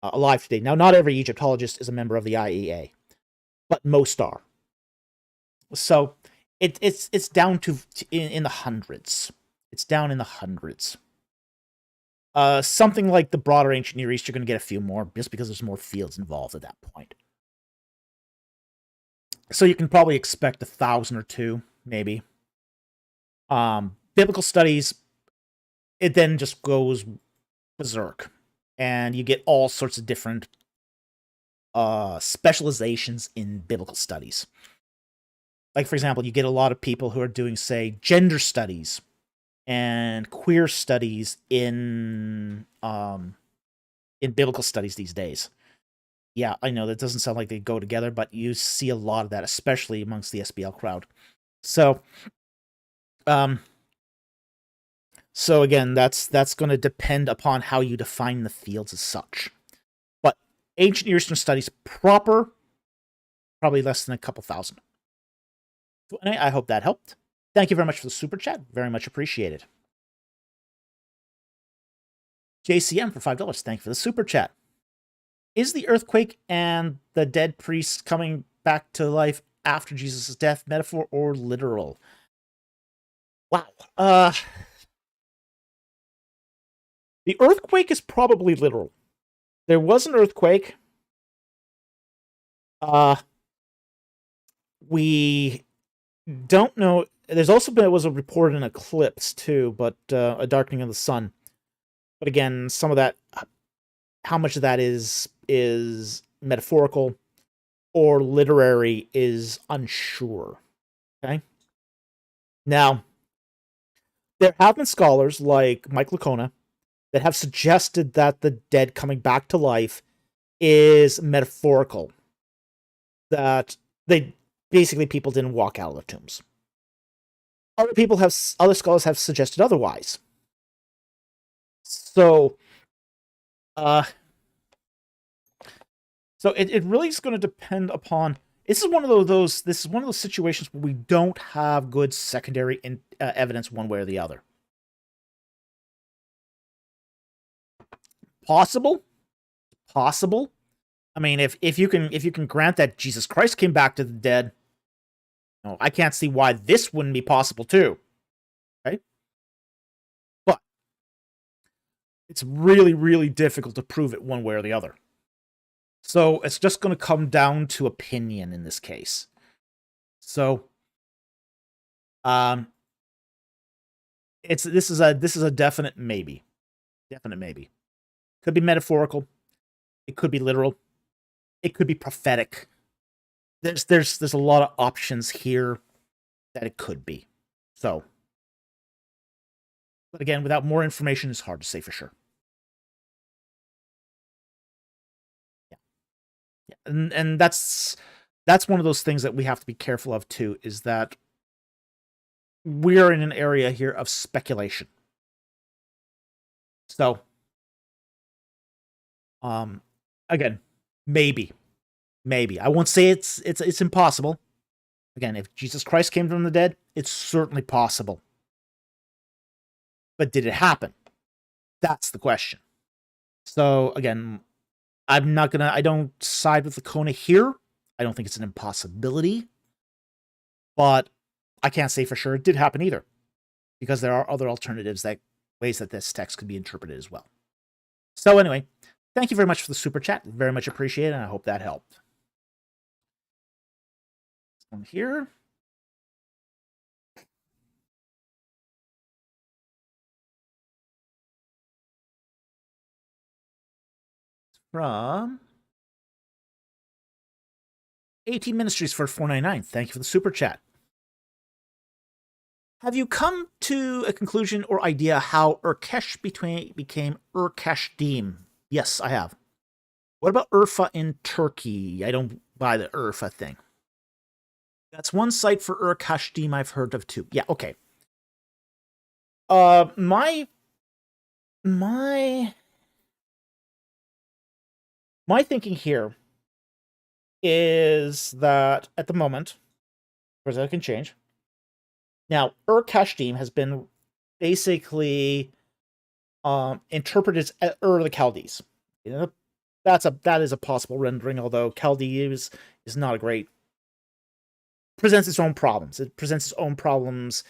alive today. Now, not every Egyptologist is a member of the IEA, but most are. So it's down to in the hundreds. It's down in the hundreds. Something like the broader ancient Near East, you're going to get a few more just because there's more fields involved at that point. So you can probably expect 1,000 or 2, maybe. Biblical studies, it then just goes berserk, and you get all sorts of different specializations in biblical studies. Like, for example, you get a lot of people who are doing, say, gender studies and queer studies in biblical studies these days. Yeah, I know that doesn't sound like they go together, but you see a lot of that, especially amongst the SBL crowd. So, again, that's going to depend upon how you define the fields as such. But ancient Near Eastern studies proper, probably less than a couple thousand. So, I hope that helped. Thank you very much for the super chat. Very much appreciated. JCM for $5. Thank you for the super chat. Is the earthquake and the dead priests coming back to life after Jesus' death metaphor or literal? Wow. The earthquake is probably literal. There was an earthquake. We don't know. There's also was a report an eclipse too, but a darkening of the sun. But again, some of that, how much of that is metaphorical or literary is unsure. Okay. Now, there have been scholars like Mike Lacona that have suggested that the dead coming back to life is metaphorical. That people didn't walk out of the tombs. Other scholars have suggested otherwise. So, it really is going to depend upon. This is one of those. This is one of those situations where we don't have good secondary evidence one way or the other. Possible. I mean, if you can grant that Jesus Christ came back to the dead, no, I can't see why this wouldn't be possible too. Right? But it's really, really difficult to prove it one way or the other. So it's just going to come down to opinion in this case. So, this is a definite maybe. Definite maybe. Could be metaphorical. It could be literal. It could be prophetic. There's a lot of options here that it could be. So, but again, without more information, it's hard to say for sure. Yeah. And that's one of those things that we have to be careful of too, is that we're in an area here of speculation. So, again, maybe. I won't say it's impossible. Again, if Jesus Christ came from the dead, it's certainly possible. But did it happen? That's the question. So, again, I don't side with Lacona here. I don't think it's an impossibility. But I can't say for sure it did happen either. Because there are other alternatives, ways that this text could be interpreted as well. So anyway, thank you very much for the super chat. Very much appreciated, and I hope that helped. This one here. From 18 Ministries for $4.99. Thank you for the super chat. Have you come to a conclusion or idea how Urkesh became Urkashdim? Yes, I have. What about Urfa in Turkey? I don't buy the Urfa thing. That's one site for Urkashdim I've heard of too. Yeah, okay. My thinking here is that at the moment, of course that can change. Now, Ur-Kasdim has been basically interpreted as Ur of the Chaldees. You know, that is a possible rendering, although Chaldees is not a great. Presents its own problems. It presents its own problems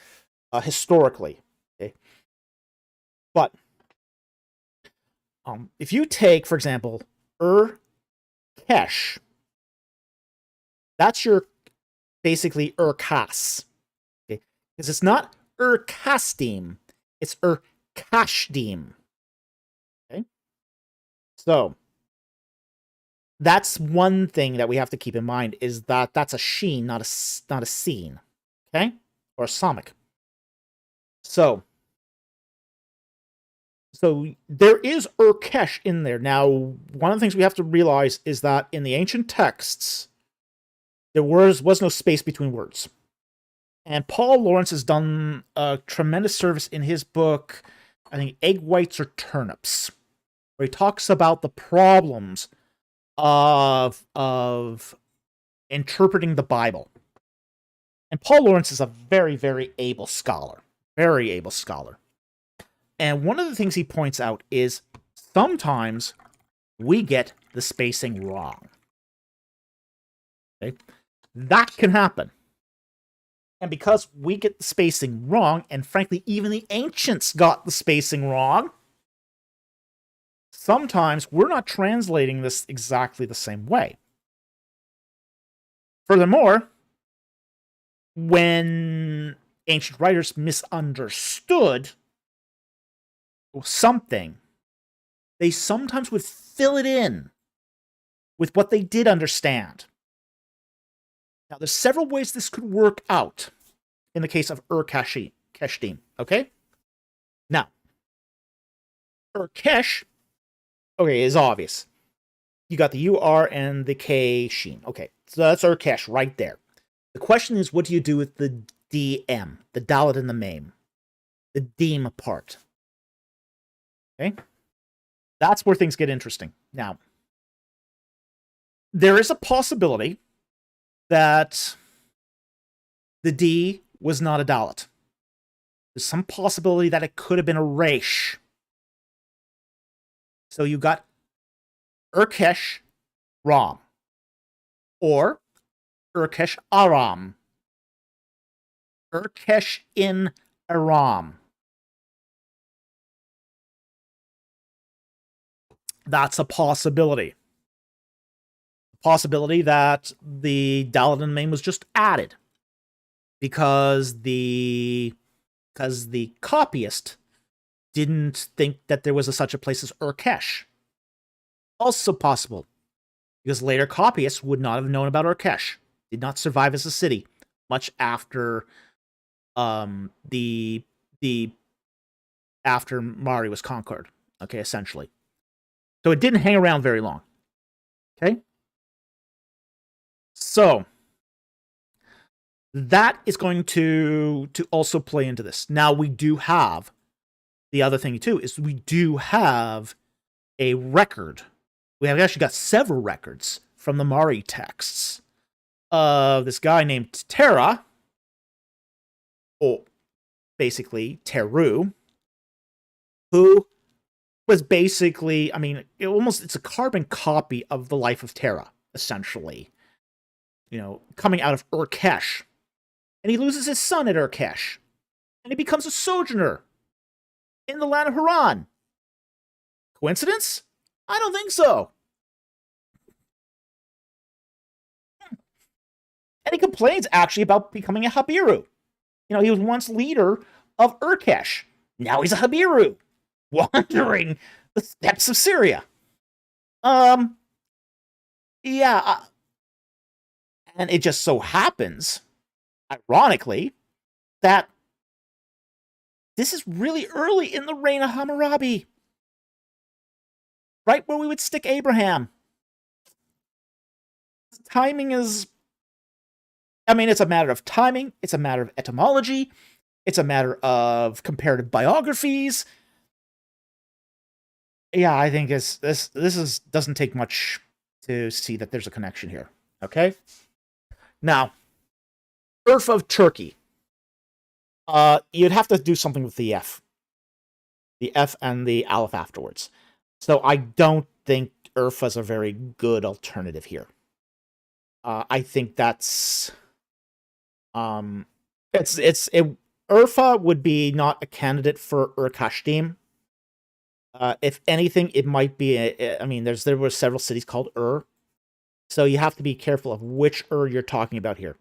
historically. Okay? But if you take, for example, Ur-Kesh, that's your basically Ur-Kas. Because it's not Ur-Kasdim, it's Ur-Kashdim. Okay? So, that's one thing that we have to keep in mind, is that that's a sheen, not a scene. Okay? Or a somic. So there is Urkesh in there. Now, one of the things we have to realize is that in the ancient texts, there was no space between words. And Paul Lawrence has done a tremendous service in his book, I think, Egg Whites or Turnips, where he talks about the problems of interpreting the Bible. And Paul Lawrence is a very, very able scholar. Very able scholar. And one of the things he points out is sometimes we get the spacing wrong. Okay? That can happen. And because we get the spacing wrong, and frankly, even the ancients got the spacing wrong, sometimes we're not translating this exactly the same way. Furthermore, when ancient writers misunderstood something, they sometimes would fill it in with what they did understand. Now, there's several ways this could work out in the case of Ur-Kashdim, okay? Now, Urkesh, okay, is obvious. You got the U-R and the K sheen. Okay, so that's Urkesh right there. The question is, what do you do with the DM, the Dalet and the Mem? The Dim part. Okay? That's where things get interesting. Now, there is a possibility that the D was not a Dalit. There's some possibility that it could have been a Resh. So you got Urkesh Ram or Urkesh Aram. Urkesh in Aram. That's a possibility. Possibility that the Daladin name was just added because the copyist didn't think that there was such a place as Urkesh. Also possible, because later copyists would not have known about Urkesh. Did not survive as a city much after after Mari was conquered. Okay, essentially. So it didn't hang around very long. Okay? So that is going to also play into this. Now we do have the other thing too is we do have a record. We have actually got several records from the Mari texts of this guy named Terra, or basically Teru, who was basically, I mean, it's a carbon copy of the life of Terra, essentially. You know, coming out of Urkesh. And he loses his son at Urkesh. And he becomes a sojourner in the land of Haran. Coincidence? I don't think so. And he complains, actually, about becoming a Habiru. You know, he was once leader of Urkesh. Now he's a Habiru, wandering the steppes of Syria. Yeah. And it just so happens, ironically, that this is really early in the reign of Hammurabi. Right where we would stick Abraham. Timing is... I mean, it's a matter of timing. It's a matter of etymology. It's a matter of comparative biographies. Yeah, I think this doesn't take much to see that there's a connection here. Okay? Now, Urf of Turkey. You'd have to do something with the F. The F and the Aleph afterwards. So I don't think Urfa is a very good alternative here. I think that's... Urfa would be not a candidate for Ur-Kashdim. If anything, it might be... there were several cities called Ur. So you have to be careful of which Ur you're talking about here.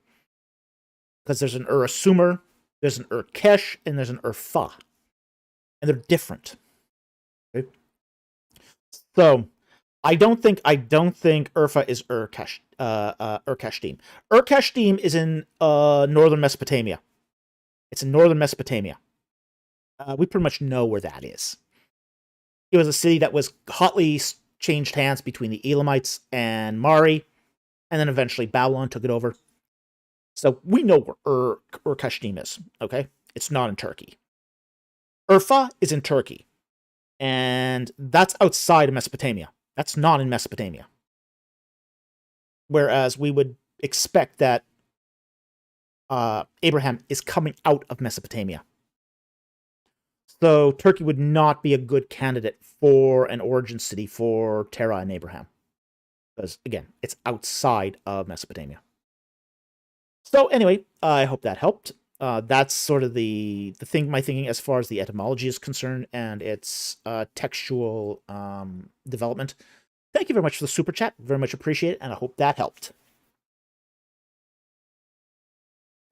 Because there's an Ur-Sumer, there's an Ur-Kesh, and there's an Urfa. And they're different. Okay? So, I don't think Urfa is Ur-Kashdim. Ur-Kashdim is in northern Mesopotamia. It's in northern Mesopotamia. We pretty much know where that is. It was a city that was hotly changed hands between the Elamites and Mari, and then eventually Babylon took it over. So we know where Ur-Kashdim is, okay? It's not in Turkey. Urfa is in Turkey, and that's outside of Mesopotamia. That's not in Mesopotamia. Whereas we would expect that Abraham is coming out of Mesopotamia. So Turkey would not be a good candidate for an origin city for Terah and Abraham. Because, again, it's outside of Mesopotamia. So anyway, I hope that helped. That's sort of my thinking as far as the etymology is concerned and its textual development. Thank you very much for the super chat. Very much appreciate it, and I hope that helped.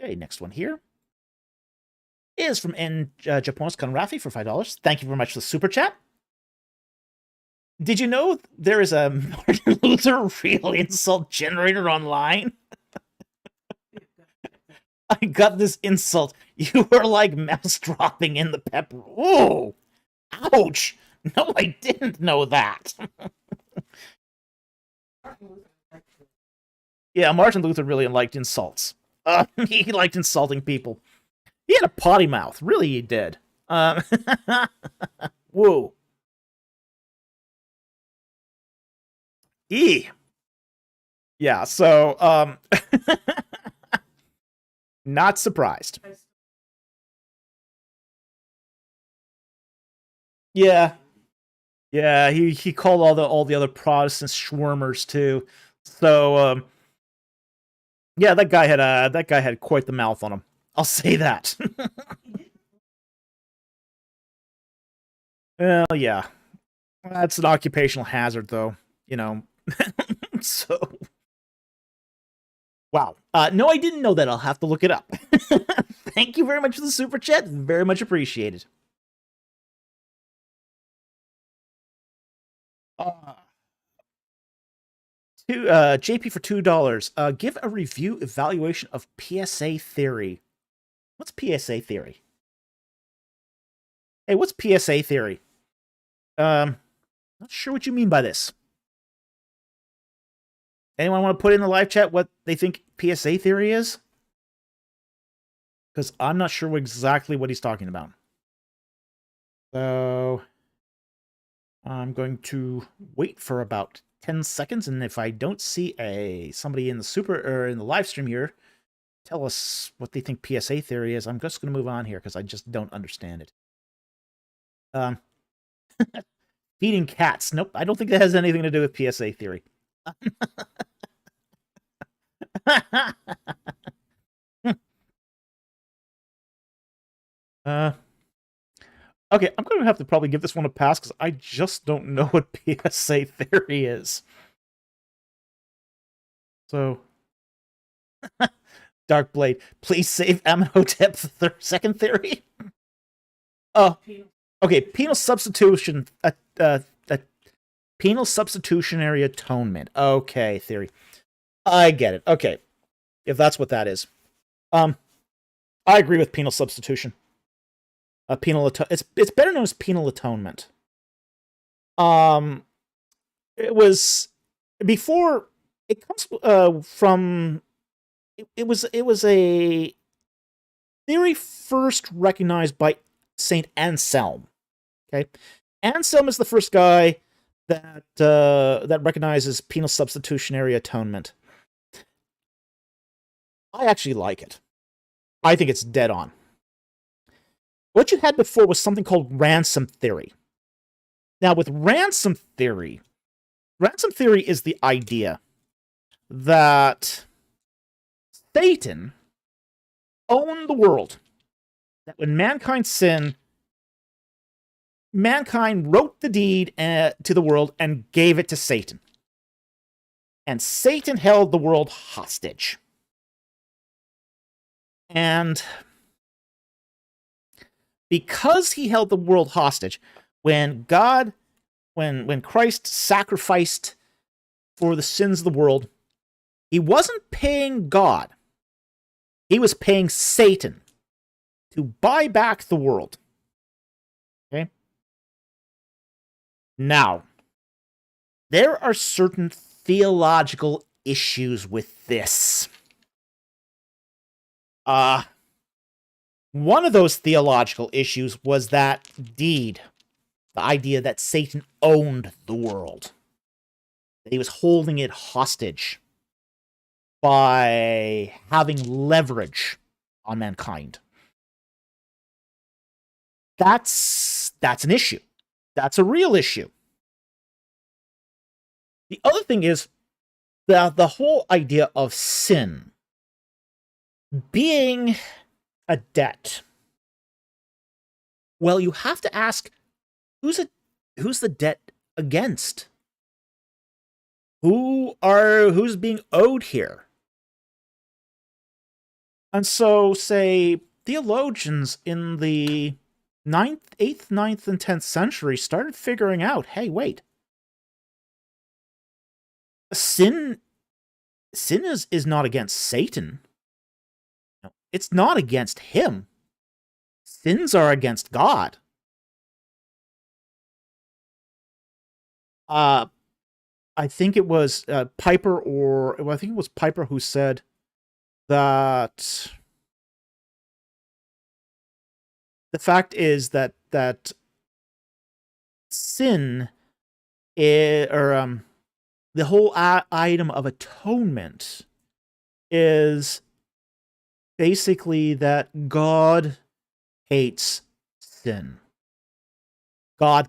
Okay, next one here is from Japonis Kanrafi for $5. Thank you very much for the super chat. Did you know there is a Martin Luther real insult generator online? I got this insult. You were like mouse dropping in the pepper. Oh, ouch. No, I didn't know that. Yeah, Martin Luther really liked insults. He liked insulting people. He had a potty mouth. Really, he did. Whoa. Yeah, so, Not surprised. Yeah. Yeah, he called all the other Protestant schwarmers too. So yeah, that guy had quite the mouth on him. I'll say that. Well, yeah. That's an occupational hazard though, you know. So wow. No, I didn't know that. I'll have to look it up. Thank you very much for the super chat. Very much appreciated. JP for $2. Give a review evaluation of PSA theory. What's PSA theory? Hey, what's PSA theory? Not sure what you mean by this. Anyone want to put in the live chat what they think PSA theory is? Because I'm not sure exactly what he's talking about. So I'm going to wait for about 10 seconds, and if I don't see somebody in the live stream here tell us what they think PSA theory is, I'm just going to move on here because I just don't understand it. Feeding cats. Nope, I don't think that has anything to do with PSA theory. Okay, I'm going to have to probably give this one a pass because I just don't know what PSA theory is. So, Dark Blade, please save Amenhotep the second theory. Oh, okay. Penal substitution. Penal substitutionary atonement. Okay, theory. I get it. Okay, if that's what that is. I agree with penal substitution. It's better known as penal atonement. It was before it comes from. It was a theory first recognized by Saint Anselm. Okay, Anselm is the first guy that recognizes penal substitutionary atonement. I actually like it. I think it's dead on. What you had before was something called ransom theory. Now, with ransom theory is the idea that Satan owned the world. That when mankind sinned, mankind wrote the deed to the world and gave it to Satan. And Satan held the world hostage. And because he held the world hostage, when Christ sacrificed for the sins of the world, he wasn't paying God. He was paying Satan to buy back the world. Okay? Now, there are certain theological issues with this. One of those theological issues was that deed, the idea that Satan owned the world, that he was holding it hostage by having leverage on mankind. That's an issue. That's a real issue. The other thing is the whole idea of sin being a debt. Well, you have to ask, who's the debt against? Who's being owed here? And so, say, theologians in the 8th, 9th, and 10th century started figuring out, hey, wait. Sin is not against Satan. No, it's not against him. Sins are against God. I think it was Piper who said that the fact is that sin is, the whole item of atonement is basically that God hates sin. God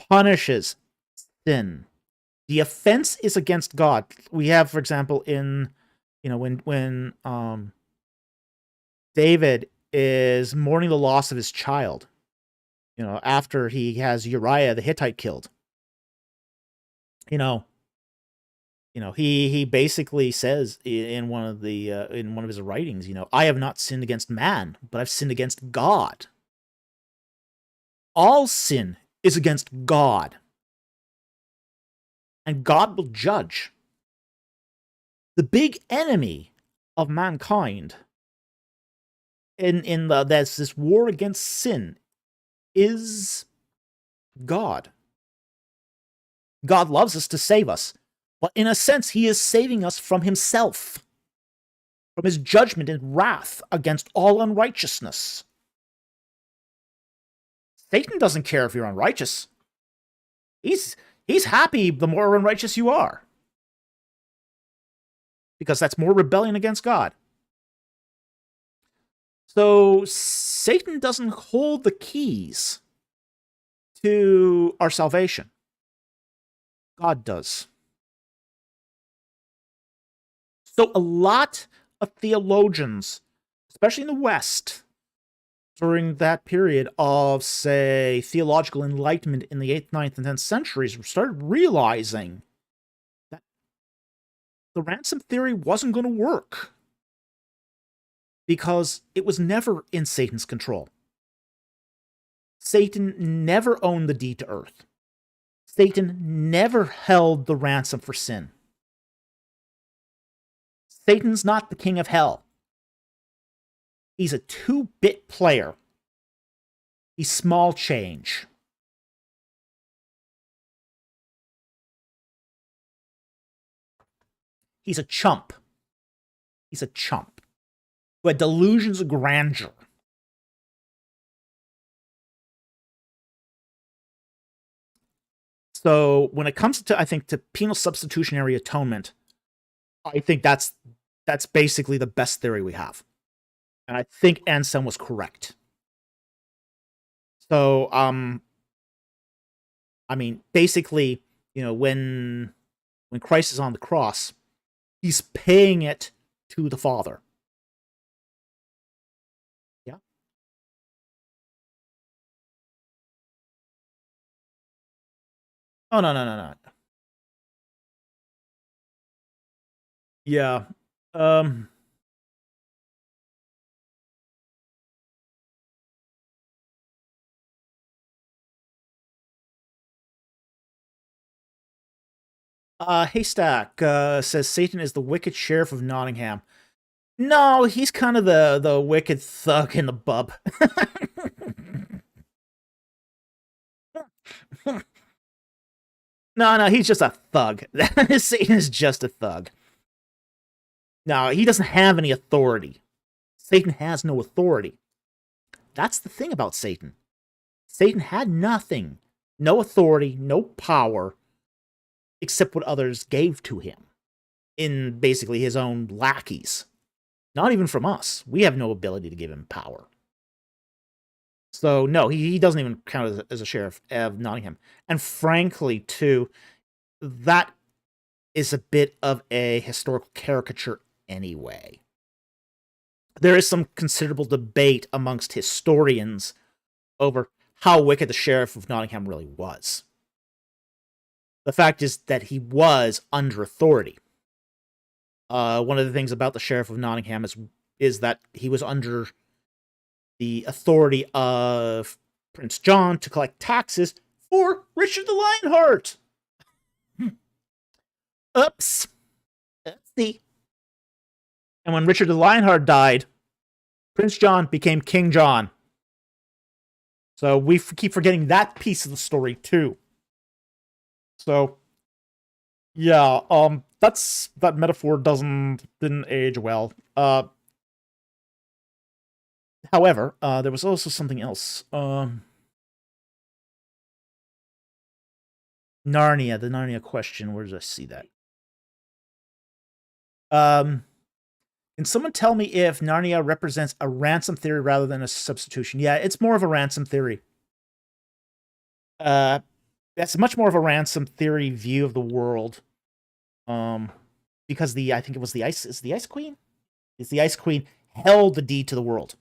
punishes sin. The offense is against God. We have, for example, in when David is mourning the loss of his child, after he has Uriah the Hittite killed. He basically says in one of his writings, I have not sinned against man, but I've sinned against God. All sin is against God, and God will judge. The big enemy of mankind that's this war against sin is God. God loves us to save us, but in a sense, he is saving us from himself, from his judgment and wrath against all unrighteousness. Satan doesn't care if you're unrighteous. He's happy the more unrighteous you are, because that's more rebellion against God. So Satan doesn't hold the keys to our salvation. God does. So a lot of theologians, especially in the West, during that period of, say, theological enlightenment in the 8th, 9th, and 10th centuries, started realizing that the ransom theory wasn't going to work, because it was never in Satan's control. Satan never owned the deed to earth. Satan never held the ransom for sin. Satan's not the king of hell. He's a 2-bit player. He's small change. He's a chump. He's a chump who had delusions of grandeur. So when it comes to, I think, to penal substitutionary atonement, I think that's basically the best theory we have. And I think Anselm was correct. So, I mean, basically, when Christ is on the cross, he's paying it to the Father. Yeah. Oh, no. Yeah. Haystack says Satan is the wicked sheriff of Nottingham. No, he's kind of the wicked thug in the bub. No, he's just a thug. Satan is just a thug. No, he doesn't have any authority. Satan has no authority. That's the thing about Satan. Satan had nothing. No authority, no power, except what others gave to him in basically his own lackeys. Not even from us. We have no ability to give him power. So, no, he doesn't even count as a sheriff of Nottingham. And frankly, too, that is a bit of a historical caricature anyway. There is some considerable debate amongst historians over how wicked the sheriff of Nottingham really was. The fact is that he was under authority. One of the things about the sheriff of Nottingham is that he was under the authority of Prince John to collect taxes for Richard the Lionheart. Oops. Oopsie. And when Richard the Lionheart died, Prince John became King John. So we keep forgetting that piece of the story too. So, yeah, that metaphor didn't age well. However, there was also something else. Narnia, the Narnia question. Where did I see that? Can someone tell me if Narnia represents a ransom theory rather than a substitution? Yeah, it's more of a ransom theory. That's much more of a ransom theory view of the world. Because I think it was the Ice Queen? It's the Ice Queen held the deed to the world.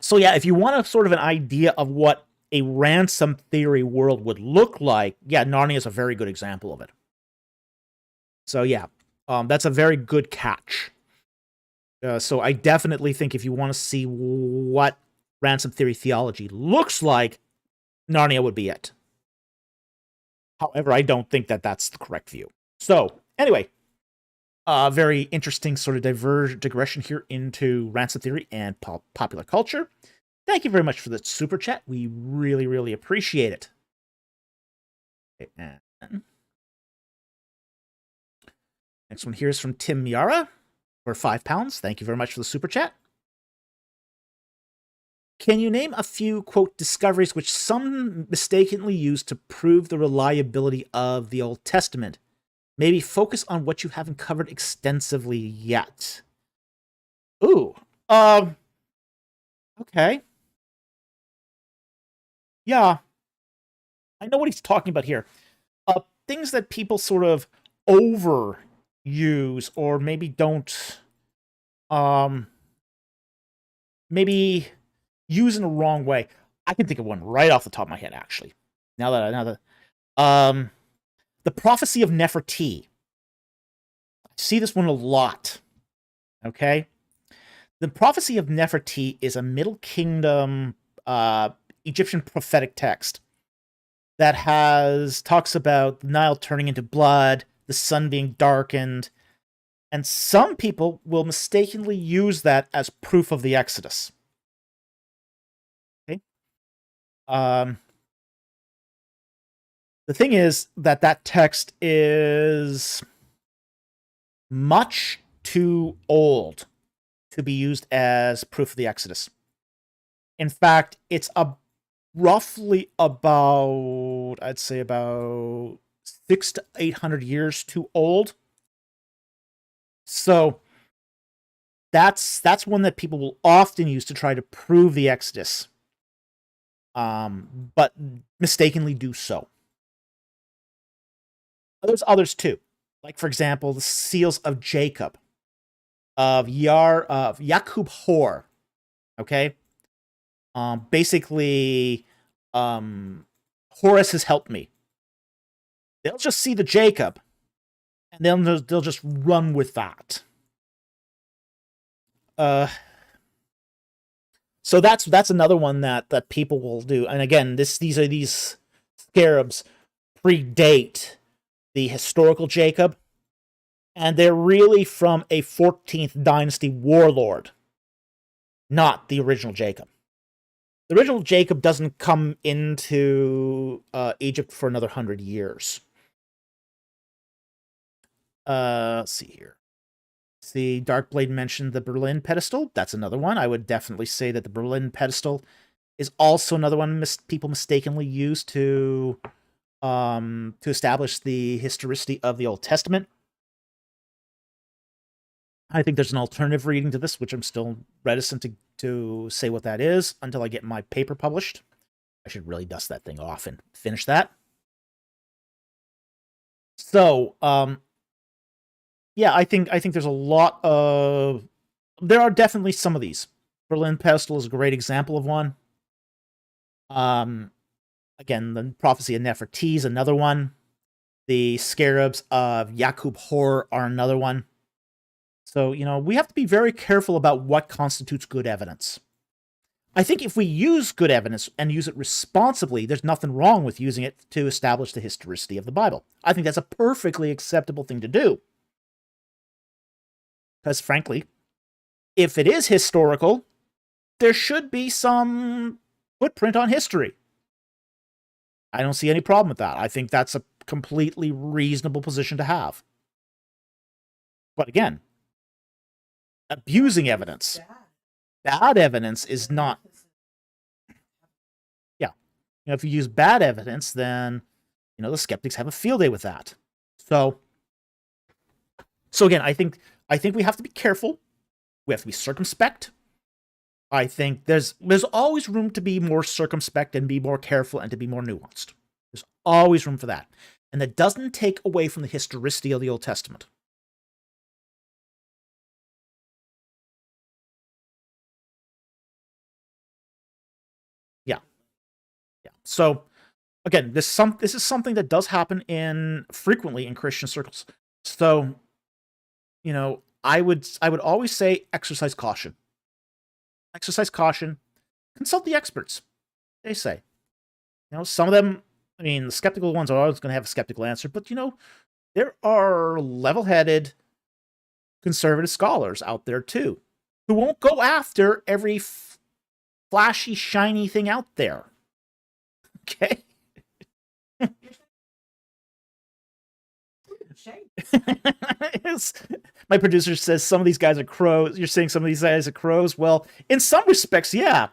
So yeah, if you want a sort of an idea of what a ransom theory world would look like, yeah, Narnia is a very good example of it. So yeah, that's a very good catch. So I definitely think if you want to see what ransom theory theology looks like, Narnia would be it. However, I don't think that that's the correct view. So anyway, very interesting sort of digression here into ransom theory and popular culture. Thank you very much for the super chat. We really, really appreciate it. Okay, and next one here is from Tim Miara for £5. Thank you very much for the super chat. Can you name a few, quote, discoveries which some mistakenly used to prove the reliability of the Old Testament? Maybe focus on what you haven't covered extensively yet. Ooh. Okay. Yeah. I know what he's talking about here. Things that people sort of overuse or maybe don't maybe use in a wrong way. I can think of one right off the top of my head, actually. Now that the prophecy of Nefertiti. I see this one a lot. Okay? The prophecy of Nefertiti is a Middle Kingdom Egyptian prophetic text that talks about the Nile turning into blood, the sun being darkened, and some people will mistakenly use that as proof of the Exodus. Okay? The thing is that text is much too old to be used as proof of the Exodus. In fact, it's roughly about, I'd say about 600 to 800 years too old. So that's one that people will often use to try to prove the Exodus, but mistakenly do so. There's others too, like for example, the seals of Jacob, of Yakub Hor. Okay, basically, Horus has helped me. They'll just see the Jacob, and then they'll just run with that. So that's another one that people will do. And again, these scarabs predate the historical Jacob, and they're really from a 14th dynasty warlord, not the original Jacob. The original Jacob doesn't come into Egypt for another 100 years. Let's see here. See, Darkblade mentioned the Berlin pedestal. That's another one. I would definitely say that the Berlin pedestal is also another one people mistakenly use to establish the historicity of the Old Testament. I think there's an alternative reading to this, which I'm still reticent to say what that is until I get my paper published. I should really dust that thing off and finish that. So, yeah, I think there's a lot of... There are definitely some of these. Berlin pedestal is a great example of one. Again, the prophecy of Nefertiti is another one. The scarabs of Yakub Hor are another one. So, we have to be very careful about what constitutes good evidence. I think if we use good evidence and use it responsibly, there's nothing wrong with using it to establish the historicity of the Bible. I think that's a perfectly acceptable thing to do. Because frankly, if it is historical, there should be some footprint on history. I don't see any problem with that. I think that's a completely reasonable position to have. But again, abusing evidence, bad evidence is not... Yeah. If you use bad evidence, then, the skeptics have a field day with that. So, So again, I think we have to be careful. We have to be circumspect. I think there's always room to be more circumspect and be more careful and to be more nuanced. There's always room for that. And that doesn't take away from the historicity of the Old Testament. Yeah. Yeah. So again, this is something that does happen frequently in Christian circles. So, I would always say exercise caution. Exercise caution. Consult the experts. They say. Some of them, the skeptical ones are always going to have a skeptical answer, but there are level-headed conservative scholars out there too, who won't go after every flashy, shiny thing out there. Okay? My producer says some of these guys are crows. You're saying some of these guys are crows? Well, in some respects, yeah.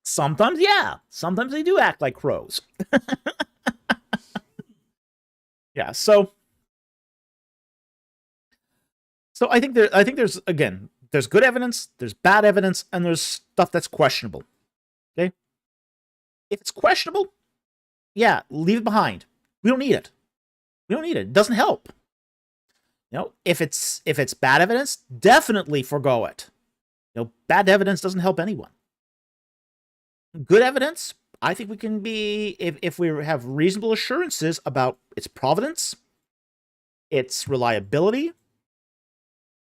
Sometimes, yeah. Sometimes they do act like crows. Yeah, so I think there's good evidence, there's bad evidence, and there's stuff that's questionable. Okay? If it's questionable, yeah, leave it behind. We don't need it. It doesn't help. If it's bad evidence, definitely forgo it. Bad evidence doesn't help anyone. Good evidence, I think we can be, if we have reasonable assurances about its provenance, its reliability,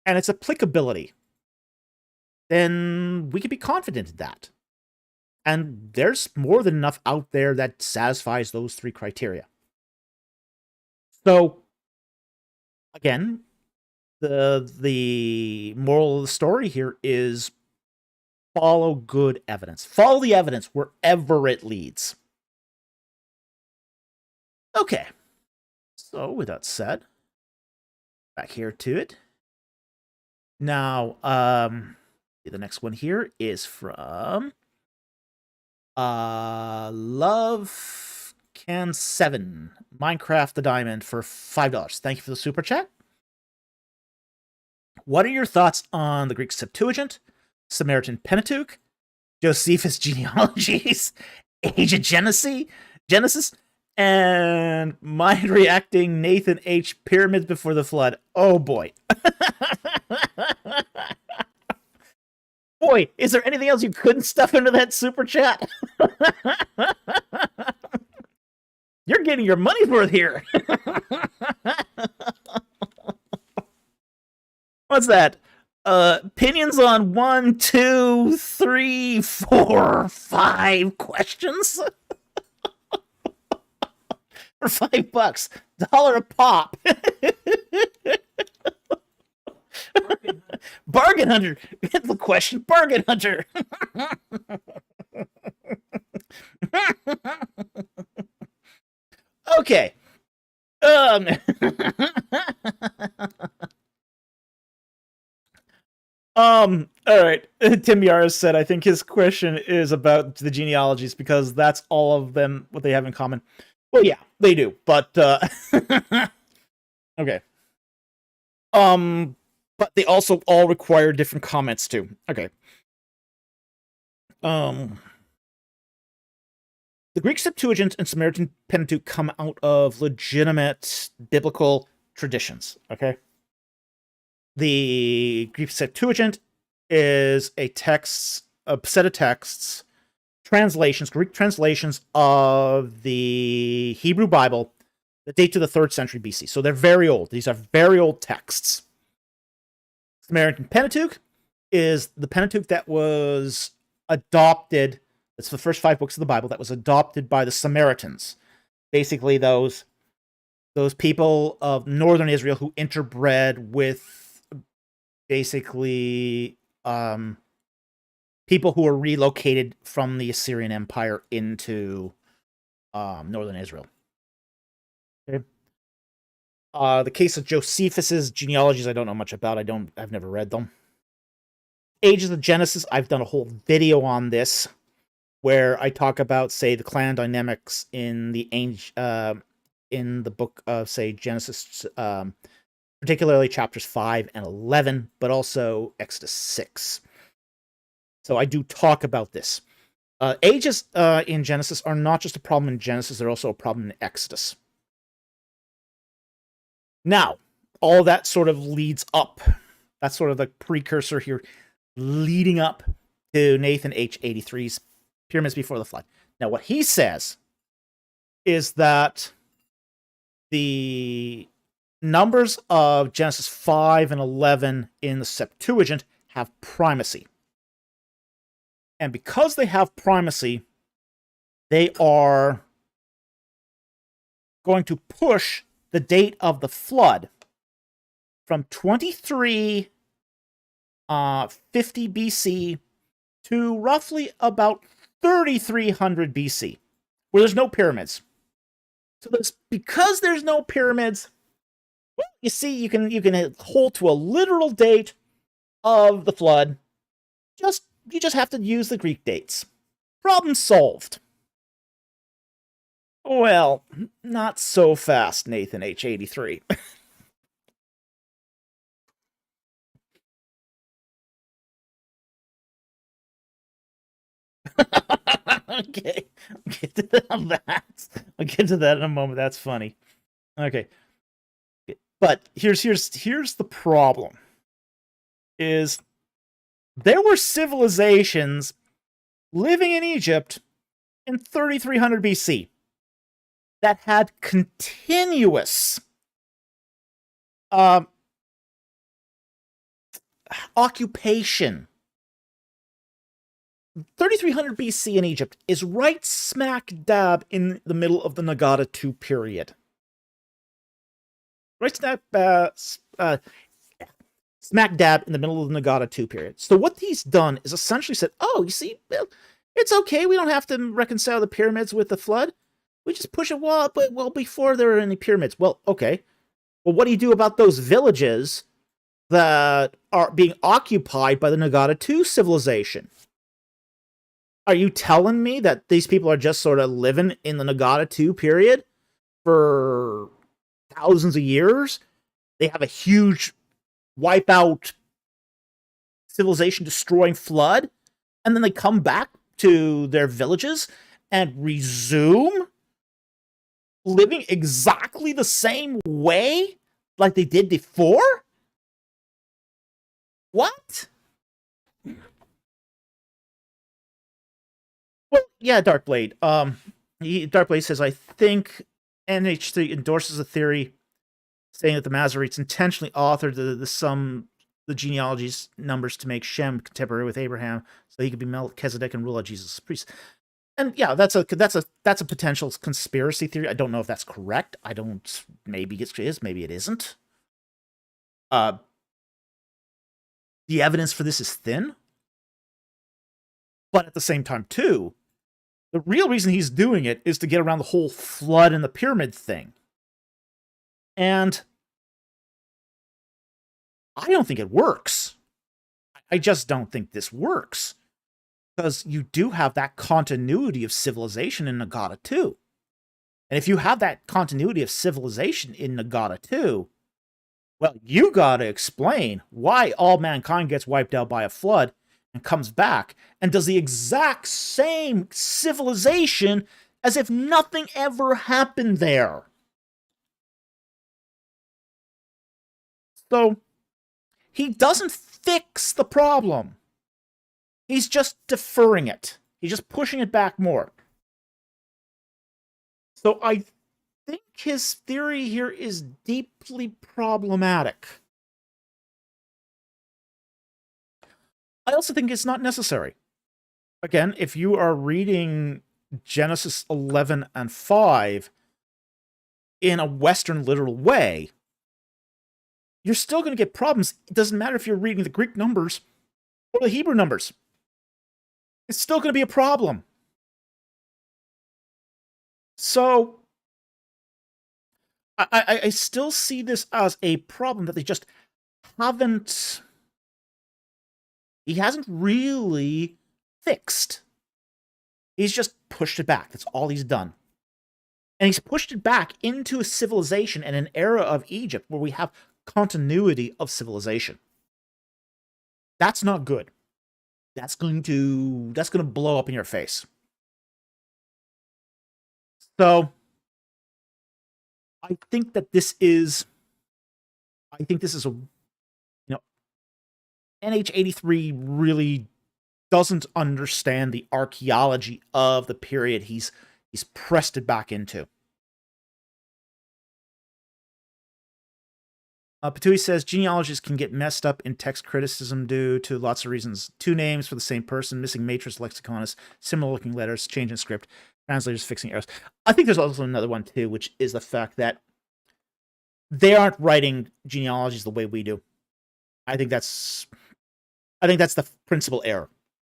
and its applicability, then we can be confident in that. And there's more than enough out there that satisfies those three criteria. So, again, the moral of the story here is follow good evidence. Follow the evidence wherever it leads. Okay. So, with that said, back here to it. Now, the next one here is from Love Can 7 Minecraft the Diamond for $5. Thank you for the super chat. What are your thoughts on the Greek Septuagint, Samaritan Pentateuch, Josephus genealogies, Age of Genesis, and mind reacting Nathan H. Pyramids before the flood? Oh boy. Boy, is there anything else you couldn't stuff into that super chat? You're getting your money's worth here. What's that? Opinions on 1, 2, 3, 4, 5 questions? For $5. $1 a pop. Bargain Hunter. Get the question. Bargain Hunter. Okay. All right. Tim Yara said, I think his question is about the genealogies because that's all of them, what they have in common. Well, yeah, they do, but, okay. But they also all require different comments too. Okay. The Greek Septuagint and Samaritan Pentateuch come out of legitimate biblical traditions, okay? The Greek Septuagint is a set of texts, Greek translations of the Hebrew Bible that date to the 3rd century BC. So they're very old. These are very old texts. Samaritan Pentateuch is the Pentateuch that was adopted. It's the first 5 books of the Bible that was adopted by the Samaritans. Basically, those people of northern Israel who interbred with basically people who were relocated from the Assyrian Empire into northern Israel. Okay. The case of Josephus's genealogies, I don't know much about. I've never read them. Ages of Genesis, I've done a whole video on this. where I talk about, say, the clan dynamics in the book of, say, Genesis, particularly chapters 5 and 11, but also Exodus 6. So I do talk about this. Ages in Genesis are not just a problem in Genesis, they're also a problem in Exodus. Now, all that sort of leads up. That's sort of the precursor here, leading up to Nathan H. 83's Pyramids Before the Flood. Now, what he says is that the numbers of Genesis 5 and 11 in the Septuagint have primacy. And because they have primacy, they are going to push the date of the flood from 2350 BC to roughly about 3300 BC, where there's no pyramids. So because there's no pyramids, you see, you can hold to a literal date of the flood. You just have to use the Greek dates. Problem solved. Well, not so fast, Nathan H. 83. Okay, I'll get to that. I'll get to that in a moment. That's funny. Okay, but here's the problem: is there were civilizations living in Egypt in 3300 BC that had continuous occupation. 3300 BC in Egypt is right smack dab in the middle of the Nagata II period. Right smack dab in the middle of the Nagata II period. So what he's done is essentially said, oh, you see, it's okay. We don't have to reconcile the pyramids with the flood. We just push it well before there are any pyramids. Well, okay. Well, what do you do about those villages that are being occupied by the Nagata II civilization? Are you telling me that these people are just sort of living in the Nagata II period for thousands of years? They have a huge wipeout civilization destroying flood, and then they come back to their villages and resume living exactly the same way like they did before? What? Well, yeah, Darkblade. Darkblade says, I think NH3 endorses the theory saying that the Masoretes intentionally authored the genealogies numbers to make Shem contemporary with Abraham, so he could be Melchizedek and rule out Jesus' priest. And yeah, that's a potential conspiracy theory. I don't know if that's correct. Maybe it is, maybe it isn't. The evidence for this is thin. But at the same time, too, the real reason he's doing it is to get around the whole flood and the pyramid thing. And I don't think it works. I just don't think this works. Because you do have that continuity of civilization in Nagata 2. And if you have that continuity of civilization in Nagata 2, well, you gotta explain why all mankind gets wiped out by a flood and comes back and does the exact same civilization as if nothing ever happened there. So, he doesn't fix the problem. He's just deferring it. He's just pushing it back more. So I think his theory here is deeply problematic. I also think it's not necessary. Again, if you are reading Genesis 11 and 5 in a Western literal way, you're still going to get problems. It doesn't matter if you're reading the Greek numbers or the Hebrew numbers. It's still going to be a problem. So, I still see this as a problem that they just haven't... He hasn't really fixed. He's just pushed it back. That's all he's done. And he's pushed it back into a civilization and an era of Egypt where we have continuity of civilization. That's not good. That's going to blow up in your face. So I think this is a, NH83 really doesn't understand the archaeology of the period he's pressed it back into. Patui says genealogies can get messed up in text criticism due to lots of reasons. Two names for the same person, missing matrix lexiconus, similar looking letters, change in script, translators fixing errors. I think there's also another one too, which is the fact that they aren't writing genealogies the way we do. I think that's the principal error.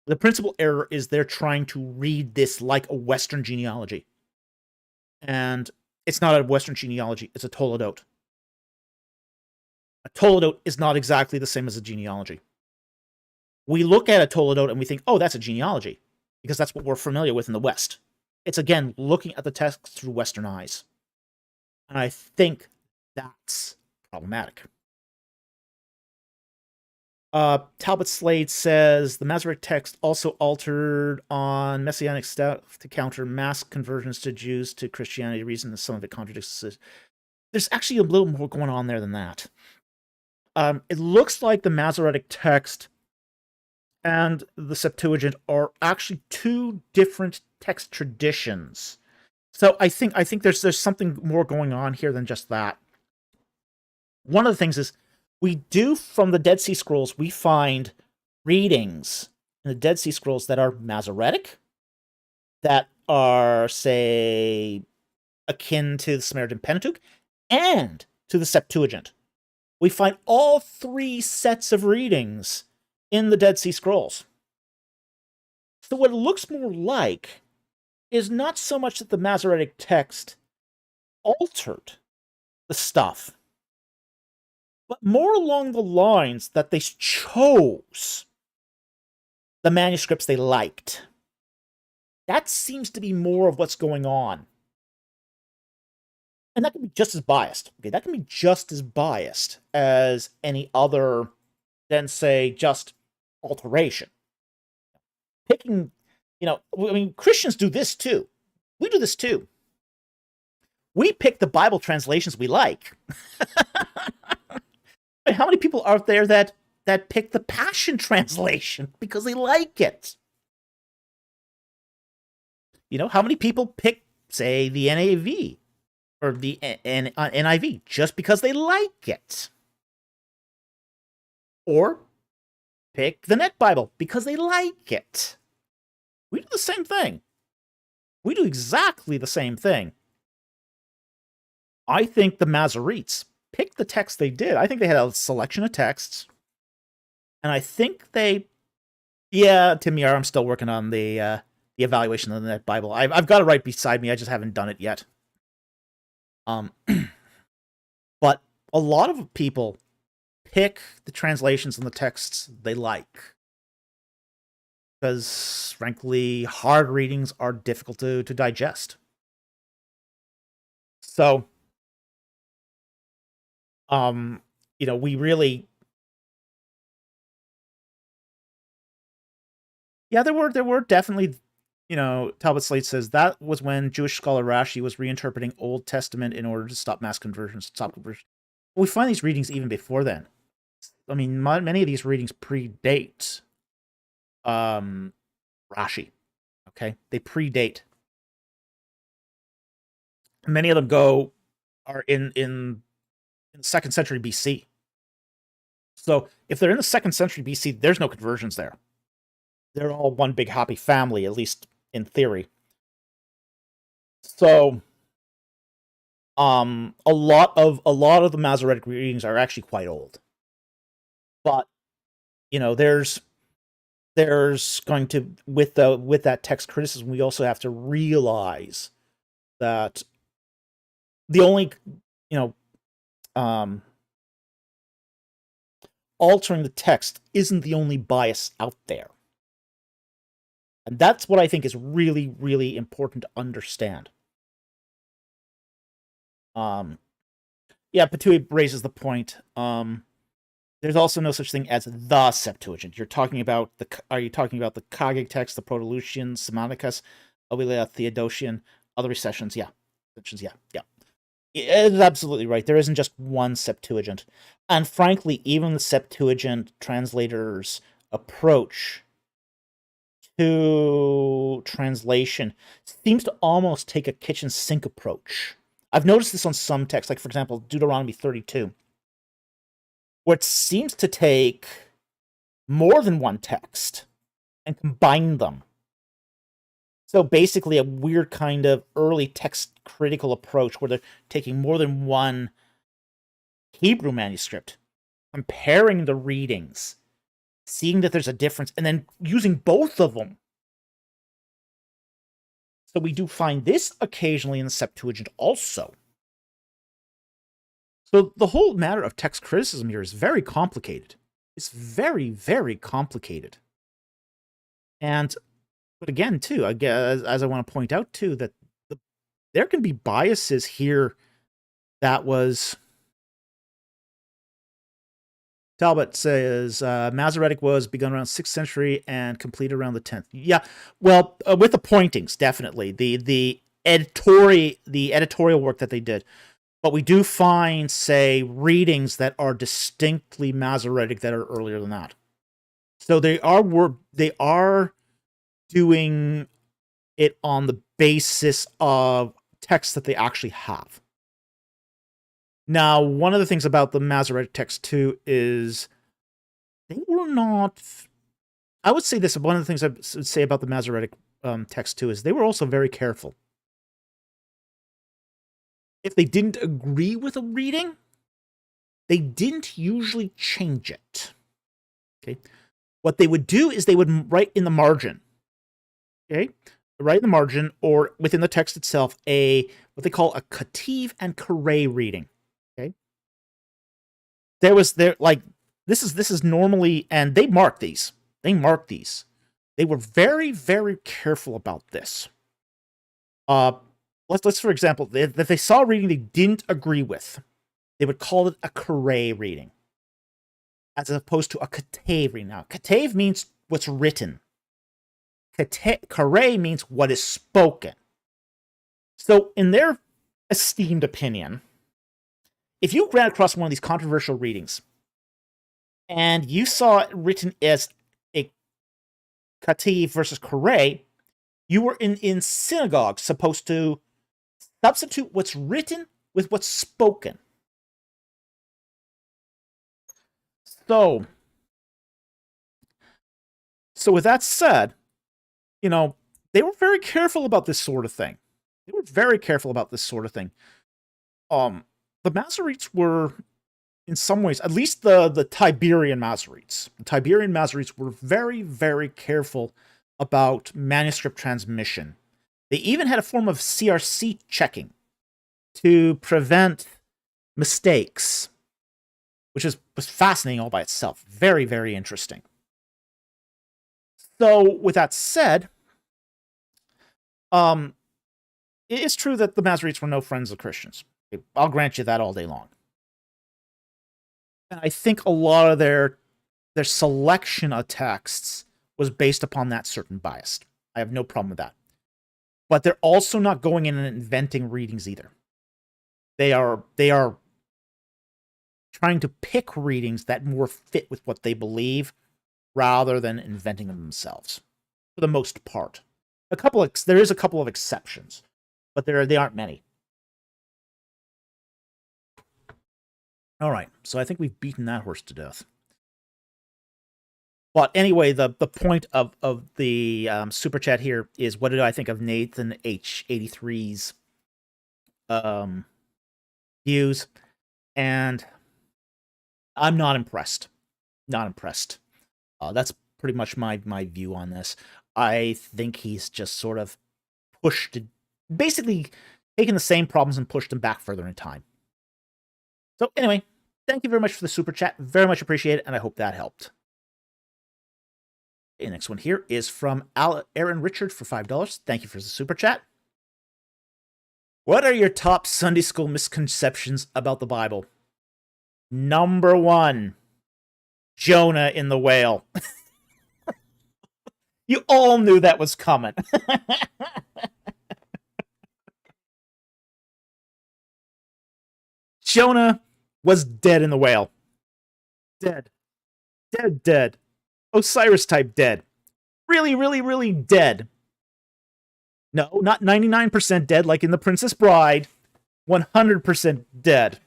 The principal error is they're trying to read this like a Western genealogy. And it's not a Western genealogy, it's a Toledot. A Toledot is not exactly the same as a genealogy. We look at a Toledot and we think, oh, that's a genealogy, because that's what we're familiar with in the West. It's, again, looking at the text through Western eyes. And I think that's problematic. Talbot Slade says, the Masoretic text also altered on Messianic stuff to counter mass conversions to Jews to Christianity, the reason that some of it contradicts. There's actually a little more going on there than that. It looks like the Masoretic text and the Septuagint are actually two different text traditions. So I think there's something more going on here than just that. One of the things is, we do, from the Dead Sea Scrolls, we find readings in the Dead Sea Scrolls that are Masoretic, that are, say, akin to the Samaritan Pentateuch, and to the Septuagint. We find all three sets of readings in the Dead Sea Scrolls. So what it looks more like is not so much that the Masoretic text altered the stuff, but more along the lines that they chose the manuscripts they liked. That seems to be more of what's going on. And that can be just as biased. Okay, that can be just as biased as any other, than, say, just alteration. Picking, Christians do this too. We do this too. We pick the Bible translations we like. How many people are there that pick the Passion Translation because they like it? How many people pick, say, the NAV or the NIV just because they like it? Or pick the Net Bible because they like it? We do the same thing. We do exactly the same thing. I think the Masoretes picked the text they did. I think they had a selection of texts. And I think Tim Yar, I'm still working on the evaluation of the Net Bible. I've got it right beside me. I just haven't done it yet. But a lot of people pick the translations and the texts they like. Because, frankly, hard readings are difficult to digest. So, we really... Yeah, there were definitely, Talbot Slate says that was when Jewish scholar Rashi was reinterpreting Old Testament in order to stop mass conversions, stop conversion. We find these readings even before then. I mean, many of these readings predate Rashi. Okay, they predate. Many of them are in the 2nd century BC. So if they're in the 2nd century BC, there's no conversions there. They're all one big happy family, at least in theory. So, a lot of the Masoretic readings are actually quite old. But, there's going to, with that text criticism, we also have to realize that the only, altering the text isn't the only bias out there. And that's what I think is really, really important to understand. Yeah, Patui raises the point. There's also no such thing as the Septuagint. Are you talking about the Kagig text, the Proto-Lucian, Simonicus, Ovilia, Theodosian, other recessions? Yeah. Yeah. It's absolutely right. There isn't just one Septuagint. And frankly, even the Septuagint translators' approach to translation seems to almost take a kitchen sink approach. I've noticed this on some texts, like, for example, Deuteronomy 32, where it seems to take more than one text and combine them. So basically a weird kind of early text critical approach where they're taking more than one Hebrew manuscript, comparing the readings, seeing that there's a difference, and then using both of them. So we do find this occasionally in the Septuagint also. So the whole matter of text criticism here is very complicated. It's very, very complicated. But again, too, as I want to point out, too, that there can be biases here that was... Talbot says Masoretic was begun around 6th century and completed around the 10th. Yeah, well, with the pointings, definitely. The editorial work that they did. But we do find, say, readings that are distinctly Masoretic that are earlier than that. So they are doing it on the basis of texts that they actually have. Now, one of the things about the Masoretic text, too, is they were not... I would say this, one of the things I would say about the Masoretic text, too, is they were also very careful. If they didn't agree with a reading, they didn't usually change it. Okay? What they would do is they would write in the margin. Okay? Write in the margin, or within the text itself, what they call a Kativ and Kare reading. Okay? This is normally, and they mark these. They were very, very careful about this. Let's for example, if they saw a reading they didn't agree with, they would call it a Kare reading, as opposed to a Katev reading. Now, Katev means what's written. Kare means what is spoken. So, in their esteemed opinion, if you ran across one of these controversial readings, and you saw it written as a Kativ versus Kare, you were in synagogue supposed to substitute what's written with what's spoken. So with that said, they were very careful about this sort of thing. The Masoretes were, in some ways, at least the Tiberian Masoretes. The Tiberian Masoretes were very, very careful about manuscript transmission. They even had a form of CRC checking to prevent mistakes, which was fascinating all by itself. Very, very interesting. So, with that said, it is true that the Masoretes were no friends of Christians. I'll grant you that all day long. And I think a lot of their selection of texts was based upon that certain bias. I have no problem with that. But they're also not going in and inventing readings either. They are trying to pick readings that more fit with what they believe, rather than inventing them themselves, for the most part. There is a couple of exceptions, but they aren't many. All right, so I think we've beaten that horse to death. But anyway, the point of the super chat here is, what did I think of Nathan H83's views? And I'm not impressed. Not impressed. That's pretty much my view on this. I think he's just sort of basically taken the same problems and pushed them back further in time. So anyway, thank you very much for the super chat. Very much appreciate it, and I hope that helped. Okay, next one here is from Aaron Richard for $5. Thank you for the super chat. What are your top Sunday school misconceptions about the Bible? Number 1, Jonah in the whale. You all knew that was coming. Jonah was dead in the whale. Dead. Dead. Osiris type dead. Really, really, really dead. No, not 99% dead like in The Princess Bride. 100% dead.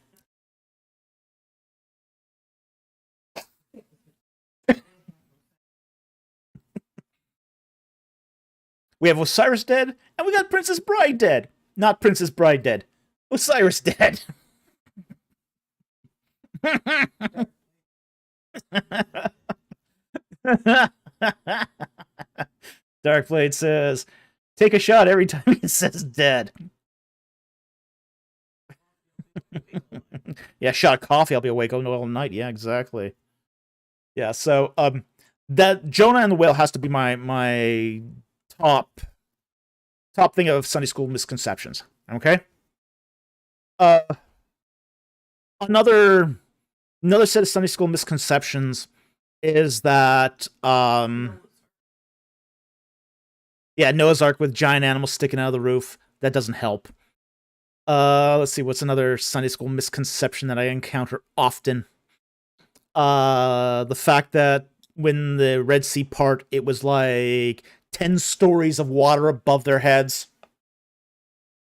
We have Osiris dead, and we got Princess Bride dead. Not Princess Bride dead. Osiris dead. Darkblade says, take a shot every time he says dead. Yeah, shot of coffee, I'll be awake all night. Yeah, exactly. Yeah, so that Jonah and the whale has to be my top thing of Sunday school misconceptions. Okay. Another set of Sunday school misconceptions is that Noah's Ark with giant animals sticking out of the roof. That doesn't help. Let's see, what's another Sunday school misconception that I encounter often? The fact that when the Red Sea part, it was like 10 stories of water above their heads.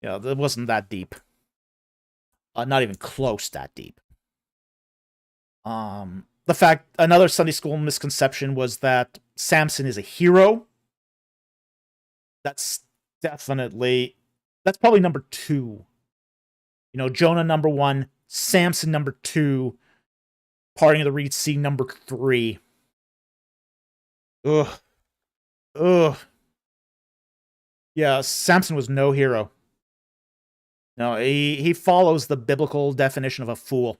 Yeah, that wasn't that deep. Not even close that deep. The fact, another Sunday school misconception was that Samson is a hero. That's probably number 2. You know, Jonah number 1, Samson number 2, parting of the Reed Sea number 3. Ugh. Yeah, Samson was no hero. No, he follows the biblical definition of a fool.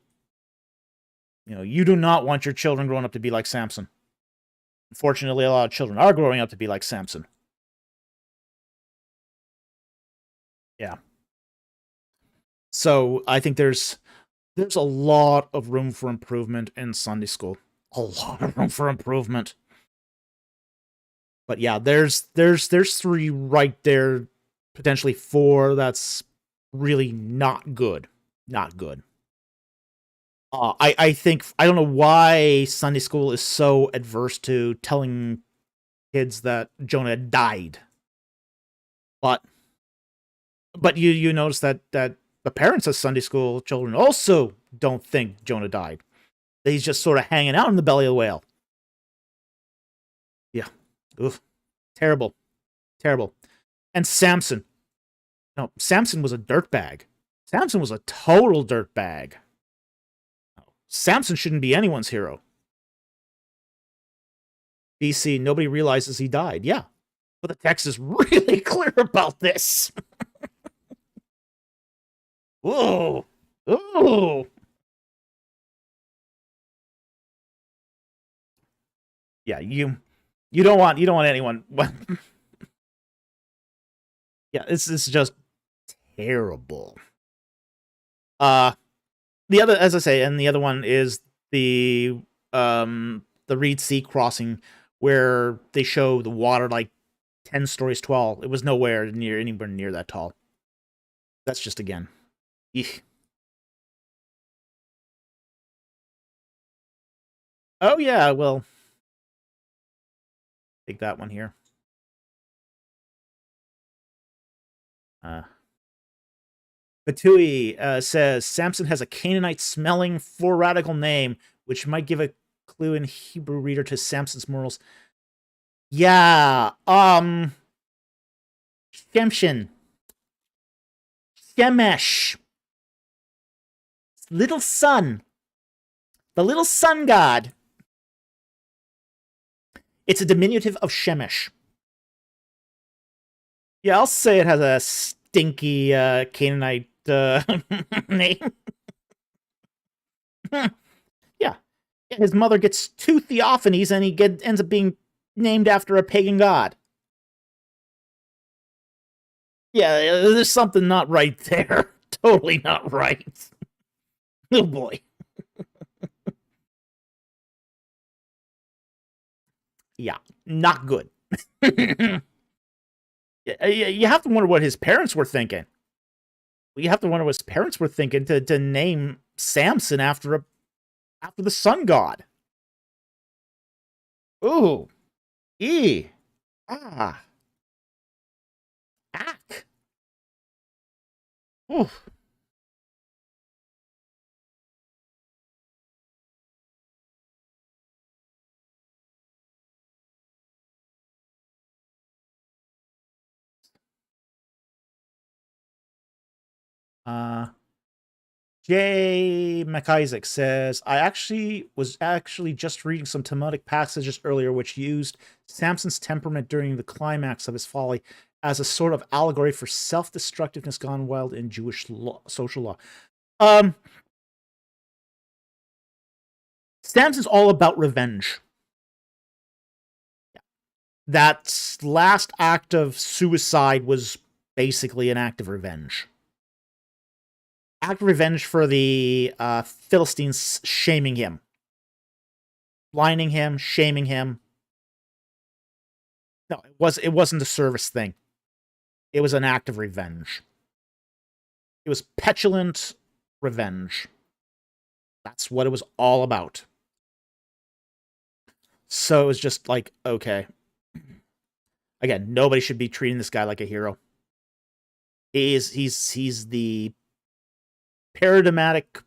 You know, you do not want your children growing up to be like Samson. Unfortunately, a lot of children are growing up to be like Samson. Yeah. So I think there's a lot of room for improvement in Sunday school. A lot of room for improvement. But yeah, there's 3 right there, potentially 4 that's really not good. Not good. I think, I don't know why Sunday school is so adverse to telling kids that Jonah died. But you notice that the parents of Sunday school children also don't think Jonah died. He's just sort of hanging out in the belly of the whale. Yeah. Oof. Terrible. And Samson. No, Samson was a dirtbag. Samson was a total dirtbag. Samson shouldn't be anyone's hero. BC, nobody realizes he died. Yeah. But the text is really clear about this. Ooh. Yeah, you don't want anyone. Yeah, this is just terrible. The other, as I say, and the other one is the Reed Sea crossing, where they show the water like 10 stories tall. It was anywhere near that tall. That's just, again, eek. Oh yeah, well, take that one here. Batui says Samson has a Canaanite-smelling 4 radical name, which might give a clue in Hebrew reader to Samson's morals. Yeah, Shemshin. Shemesh. Little sun. The little sun god. It's a diminutive of Shemesh. Yeah, I'll say it has a stinky Canaanite name. Yeah. His mother gets 2 theophanies and he ends up being named after a pagan god. Yeah, there's something not right there. Totally not right. Oh boy. Yeah, not good. You have to wonder what his parents were thinking. You have to wonder what his parents were thinking to name Samson after the sun god. Ooh, e, ah, ack. Ooh. Uh, Jay McIsaac says, I was just reading some Talmudic passages earlier which used Samson's temperament during the climax of his folly as a sort of allegory for self-destructiveness gone wild in Jewish social law. Samson's all about revenge. That last act of suicide was basically an act of revenge. Act of revenge for the Philistines shaming him. Blinding him, shaming him. No, it wasn't a service thing. It was an act of revenge. It was petulant revenge. That's what it was all about. So it was just like, okay. Again, nobody should be treating this guy like a hero. He's the paradigmatic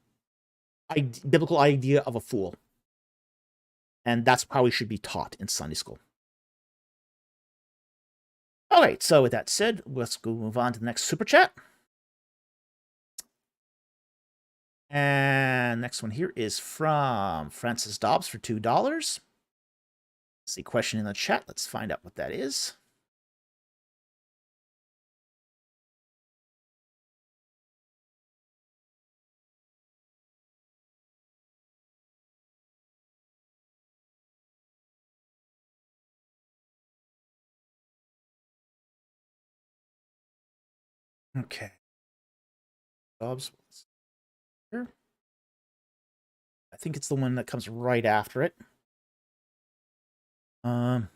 biblical idea of a fool. And that's how he should be taught in Sunday school. All right, so with that said, let's go move on to the next super chat. And next one here is from Francis Dobbs for $2. See question in the chat. Let's find out what that is. Okay. Dobbs. Here. I think it's the one that comes right after it. And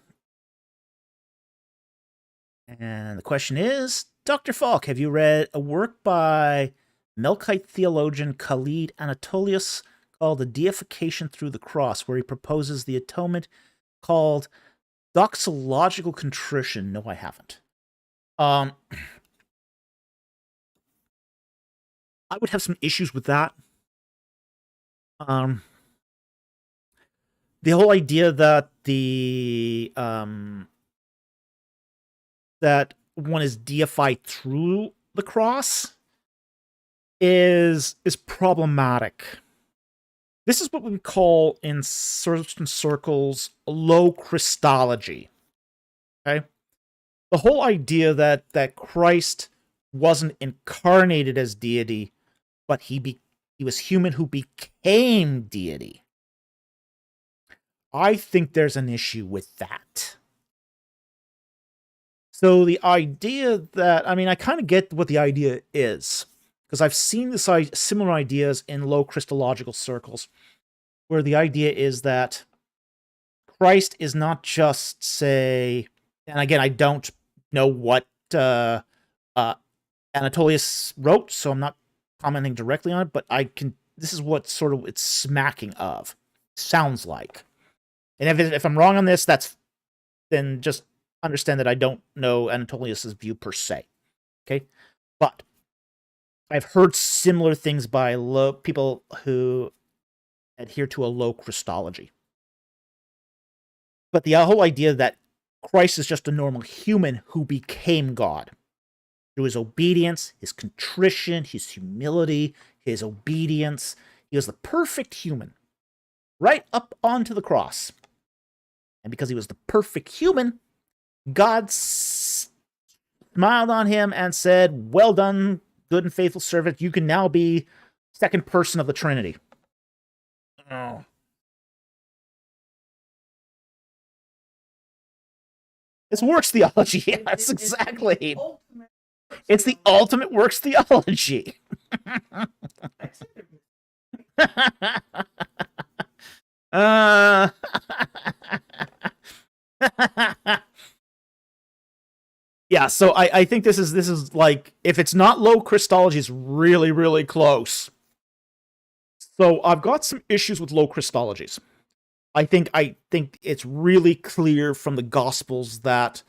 the question is, Dr. Falk, have you read a work by Melkite theologian Khalid Anatolius called The Deification Through the Cross, where he proposes the atonement called doxological contrition? No, I haven't. I would have some issues with that. The whole idea that that one is deified through the cross is problematic. This is what we call in certain circles low Christology. Okay, the whole idea that Christ wasn't incarnated as deity, but he was human who became deity. I think there's an issue with that. So the idea that, I mean, I kind of get what the idea is, because I've seen this similar ideas in low Christological circles, where the idea is that Christ is not just, say, and again, I don't know what Anatolius wrote, so I'm not commenting directly on it, but this is what sort of it's smacking of. Sounds like. And if I'm wrong on this, then just understand that I don't know Anatolius's view per se. Okay? But I've heard similar things by people who adhere to a low Christology. But the whole idea that Christ is just a normal human who became God through his obedience, his contrition, his humility, his obedience. He was the perfect human right up onto the cross. And because he was the perfect human, God smiled on him and said, well done, good and faithful servant. You can now be second person of the Trinity. Oh. It's works theology. Yes, exactly. It's the ultimate works theology. uh, yeah, so I think this is like, if it's not low Christology, it's really, really close. So I've got some issues with low Christologies. I think it's really clear from the Gospels that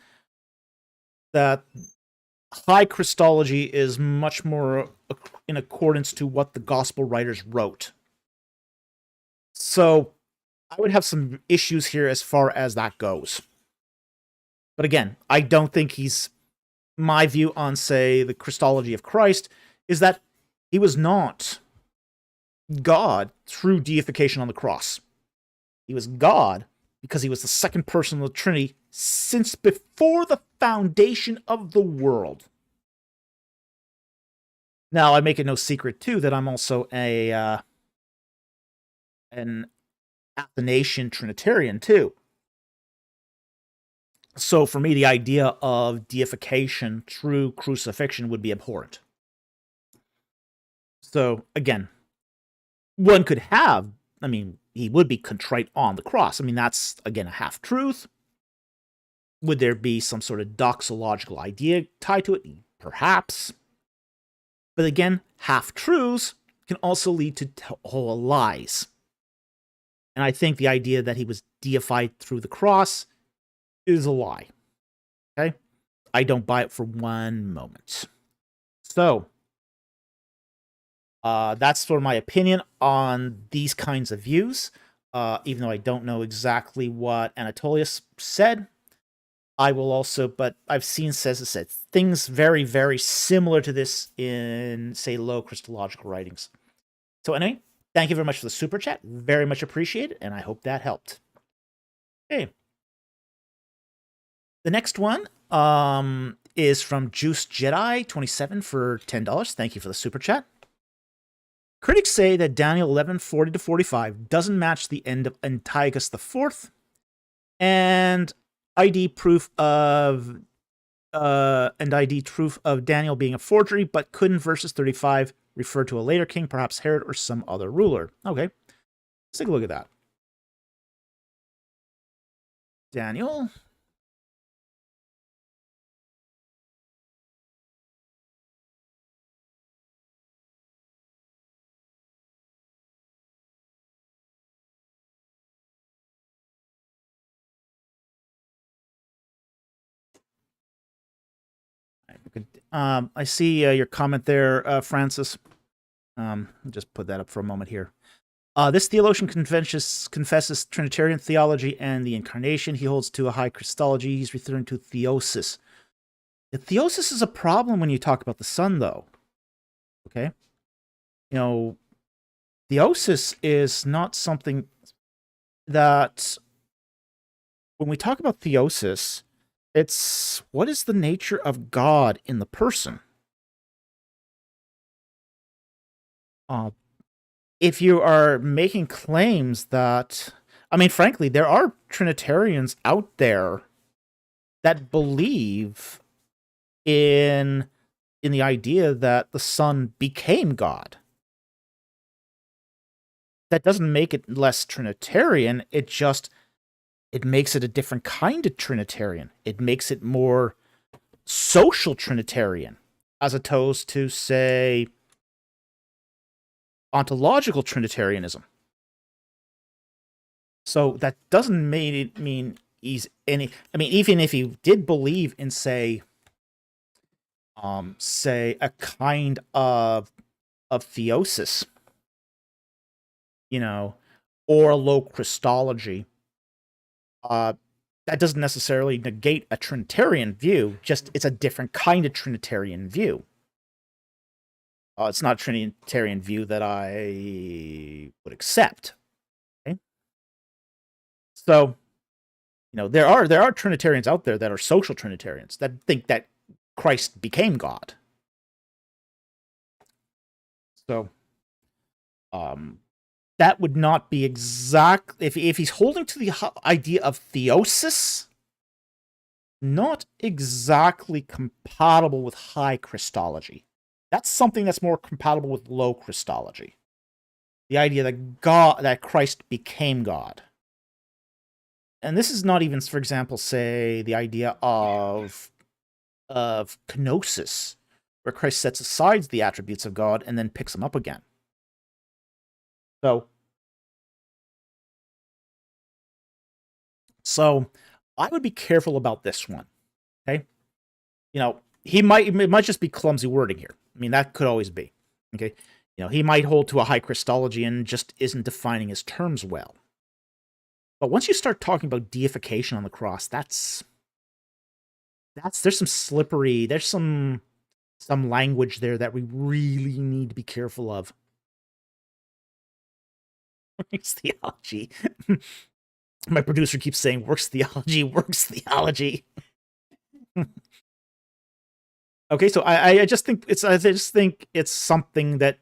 high Christology is much more in accordance to what the Gospel writers wrote. So I would have some issues here as far as that goes. But again, I don't think my view on, say, the Christology of Christ is that he was not God through deification on the cross. He was God because he was the second person of the Trinity since before the foundation of the world. Now, I make it no secret, too, that I'm also an Athanasian Trinitarian, too. So for me, the idea of deification through crucifixion would be abhorrent. So, again, one could have, he would be contrite on the cross. That's, again, a half-truth. Would there be some sort of doxological idea tied to it? Perhaps. But again, half-truths can also lead to whole lies. And I think the idea that he was deified through the cross is a lie. Okay? I don't buy it for one moment. So, that's sort of my opinion on these kinds of views. Even though I don't know exactly what Anatolius said, I will also, but I've seen said things very, very similar to this in, say, low Christological writings. So anyway, thank you very much for the super chat. Very much appreciated, and I hope that helped. Okay. The next one is from Juice Jedi 27 for $10. Thank you for the super chat. Critics say that Daniel 11:40-45 doesn't match the end of Antiochus IV, and ID proof of Daniel being a forgery, but couldn't verses 35 refer to a later king, perhaps Herod or some other ruler. Okay, let's take a look at that. Daniel. I see your comment there, Francis. I'll just put that up for a moment here. This theologian confesses Trinitarian theology and the incarnation. He holds to a high Christology. He's referring to theosis. The theosis is a problem when you talk about the Son, though. Okay? Theosis is not something that, when we talk about theosis, it's what is the nature of God in the person. If you are making claims that, frankly, there are Trinitarians out there that believe in the idea that the Son became God. That doesn't make it less Trinitarian. It makes it a different kind of Trinitarian. It makes it more social Trinitarian, as opposed to, say, ontological Trinitarianism. So that doesn't mean he's any. Even if he did believe in, say, a kind of theosis, or a low Christology, that doesn't necessarily negate a Trinitarian view. Just it's a different kind of Trinitarian view. It's not a Trinitarian view that I would accept. Okay? So, there are Trinitarians out there that are social Trinitarians that think that Christ became God. So, that would not be exact. If he's holding to the idea of theosis, not exactly compatible with high Christology. That's something that's more compatible with low Christology. The idea that Christ became God. And this is not even, for example, say, the idea of kenosis, where Christ sets aside the attributes of God and then picks them up again. So I would be careful about this one. Okay, it might just be clumsy wording here. I mean, that could always be. Okay, he might hold to a high Christology and just isn't defining his terms well. But once you start talking about deification on the cross, there's some slippery, there's some language there that we really need to be careful of. Works theology. My producer keeps saying works theology, works theology. Okay, so I just think it's something that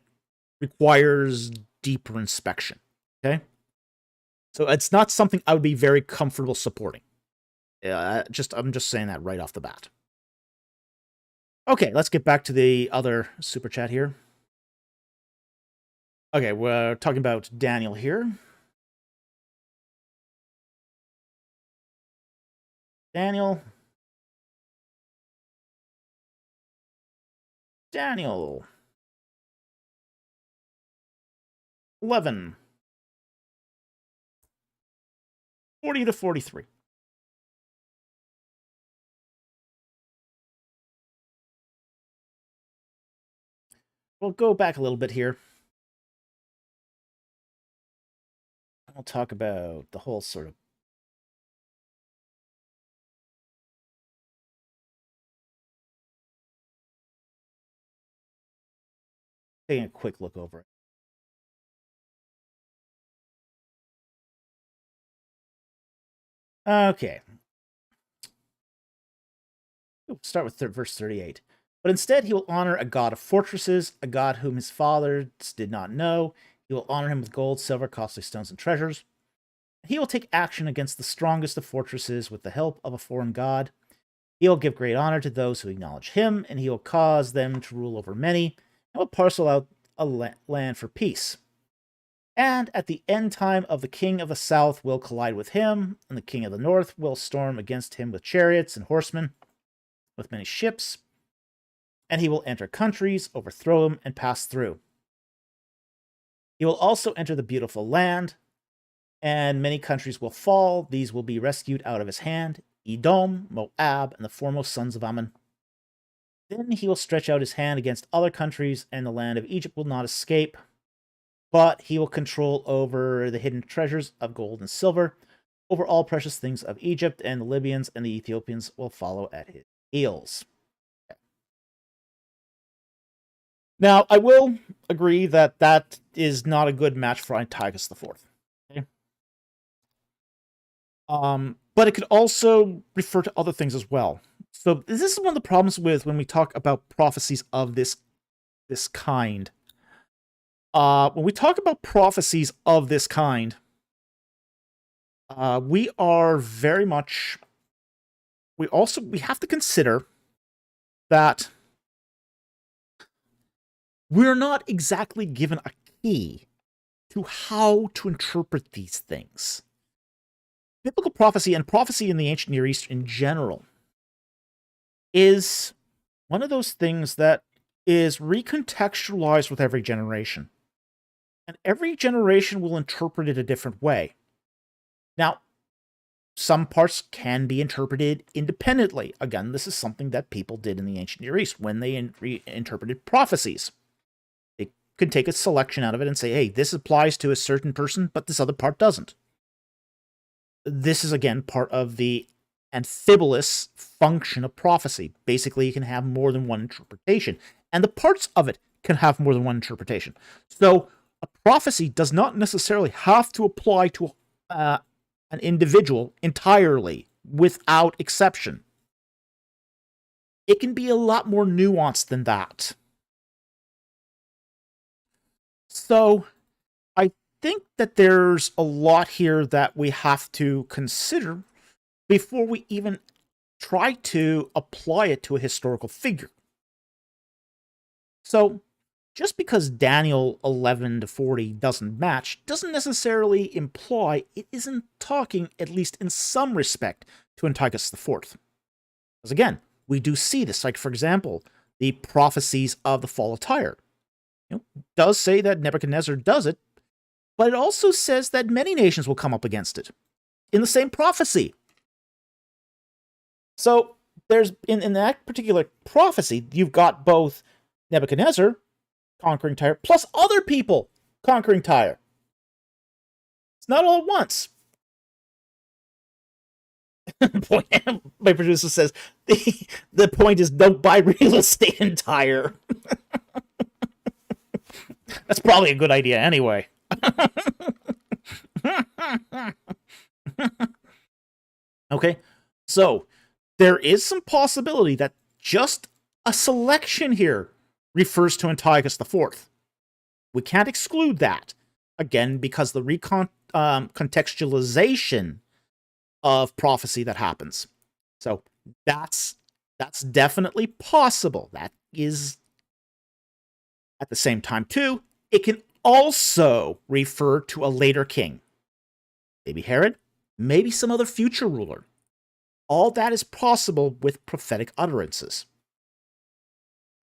requires deeper inspection. Okay, so it's not something I would be very comfortable supporting. I'm just saying that right off the bat. Okay, let's get back to the other super chat here. Okay, we're talking about Daniel here. Daniel. 11. 40 to 43. We'll go back a little bit here. We'll talk about the whole sort of taking a quick look over it. Okay. We'll start with verse 38. But instead he will honor a god of fortresses, a god whom his fathers did not know. He will honor him with gold, silver, costly stones, and treasures. He will take action against the strongest of fortresses with the help of a foreign god. He will give great honor to those who acknowledge him, and he will cause them to rule over many, and will parcel out a land for peace. And at the end time of the king of the south will collide with him, and the king of the north will storm against him with chariots and horsemen, with many ships, and he will enter countries, overthrow them, and pass through. He will also enter the beautiful land, and many countries will fall. These will be rescued out of his hand, Edom, Moab, and the foremost sons of Ammon. Then he will stretch out his hand against other countries, and the land of Egypt will not escape. But he will control over the hidden treasures of gold and silver, over all precious things of Egypt, and the Libyans and the Ethiopians will follow at his heels. Now, I will agree that is not a good match for Antiochus IV. Okay? But it could also refer to other things as well. So this is one of the problems with when we talk about prophecies of this kind. When we talk about prophecies of this kind, we are very much. We have to consider that we're not exactly given a key to how to interpret these things. Biblical prophecy and prophecy in the ancient Near East in general is one of those things that is recontextualized with every generation. And every generation will interpret it a different way. Now, some parts can be interpreted independently. Again, this is something that people did in the ancient Near East when they interpreted prophecies. They could take a selection out of it and say, hey, this applies to a certain person, but this other part doesn't. This is, again, part of the amphibulous function of prophecy. Basically, you can have more than one interpretation, and the parts of it can have more than one interpretation. So, a prophecy does not necessarily have to apply to an individual entirely, without exception. It can be a lot more nuanced than that. So, I think that there's a lot here that we have to consider before we even try to apply it to a historical figure. So, just because Daniel 11 to 40 doesn't match doesn't necessarily imply it isn't talking, at least in some respect, to Antiochus IV. Because again, we do see this, like, for example, the prophecies of the fall of Tyre. Does say that Nebuchadnezzar does it, but it also says that many nations will come up against it in the same prophecy. So there's in that particular prophecy, you've got both Nebuchadnezzar conquering Tyre plus other people conquering Tyre. It's not all at once. My producer says the point is don't buy real estate in Tyre. That's probably a good idea anyway. Okay, so there is some possibility that just a selection here refers to Antiochus IV. We can't exclude that, again, because the contextualization of prophecy that happens. So that's definitely possible. That is, at the same time, too, it can also refer to a later king. Maybe Herod, maybe some other future ruler. All that is possible with prophetic utterances.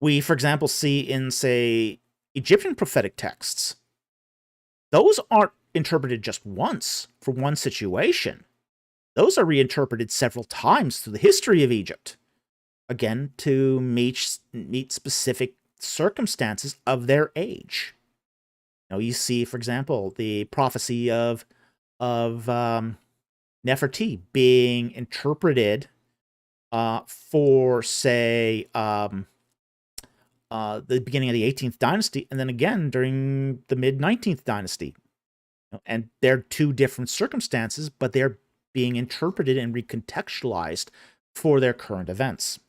We, for example, see in, say, Egyptian prophetic texts. Those aren't interpreted just once for one situation. Those are reinterpreted several times through the history of Egypt. Again, to meet specific circumstances of their age. You see, for example, the prophecy of Nefertiti being interpreted for, say, the beginning of the 18th dynasty, and then again during the mid-19th dynasty. And they're two different circumstances, but they're being interpreted and recontextualized for their current events.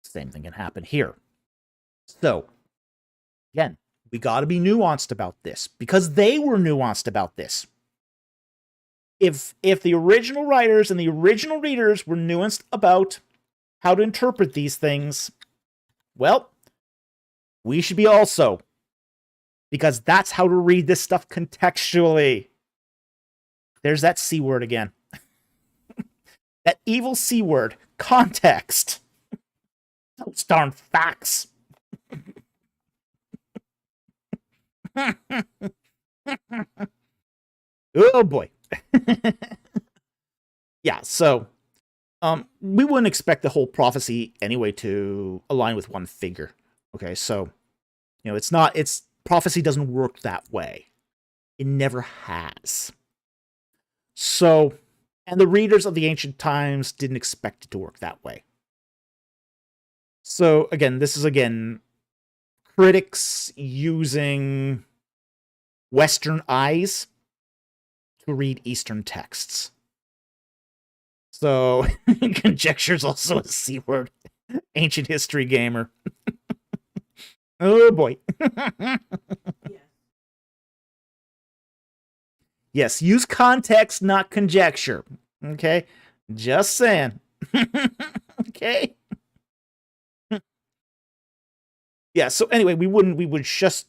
Same thing can happen here. So, again, we got to be nuanced about this, because they were nuanced about this. If the original writers and the original readers were nuanced about how to interpret these things, well, we should be also. Because that's how to read this stuff contextually. There's that C word again. That evil C word. Context. Those darn facts. Oh boy. Yeah, so we wouldn't expect the whole prophecy anyway to align with one figure. Okay, so prophecy doesn't work that way. It never has. So, and the readers of the ancient times didn't expect it to work that way. So again, this is critics using Western eyes to read Eastern texts. So, conjecture is also a C word. Ancient history gamer. Oh boy. Yes, use context, not conjecture. Okay? Just saying. Okay? Yeah, so anyway, we would just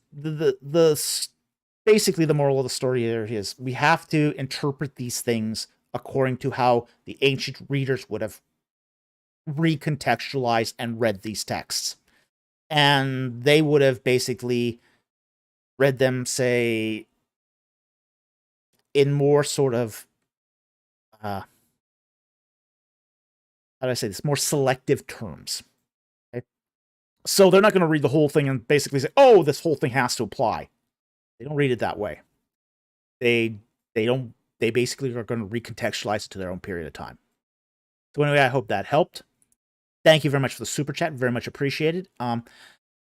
basically the moral of the story here is we have to interpret these things according to how the ancient readers would have recontextualized and read these texts. And they would have basically read them, say, in more sort of, how do I say this, more selective terms. Okay? So they're not going to read the whole thing and basically say, oh, this whole thing has to apply. They don't read it that way. They basically are going to recontextualize it to their own period of time. So anyway, I hope that helped. Thank you very much for the super chat. Very much appreciated. I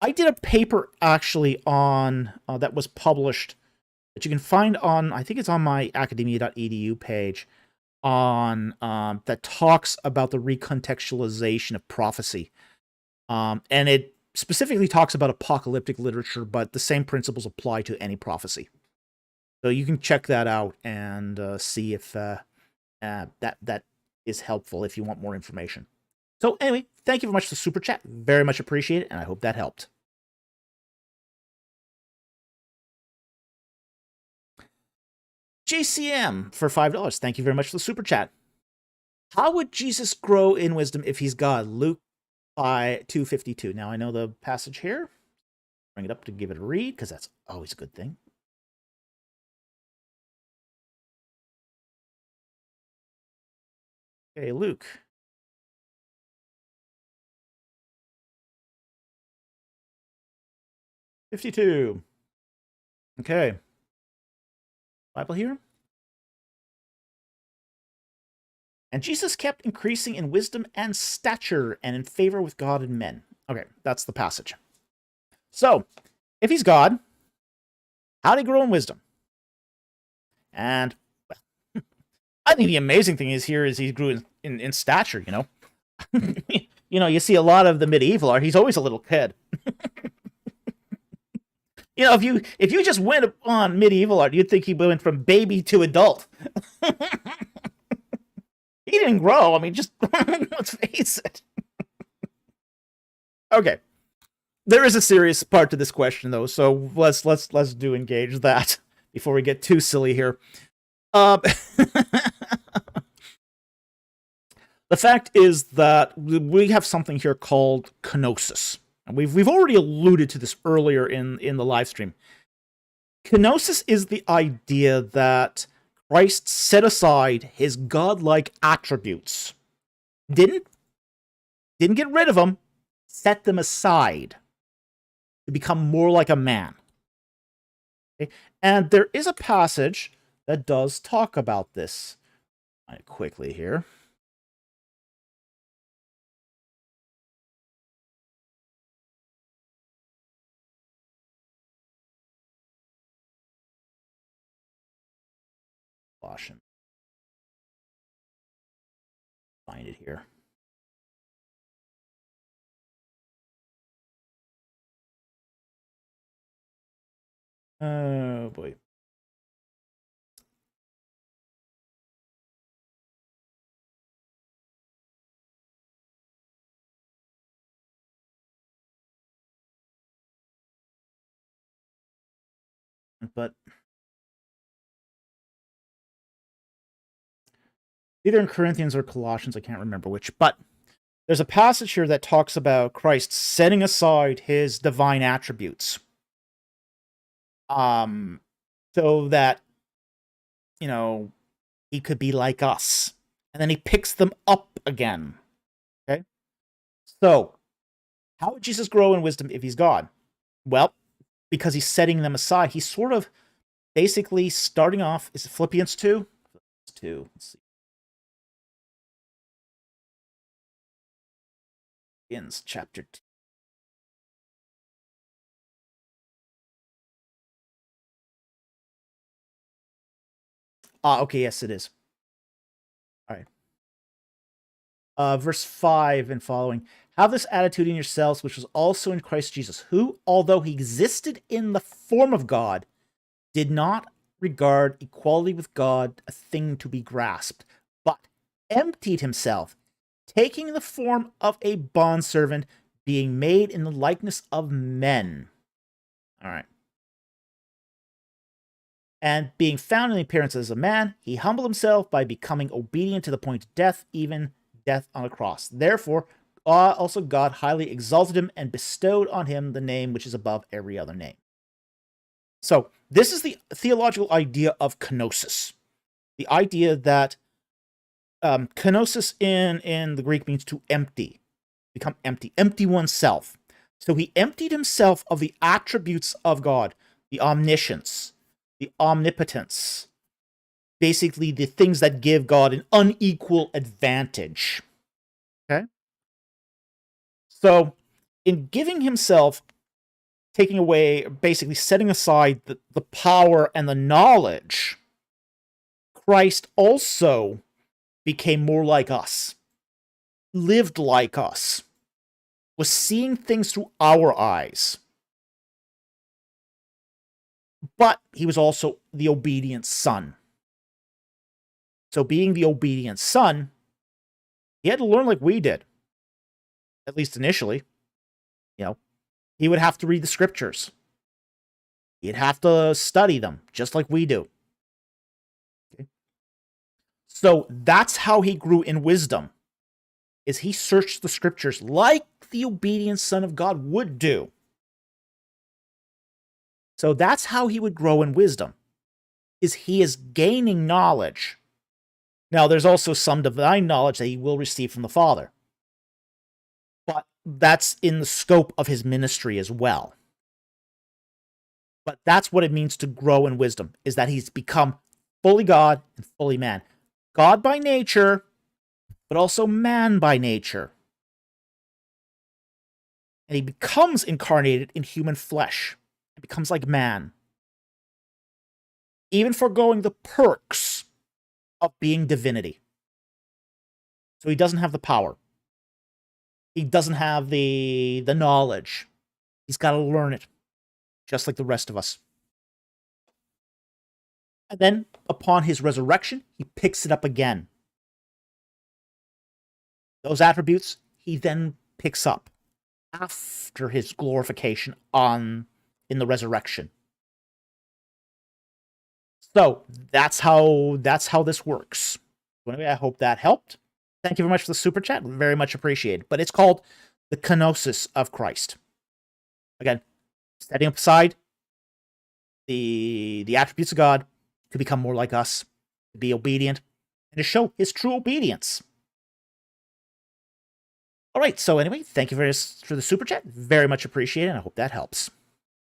did a paper actually on that was published that you can find on, I think it's on my academia.edu page, on that talks about the recontextualization of prophecy. And it specifically talks about apocalyptic literature, but the same principles apply to any prophecy. So you can check that out and see if that is helpful if you want more information. So anyway, thank you very much for the super chat. Very much appreciated, and I hope that helped. JCM for $5. Thank you very much for the super chat. How would Jesus grow in wisdom if he's God? Luke 2:52. Now I know the passage here. Bring it up to give it a read, because that's always a good thing. Okay, Luke. $52. Okay. Bible here. And Jesus kept increasing in wisdom and stature and in favor with God and men. Okay, that's the passage. So, if he's God, how did he grow in wisdom? And well, I think the amazing thing is here is he grew in stature, you know. You know, you see a lot of the medieval art, he's always a little kid. You know, if you just went on medieval art, you'd think he went from baby to adult. He didn't grow. I mean, just let's face it. Okay, there is a serious part to this question, though, so let's do engage that before we get too silly here. The fact is that we have something here called kenosis. And we've already alluded to this earlier in the live stream. Kenosis is the idea that Christ set aside his godlike attributes. Didn't get rid of them, set them aside to become more like a man. Okay? And there is a passage that does talk about this. Quickly here. Caution. Find it here. Oh boy. But either in Corinthians or Colossians, I can't remember which, but there's a passage here that talks about Christ setting aside his divine attributes. So that, you know, he could be like us. And then he picks them up again. Okay? So, how would Jesus grow in wisdom if he's God? Well, because he's setting them aside. He's sort of basically starting off, is it Philippians 2? Philippians 2, let's see. Philippians chapter 2. Okay, yes, it is. All right. Verse 5 and following. Have this attitude in yourselves, which was also in Christ Jesus, who, although he existed in the form of God, did not regard equality with God a thing to be grasped, but emptied himself, taking the form of a bondservant, being made in the likeness of men. All right. And being found in the appearance as a man, he humbled himself by becoming obedient to the point of death, even death on a cross. Therefore, also God highly exalted him and bestowed on him the name which is above every other name. So, this is the theological idea of kenosis. The idea that kenosis in the Greek means to empty, become empty, empty oneself. So he emptied himself of the attributes of God, the omniscience, the omnipotence, basically the things that give God an unequal advantage. Okay? So, in giving himself, taking away, basically setting aside the power and the knowledge, Christ also became more like us, lived like us, was seeing things through our eyes. But he was also the obedient son. So being the obedient son, He had to learn like we did, at least initially. You know, he would have to read the scriptures. He'd have to study them, just like we do. Okay. So that's how he grew in wisdom, is he searched the scriptures like the obedient Son of God would do. So that's how he would grow in wisdom, is he is gaining knowledge. Now, there's also some divine knowledge that he will receive from the Father. But that's in the scope of his ministry as well. But that's what it means to grow in wisdom, is that he's become fully God and fully man. God by nature, but also man by nature. And he becomes incarnated in human flesh. He becomes like man. Even foregoing the perks of being divinity. So he doesn't have the power. He doesn't have the knowledge. He's got to learn it, just like the rest of us. And then, upon his resurrection, he picks it up again. Those attributes he then picks up after his glorification in the resurrection. So that's how this works. Anyway, I hope that helped. Thank you very much for the super chat. Very much appreciated. But it's called the kenosis of Christ. Again, setting aside the attributes of God to become more like us, to be obedient, and to show his true obedience. All right, so anyway, thank you very much for the super chat. Very much appreciated, and I hope that helps.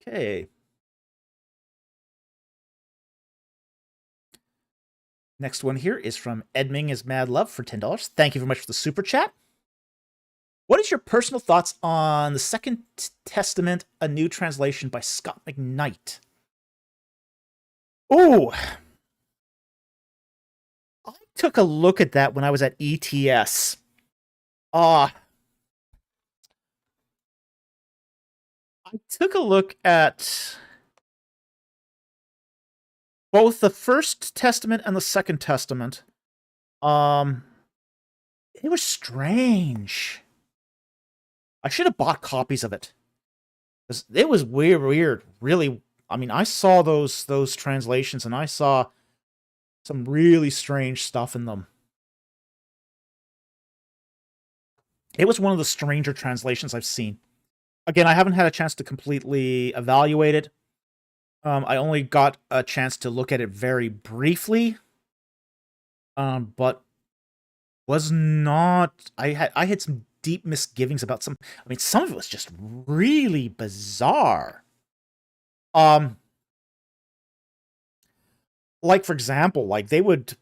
Okay. Next one here is from Edming is Mad Love for $10. Thank you very much for the super chat. What is your personal thoughts on the Second Testament, a new translation by Scott McKnight? Ooh. I took a look at that when I was at ETS. I took a look at both the First Testament and the Second Testament. It was strange. I should have bought copies of it. It was weird. Really, I mean, I saw those translations and I saw some really strange stuff in them. It was one of the stranger translations I've seen. Again, I haven't had a chance to completely evaluate it. I only got a chance to look at it very briefly. But was not... I had some deep misgivings about some... I mean, some of it was just really bizarre. Like, for example, like, they would...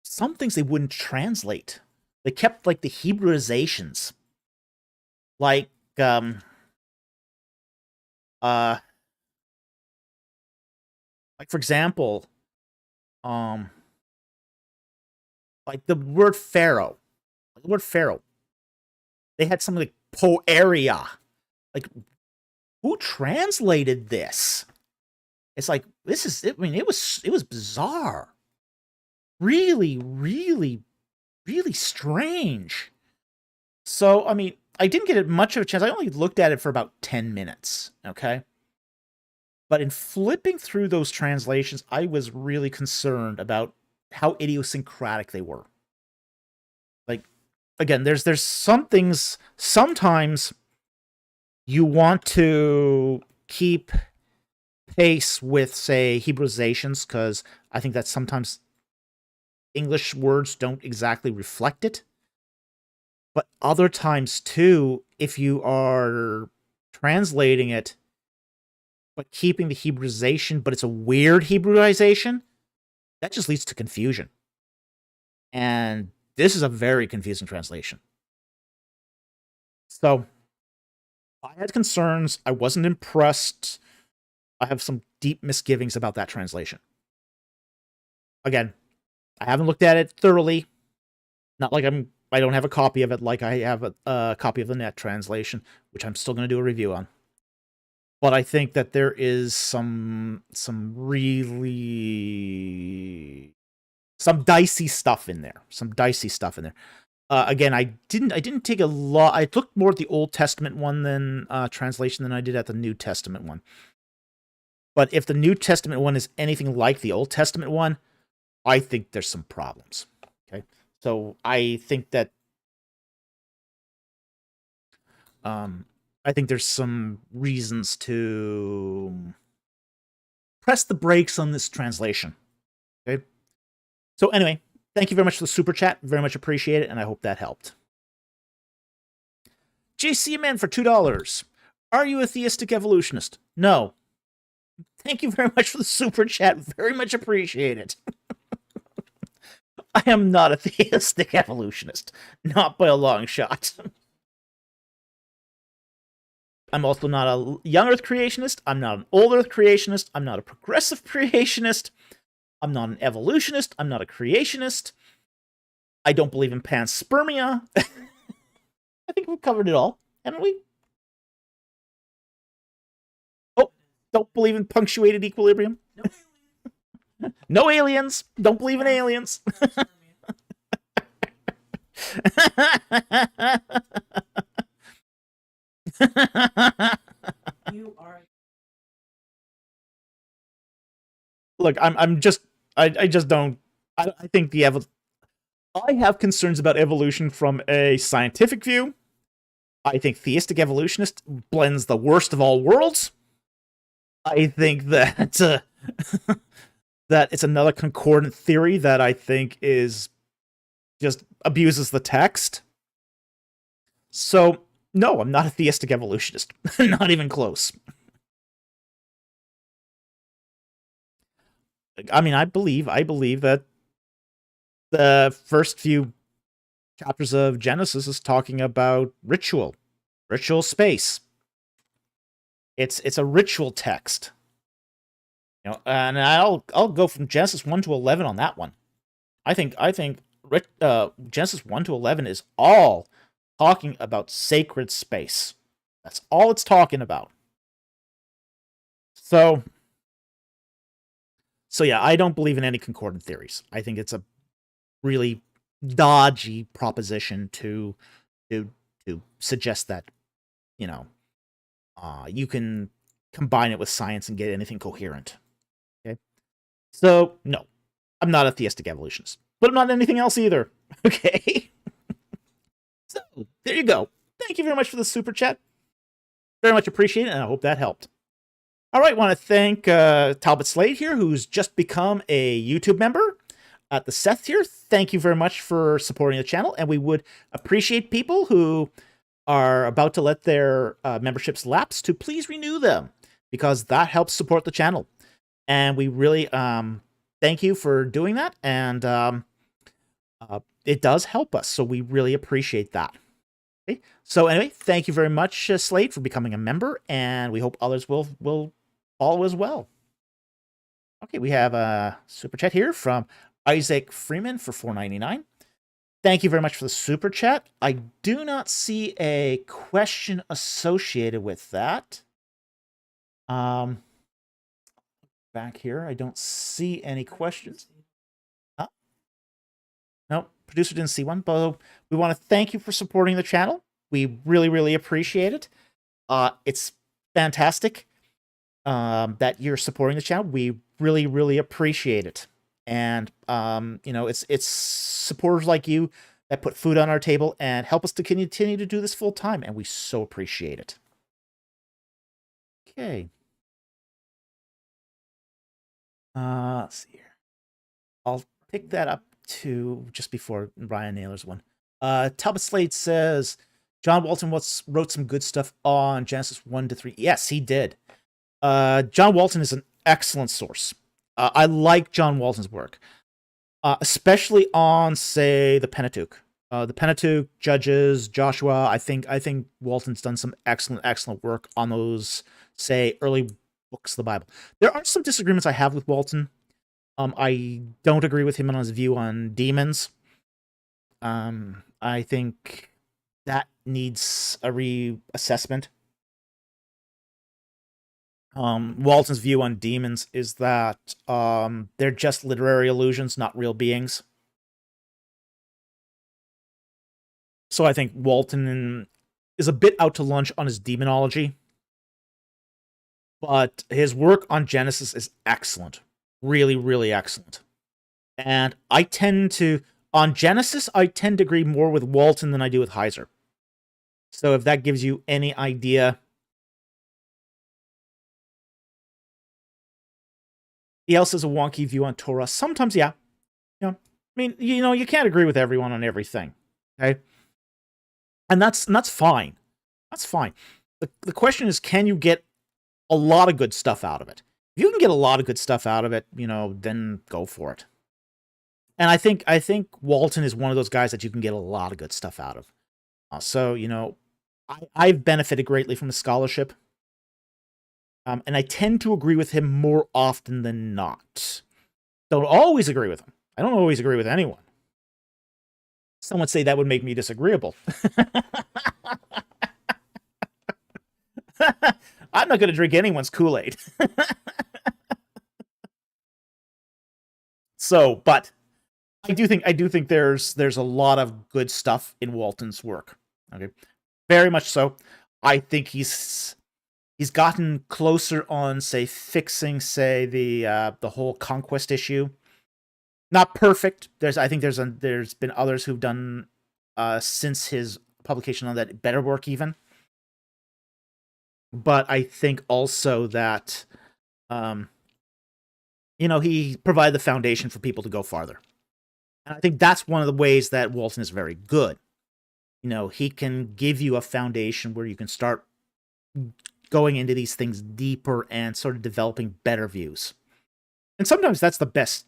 Some things they wouldn't translate. They kept, like, the Hebraizations. Like, like, for example, like the word Pharaoh. The word Pharaoh. They had something like Poeria. Like, who translated this? It's like, this is, I mean, it was bizarre. Really, really, really strange. So, I mean, I didn't get much of a chance. I only looked at it for about 10 minutes, okay? But in flipping through those translations, I was really concerned about how idiosyncratic they were. Like, again, there's some things, sometimes you want to keep pace with, say, Hebraizations, because I think that sometimes English words don't exactly reflect it. But other times, too, if you are translating it, but keeping the Hebraization, but it's a weird Hebraization, that just leads to confusion. And this is a very confusing translation. So, I had concerns. I wasn't impressed. I have some deep misgivings about that translation. Again, I haven't looked at it thoroughly. Not like I don't have a copy of it like I have a copy of the net translation, which I'm still going to do a review on. But I think that there is some dicey stuff in there. Some dicey stuff in there. Again, I didn't take a lot. I looked more at the Old Testament one than translation than I did at the New Testament one. But if the New Testament one is anything like the Old Testament one, I think there's some problems. Okay, so I think that I think there's some reasons to press the brakes on this translation. Okay, so anyway, thank you very much for the super chat. Very much appreciate it, and I hope that helped. JCMN for $2. Are you a theistic evolutionist? No. Thank you very much for the super chat. Very much appreciate it. I am not a theistic evolutionist. Not by a long shot. I'm also not a young Earth creationist. I'm not an old Earth creationist. I'm not a progressive creationist. I'm not an evolutionist. I'm not a creationist. I don't believe in panspermia. I think we've covered it all, haven't we? Oh, don't believe in punctuated equilibrium. No aliens. Don't believe in aliens. You are. Look, I just don't. I think I have concerns about evolution from a scientific view. I think theistic evolutionist blends the worst of all worlds. I think that that it's another concordant theory that I think is just abuses the text. So, no, I'm not a theistic evolutionist. Not even close. I mean, I believe that the first few chapters of Genesis is talking about ritual space. It's a ritual text. You know, and I'll go from Genesis 1 to 11 on that one. I think Genesis 1 to 11 is all talking about sacred space. That's all it's talking about. So yeah, I don't believe in any concordant theories. I think it's a really dodgy proposition to suggest that, you know, you can combine it with science and get anything coherent. Okay, so no, I'm not a theistic evolutionist, but I'm not anything else either. Okay, so there you go. Thank you very much for the super chat. Very much appreciate it, and I hope that helped. All right, want to thank Talbot Slade here, who's just become a YouTube member at the Seth here. Thank you very much for supporting the channel, and we would appreciate people who are about to let their memberships lapse to please renew them, because that helps support the channel. And we really thank you for doing that, and it does help us, so we really appreciate that. Okay. So anyway, thank you very much, Slade, for becoming a member, and we hope others will follow as well. Okay, we have a super chat here from Isaac Freeman for $4.99. Thank you very much for the super chat. I do not see a question associated with that. Back here, I don't see any questions. Huh? No, producer didn't see one, but we want to thank you for supporting the channel. We really, really appreciate it. It's fantastic that you're supporting the channel. We really, really appreciate it. And, you know, it's supporters like you that put food on our table and help us to continue to do this full time. And we so appreciate it. Okay. Let's see here. I'll pick that up to just before Ryan Naylor's one. Talbot Slade says, John Walton wrote some good stuff on Genesis 1 to 3. Yes, he did. John Walton is an excellent source. I like John Walton's work, especially on, say, the Pentateuch. The Pentateuch, Judges, Joshua. I think Walton's done some excellent work on those, say, early books of the Bible. There are some disagreements I have with Walton. I don't agree with him on his view on demons. I think that needs a reassessment. Walton's view on demons is that they're just literary illusions, not real beings. So I think Walton is a bit out to lunch on his demonology, but his work on Genesis is excellent. Really, really excellent. And on Genesis, I tend to agree more with Walton than I do with Heiser. So if that gives you any idea. He also has a wonky view on Torah. Sometimes, yeah. I mean, you can't agree with everyone on everything. Okay? And that's fine. That's fine. The question is, can you get a lot of good stuff out of it? If you can get a lot of good stuff out of it, then go for it. And I think Walton is one of those guys that you can get a lot of good stuff out of. So, I've benefited greatly from the scholarship. And I tend to agree with him more often than not. Don't always agree with him. I don't always agree with anyone. Some would say that would make me disagreeable. I'm not going to drink anyone's Kool-Aid. So, but I do think there's a lot of good stuff in Walton's work. Okay, very much so. I think he's gotten closer on, say, fixing, say, the whole conquest issue. Not perfect. I think there's been others who've done since his publication on that better work even. But I think also that he provided the foundation for people to go farther. And I think that's one of the ways that Walton is very good. He can give you a foundation where you can start going into these things deeper and sort of developing better views. And sometimes that's the best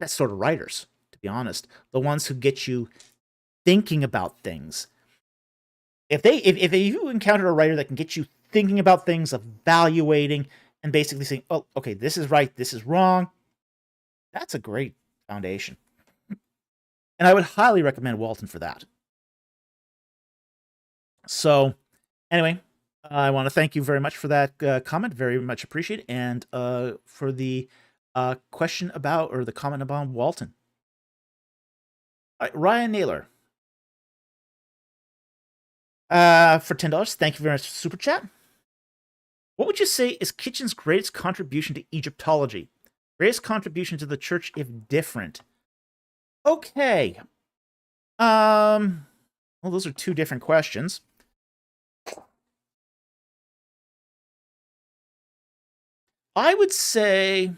sort of writers, to be honest. The ones who get you thinking about things. If you encounter a writer that can get you thinking about things, evaluating, and basically saying, oh, okay, this is right, this is wrong, that's a great foundation. And I would highly recommend Walton for that. So, anyway, I want to thank you very much for that comment. Very much appreciate it. And for the question about, or the comment about Walton. All right, Ryan Naylor. For $10, thank you very much for Super Chat. What would you say is Kitchen's greatest contribution to Egyptology? Greatest contribution to the church, if different? Okay. Well, those are two different questions. I would say,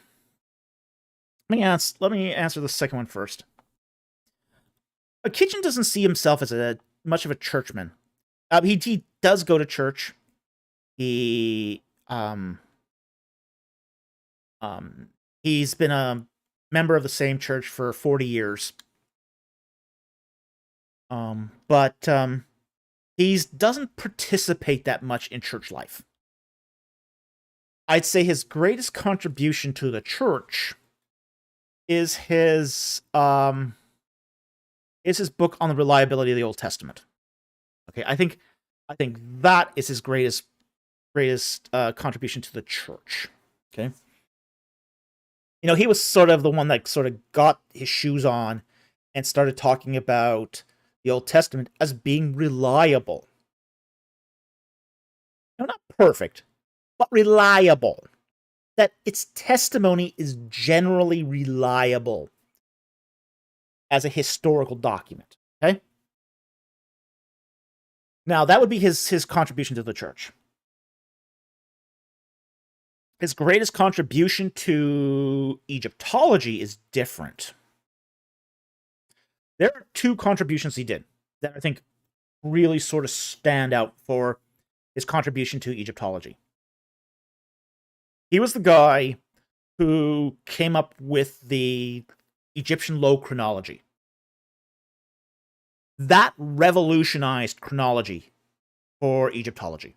let me answer the second one first. Kitchen doesn't see himself as much of a churchman. He does go to church. He's been a member of the same church for 40 years. But he doesn't participate that much in church life. I'd say his greatest contribution to the church is his book on the reliability of the Old Testament. Okay, I think that is his greatest contribution to the church. Okay, he was sort of the one that sort of got his shoes on and started talking about the Old Testament as being reliable. Not perfect, but reliable. That its testimony is generally reliable as a historical document. Okay? Now, that would be his contribution to the church. His greatest contribution to Egyptology is different. There are two contributions he did that I think really sort of stand out for his contribution to Egyptology. He was the guy who came up with the Egyptian low chronology. That revolutionized chronology for Egyptology.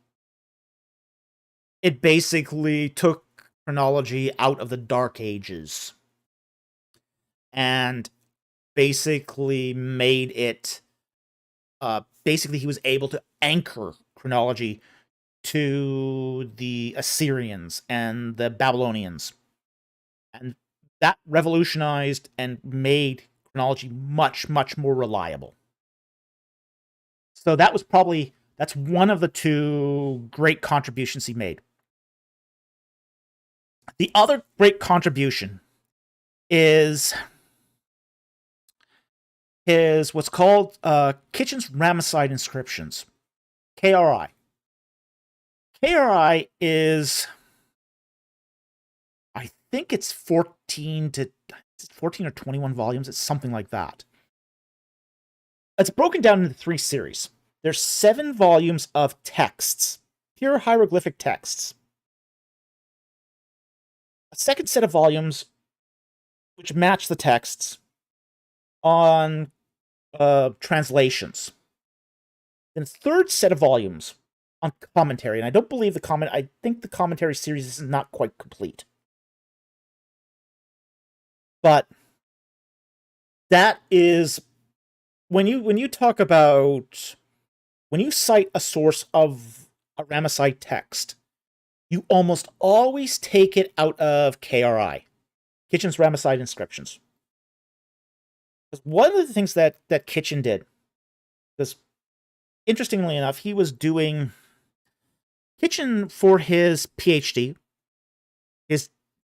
It basically took chronology out of the Dark Ages and basically made it, he was able to anchor chronology to the Assyrians and the Babylonians. And that revolutionized and made chronology much, much more reliable. So that's one of the two great contributions he made. The other great contribution is what's called Kitchen's Ramesside Inscriptions, KRI. KRI is, I think it's 14 or 21 volumes. It's something like that. It's broken down into 3 series. There's 7 volumes of texts, pure hieroglyphic texts. A second set of volumes which match the texts on translations. Then a third set of volumes on commentary, and I don't believe I think the commentary series is not quite complete. But that is when you talk about, when you cite a source of a Ramesside text, you almost always take it out of KRI, Kitchen's Ramesside Inscriptions. Because one of the things that Kitchen did, because interestingly enough, he was doing Kitchen for his PhD.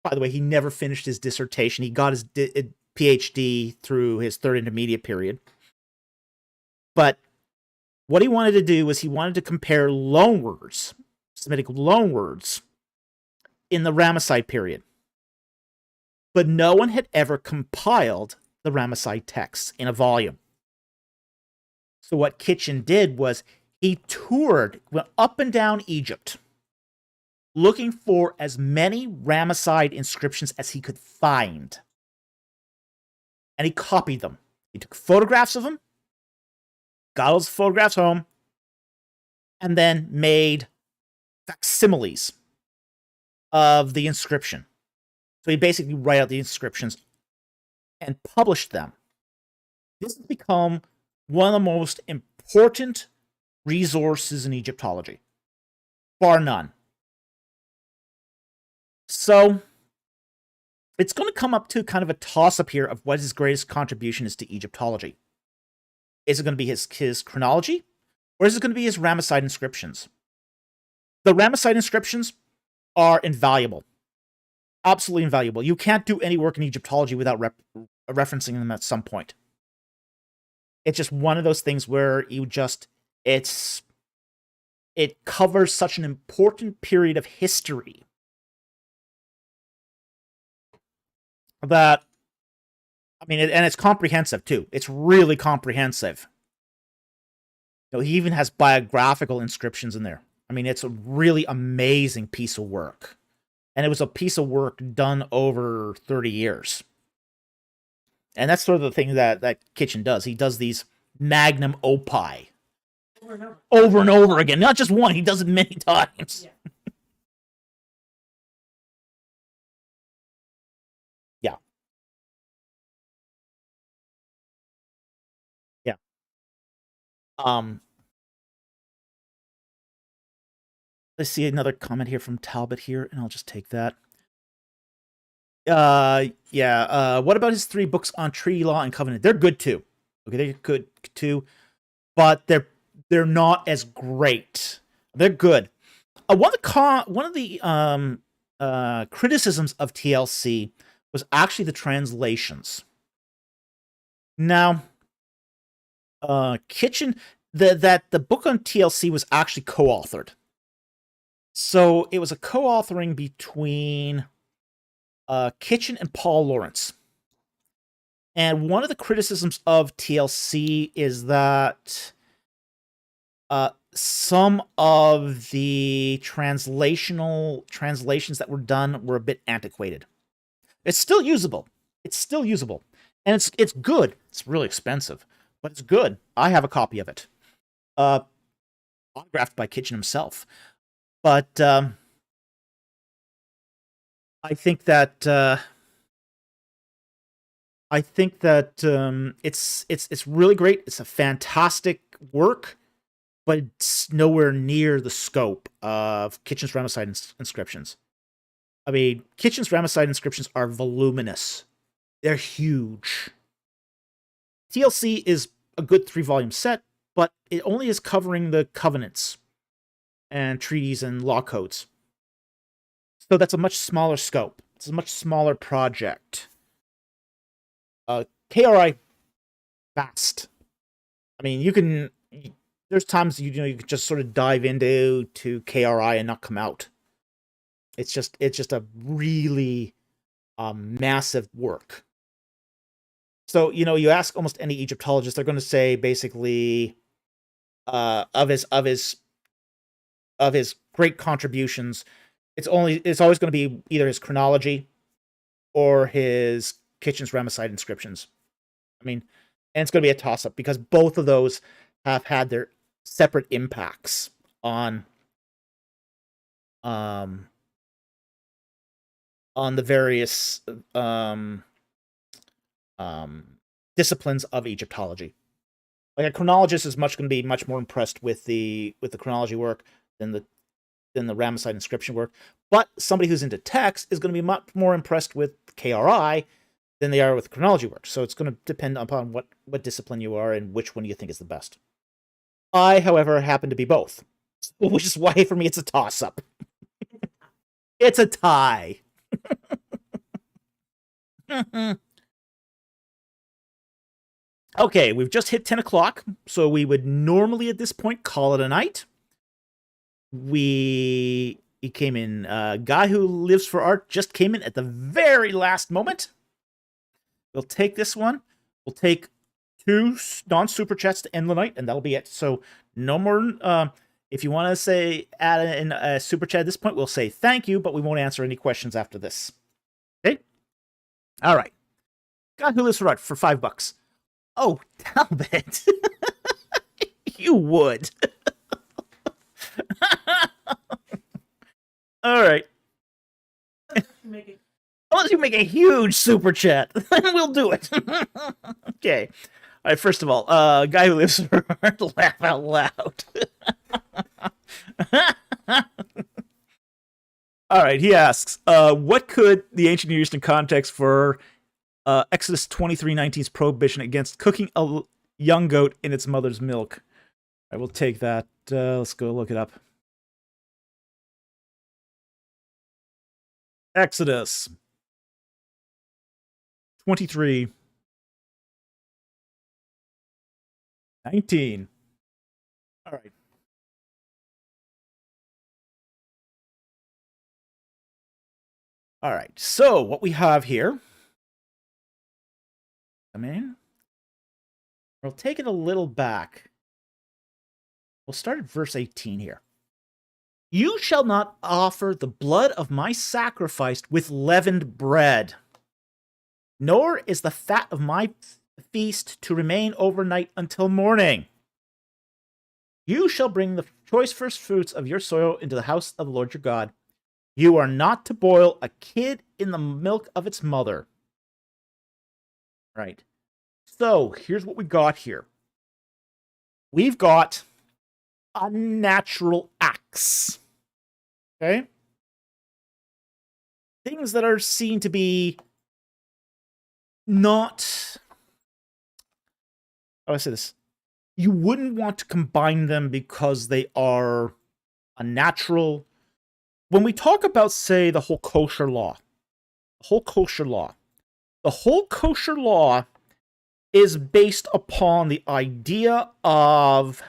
By the way, he never finished his dissertation. He got his PhD through his 3rd intermediate period. But what he wanted to do was he wanted to compare loanwords, Semitic loanwords, in the Ramesside period. But no one had ever compiled the Ramesside texts in a volume. So what Kitchen did was he went up and down Egypt, looking for as many Ramesside inscriptions as he could find. And he copied them. He took photographs of them, got those photographs home, and then made facsimiles of the inscription. So he basically write out the inscriptions and published them. This has become one of the most important resources in Egyptology, bar none. So it's going to come up to kind of a toss-up here of what his greatest contribution is to Egyptology. Is it going to be his chronology, or is it going to be his Ramesside inscriptions? The Ramesside inscriptions are invaluable. Absolutely invaluable. You can't do any work in Egyptology without referencing them at some point. It's just one of those things where it covers such an important period of history that, I mean, and it's comprehensive too. It's really comprehensive. He even has biographical inscriptions in there. I mean, it's a really amazing piece of work. And it was a piece of work done over 30 years. And that's sort of the thing that Kitchen does. He does these magnum opus over and over again. Not just one, he does it many times. Yeah. Let's see another comment here from Talbot here, and I'll just take that. What about his 3 books on treaty law and covenant? They're good too. Okay, they're good too, but they're not as great. They're good. One of the criticisms of TLC was actually the translations. Now, Kitchen, the book on TLC was actually co-authored. So it was a co-authoring between Kitchen and Paul Lawrence. And one of the criticisms of TLC is that some of the translations that were done were a bit antiquated. It's still usable. And it's good. It's really expensive, but it's good. I have a copy of it. Autographed by Kitchen himself. But I think that it's really great. It's a fantastic work, but it's nowhere near the scope of Kitchen's Ramesside inscriptions. I mean, Kitchen's Ramesside inscriptions are voluminous. They're huge. TLC is a good 3-volume set, but it only is covering the covenants and treaties and law codes. So that's a much smaller scope. It's a much smaller project. KRI, vast. I mean, you can. There's times you can just sort of dive into KRI and not come out. It's just a really massive work. So you ask almost any Egyptologist, they're going to say basically of his great contributions, it's always going to be either his chronology or his Kitchen's Ramesside inscriptions. I mean, and it's going to be a toss-up because both of those have had their separate impacts on the various disciplines of Egyptology. Like a chronologist is going to be much more impressed with the chronology work than the Ramesside inscription work. But somebody who's into text is going to be much more impressed with KRI than they are with chronology work. So it's going to depend upon what discipline you are and which one you think is the best. I, however, happen to be both, which is why for me it's a toss-up. It's a tie. Okay, we've just hit 10 o'clock, so we would normally at this point call it a night. He came in, Guy Who Lives for Art just came in at the very last moment. We'll take this one. We'll take 2 non-super chats to end the night, and that'll be it. So no more, if you want to add in a super chat at this point, we'll say thank you, but we won't answer any questions after this. Okay? All right. Guy Who Lives for Art for $5. Oh, Talbot. You would. All right. Unless you make a huge super chat, then we'll do it. Okay. All right, first of all, Guy Who Lives for Art, laugh out loud. All right, he asks, what could the ancient Near Eastern context for Exodus 23:19's prohibition against cooking a young goat in its mother's milk? I will take that. Let's go look it up. Exodus 23:19. All right. All right. So what we have here. I mean, we'll take it a little back. We'll start at verse 18 here. You shall not offer the blood of my sacrifice with leavened bread, nor is the fat of my feast to remain overnight until morning. You shall bring the choice first fruits of your soil into the house of the Lord your God. You are not to boil a kid in the milk of its mother. Right. So here's what we got here. We've got unnatural acts. Okay? Things that are seen to be not... How do I say this? You wouldn't want to combine them because they are unnatural. When we talk about, say, the whole kosher law, the whole kosher law is based upon the idea of,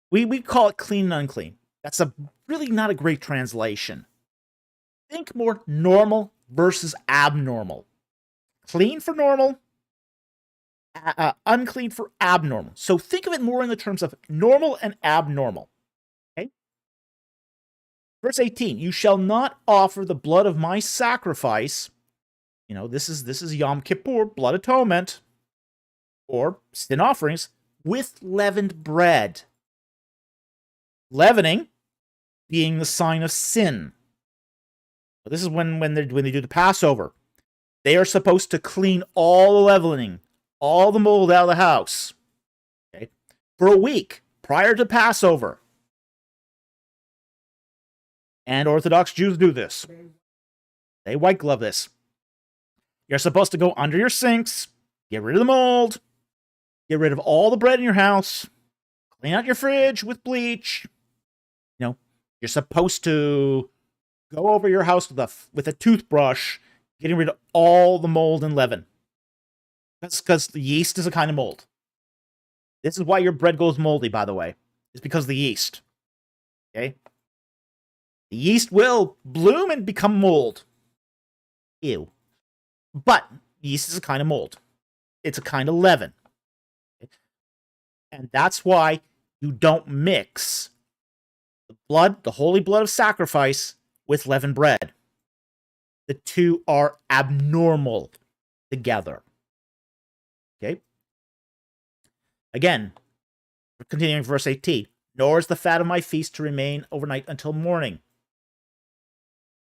we call it clean and unclean. That's really not a great translation. Think more normal versus abnormal. Clean for normal, unclean for abnormal. So think of it more in the terms of normal and abnormal. Okay? Verse 18, you shall not offer the blood of my sacrifice. You know, this is Yom Kippur, blood atonement, or sin offerings, with leavened bread. Leavening being the sign of sin. This is when they do the Passover. They are supposed to clean all the leavening, all the mold out of the house, okay, for a week prior to Passover. And Orthodox Jews do this. They white glove this. You're supposed to go under your sinks, get rid of the mold, Get rid of all the bread in your house. Clean out your fridge with bleach. You know, you're supposed to go over your house with a toothbrush, getting rid of all the mold and leaven. That's because the yeast is a kind of mold. This is why your bread goes moldy, by the way. It's because of the yeast. Okay? The yeast will bloom and become mold. Ew. But yeast is a kind of mold. It's a kind of leaven. Okay? And that's why you don't mix the blood, the holy blood of sacrifice, with leavened bread. The two are abnormal together. Okay? Again, continuing verse 18. Nor is the fat of my feast to remain overnight until morning.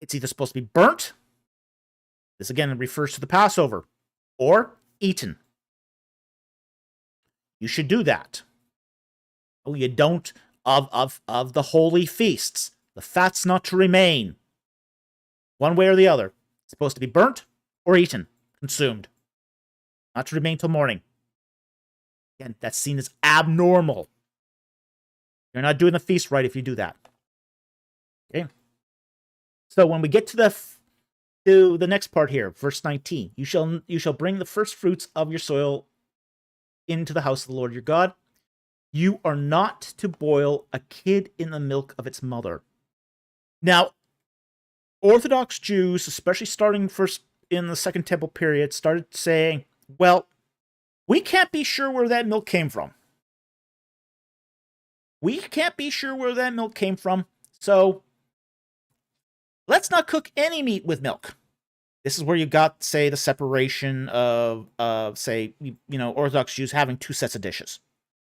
It's either supposed to be burnt, this again refers to the Passover, or eaten. You should do that. Oh, you don't of the holy feasts. The fat's not to remain. One way or the other. It's supposed to be burnt or eaten, consumed. Not to remain till morning. Again, that's seen as abnormal. You're not doing the feast right if you do that. Okay? So when we get to the next part here, verse 19, you shall bring the first fruits of your soil into the house of the Lord your God. You are not to boil a kid in the milk of its mother. Now, Orthodox Jews, especially starting first in the Second Temple period, started saying, well, we can't be sure where that milk came from. We can't be sure where that milk came from, so let's not cook any meat with milk. This is where you got, say, the separation of say, Orthodox Jews having two sets of dishes.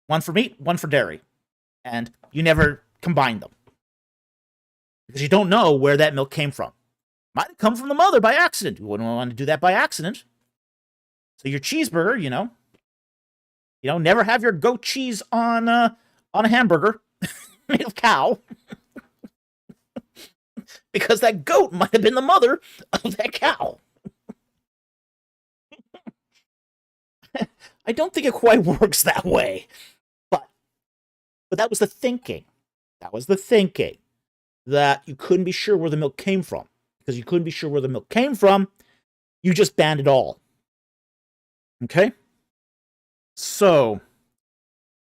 One for meat, one for dairy. And you never combine them. Because you don't know where that milk came from. Might have come from the mother by accident. You wouldn't want to do that by accident. So your cheeseburger, never have your goat cheese on a hamburger made of cow. Because that goat might have been the mother of that cow. I don't think it quite works that way. But that was the thinking. That was the thinking. That you couldn't be sure where the milk came from. Because you couldn't be sure where the milk came from, you just banned it all. Okay? So,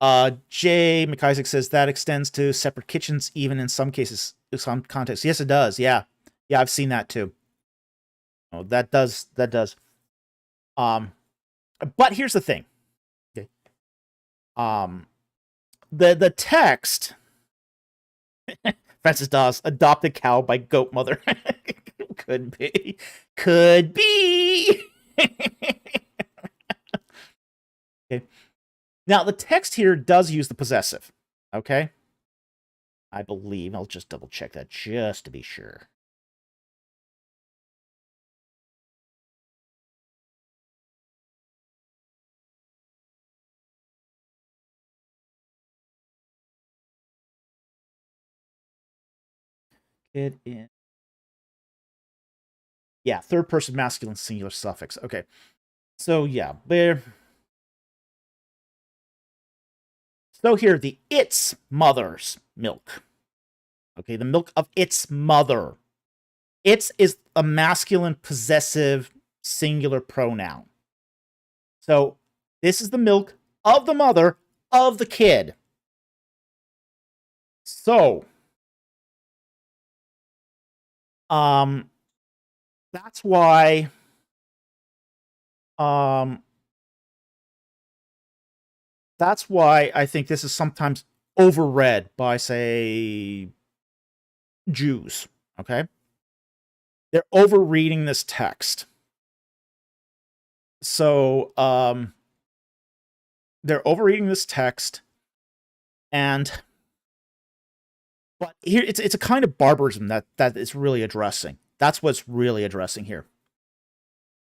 Jay McIsaac says that extends to separate kitchens, even in some cases, in some contexts. Yes, it does. Yeah, I've seen that too. Oh, that does. But here's the thing. Okay. The text. Francis Dawes, adopted cow by goat mother. Could be. Okay. Now, the text here does use the possessive, okay? I believe. I'll just double check that just to be sure. Get in. Yeah, third person masculine singular suffix. Okay. So, yeah, so here, the its mother's milk. Okay, the milk of its mother. Its is a masculine possessive singular pronoun. So, this is the milk of the mother of the kid. So, that's why, I think this is sometimes overread by, say, Jews, okay? They're overreading this text. So, they're overreading this text, but here it's a kind of barbarism that it's really addressing. That's what's really addressing here.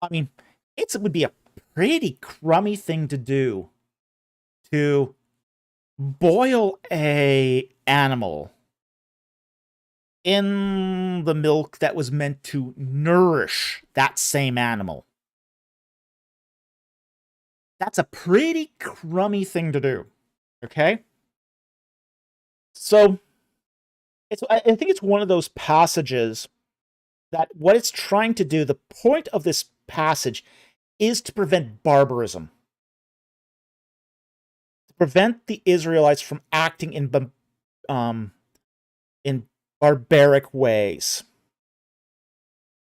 I mean, it would be a pretty crummy thing to do to boil a animal in the milk that was meant to nourish that same animal. That's a pretty crummy thing to do. Okay? So, I think it's one of those passages that what it's trying to do, the point of this passage is to prevent barbarism. To prevent the Israelites from acting in barbaric ways.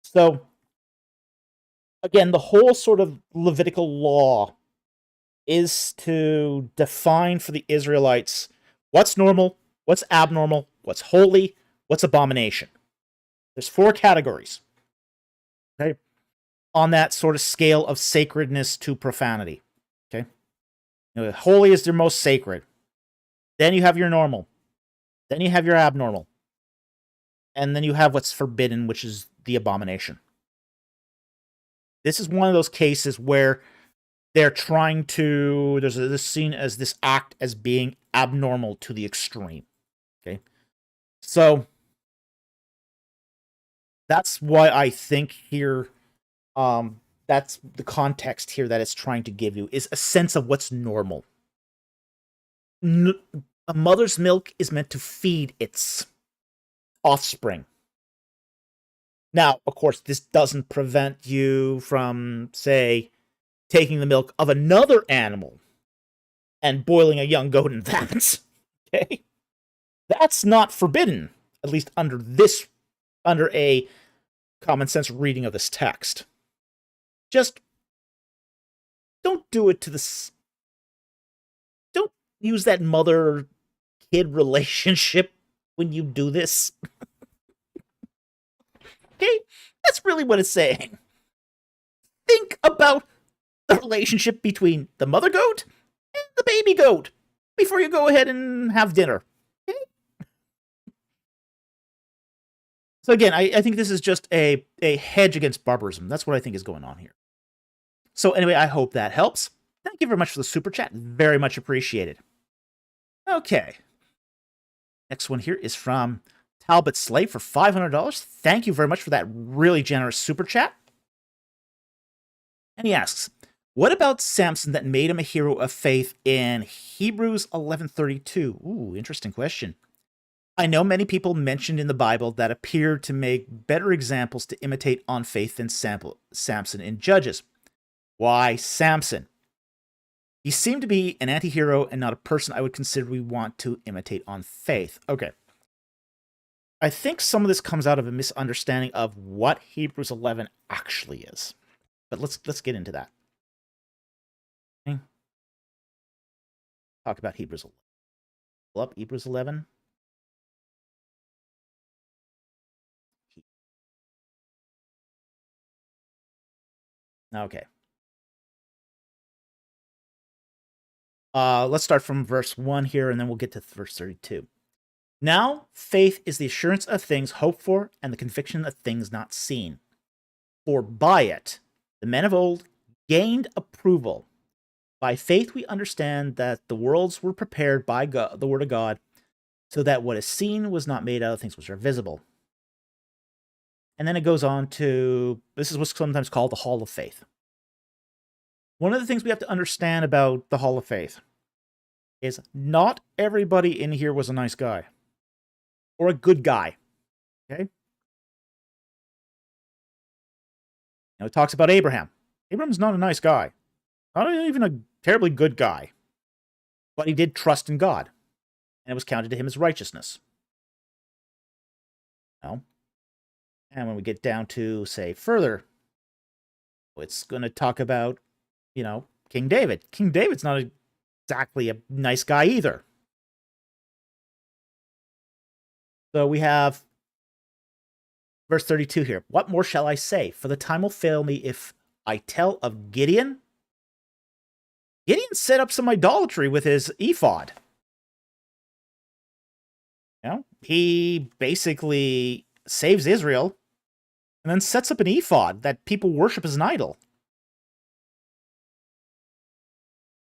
So, again, the whole sort of Levitical law is to define for the Israelites what's normal, what's abnormal, what's holy, what's abomination. There's 4 categories, okay, on that sort of scale of sacredness to profanity. Okay, holy is their most sacred. Then you have your normal. Then you have your abnormal. And then you have what's forbidden, which is the abomination. This is one of those cases where they're trying to, there's this seen as this act as being abnormal to the extreme. Okay, so that's why I think here, that's the context here that it's trying to give you, is a sense of what's normal. A mother's milk is meant to feed its offspring. Now, of course, this doesn't prevent you from, say, taking the milk of another animal and boiling a young goat in that. Okay? That's not forbidden, at least under a common sense reading of this text. Just don't do it to the... Don't use that mother-kid relationship when you do this. Okay? That's really what it's saying. Think about the relationship between the mother goat and the baby goat before you go ahead and have dinner. Okay? So again, I think this is just a hedge against barbarism. That's what I think is going on here. So anyway, I hope that helps. Thank you very much for the super chat. Very much appreciated. Okay. Next one here is from Talbot Slave for $500. Thank you very much for that really generous super chat. And he asks, what about Samson that made him a hero of faith in Hebrews 11:32? Ooh, interesting question. I know many people mentioned in the Bible that appear to make better examples to imitate on faith than Samson in Judges. Why Samson? He seemed to be an anti-hero and not a person I would consider we want to imitate on faith. Okay. I think some of this comes out of a misunderstanding of what Hebrews 11 actually is. But let's get into that. Okay. Talk about Hebrews 11. Pull up Hebrews 11. Okay. Let's start from verse 1 here, and then we'll get to verse 32. Now, faith is the assurance of things hoped for and the conviction of things not seen. For by it, the men of old gained approval. By faith we understand that the worlds were prepared by God, the word of God, so that what is seen was not made out of things which are visible. And then it goes on to, this is what's sometimes called the Hall of Faith. One of the things we have to understand about the Hall of Faith is not everybody in here was a nice guy or a good guy. Okay? Now it talks about Abraham. Abraham's not a nice guy. Not even a terribly good guy. But he did trust in God. And it was counted to him as righteousness. Now, and when we get down to, say, further, it's going to talk about, King David. King David's not exactly a nice guy either. So we have verse 32 here. What more shall I say? For the time will fail me if I tell of Gideon. Gideon set up some idolatry with his ephod. He basically saves Israel and then sets up an ephod that people worship as an idol.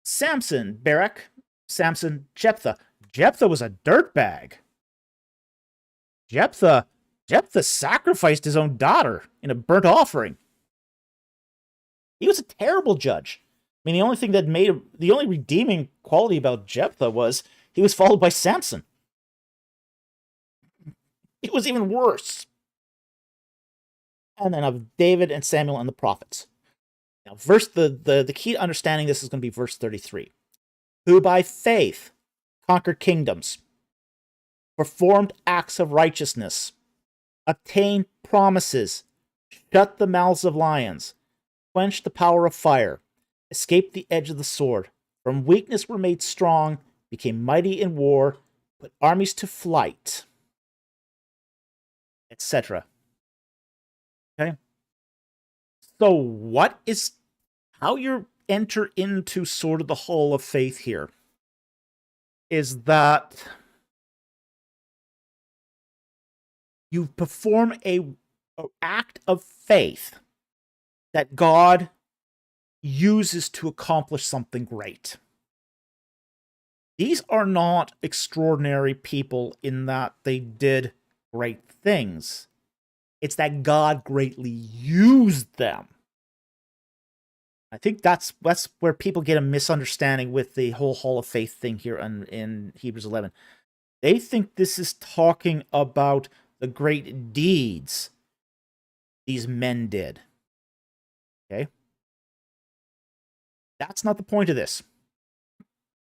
Samson, Barak, Samson, Jephthah. Jephthah was a dirtbag. Jephthah sacrificed his own daughter in a burnt offering. He was a terrible judge. mean, the only thing that the only redeeming quality about Jephthah was he was followed by Samson. It was even worse. And then of David and Samuel and the prophets. Now, the key to understanding this is going to be verse 33. Who by faith conquered kingdoms, performed acts of righteousness, obtained promises, shut the mouths of lions, quenched the power of fire, escaped the edge of the sword, from weakness were made strong, became mighty in war, put armies to flight, etc. Okay? So how you enter into sort of the hall of faith here is that you perform an act of faith that God uses to accomplish something great. These are not extraordinary people in that they did great things. It's that God greatly used them. I think that's where people get a misunderstanding with the whole Hall of Faith thing here in Hebrews 11. They think this is talking about the great deeds these men did. Okay? That's not the point of this.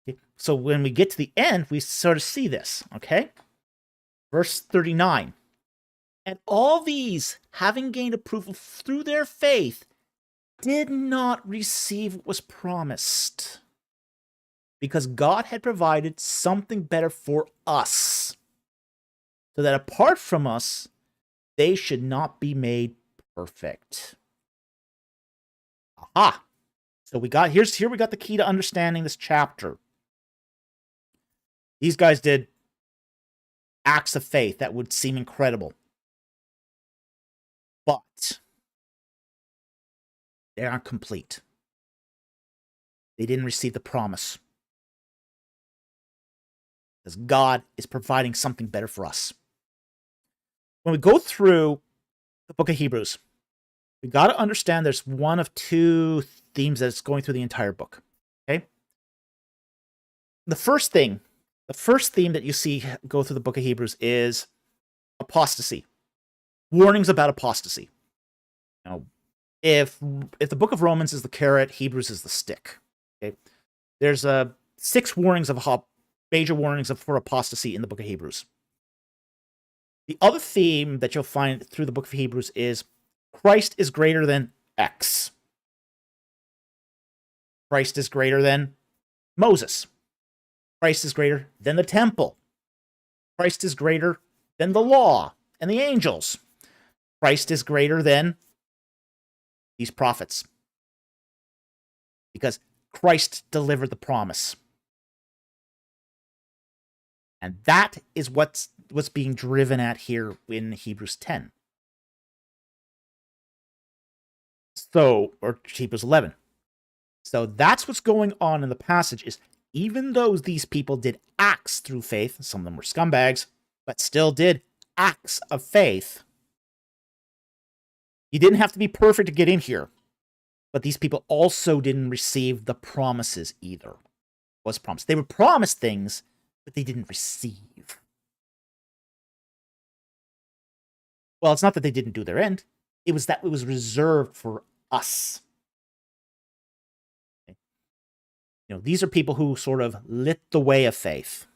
Okay? So when we get to the end, we sort of see this. Okay? Verse 39. And all these, having gained approval through their faith, did not receive what was promised, because God had provided something better for us, so that apart from us, they should not be made perfect. Aha! So we got here we got the key to understanding this chapter. These guys did acts of faith that would seem incredible, but they aren't complete. They didn't receive the promise. Because God is providing something better for us. When we go through the book of Hebrews, we got to understand there's one of two themes that's going through the entire book. Okay? The first theme that you see go through the book of Hebrews is apostasy. Warnings about apostasy. Now, if the book of Romans is the carrot, Hebrews is the stick. Okay, there's 6 warnings of major warnings for apostasy in the book of Hebrews. The other theme that you'll find through the book of Hebrews is Christ is greater than X. Christ is greater than Moses. Christ is greater than the temple. Christ is greater than the law and the angels. Christ is greater than these prophets, because Christ delivered the promise. And that is what's being driven at here in Hebrews 10. Or Hebrews 11. So that's what's going on in the passage, is even though these people did acts through faith, some of them were scumbags, but still did acts of faith. You didn't have to be perfect to get in here. But these people also didn't receive the promises either. Was promised. They were promised things, but they didn't receive. Well, it's not that they didn't do their end. It was that it was reserved for us. Okay? These are people who sort of lit the way of faith,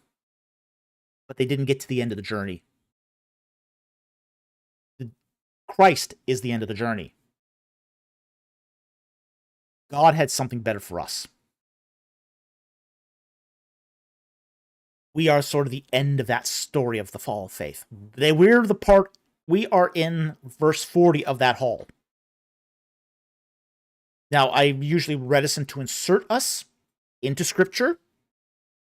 but they didn't get to the end of the journey. Christ is the end of the journey. God had something better for us. We are sort of the end of that story of the fall of faith. We are in verse 40 of that hall. Now, I'm usually reticent to insert us into scripture,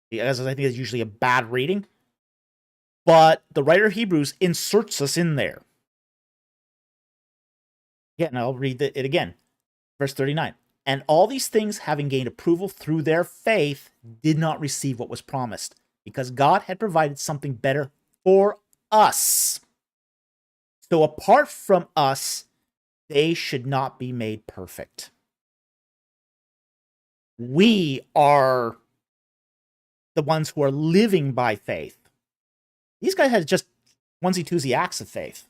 because I think it's usually a bad reading. But the writer of Hebrews inserts us in there. Again, I'll read it again. Verse 39. And all these things, having gained approval through their faith, did not receive what was promised, because God had provided something better for us. So apart from us, they should not be made perfect. We are the ones who are living by faith. These guys had just onesie-twosie acts of faith.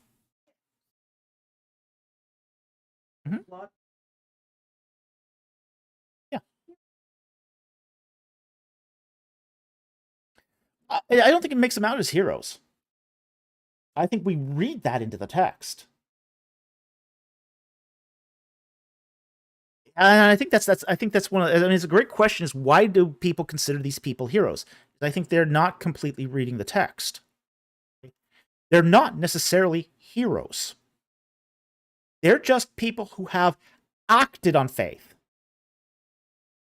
Lot- Yeah. I don't think it makes them out as heroes. I think we read that into the text. And I think that's one of, I mean, it's a great question, is why do people consider these people heroes? I think they're not completely reading the text. They're not necessarily heroes. They're just people who have acted on faith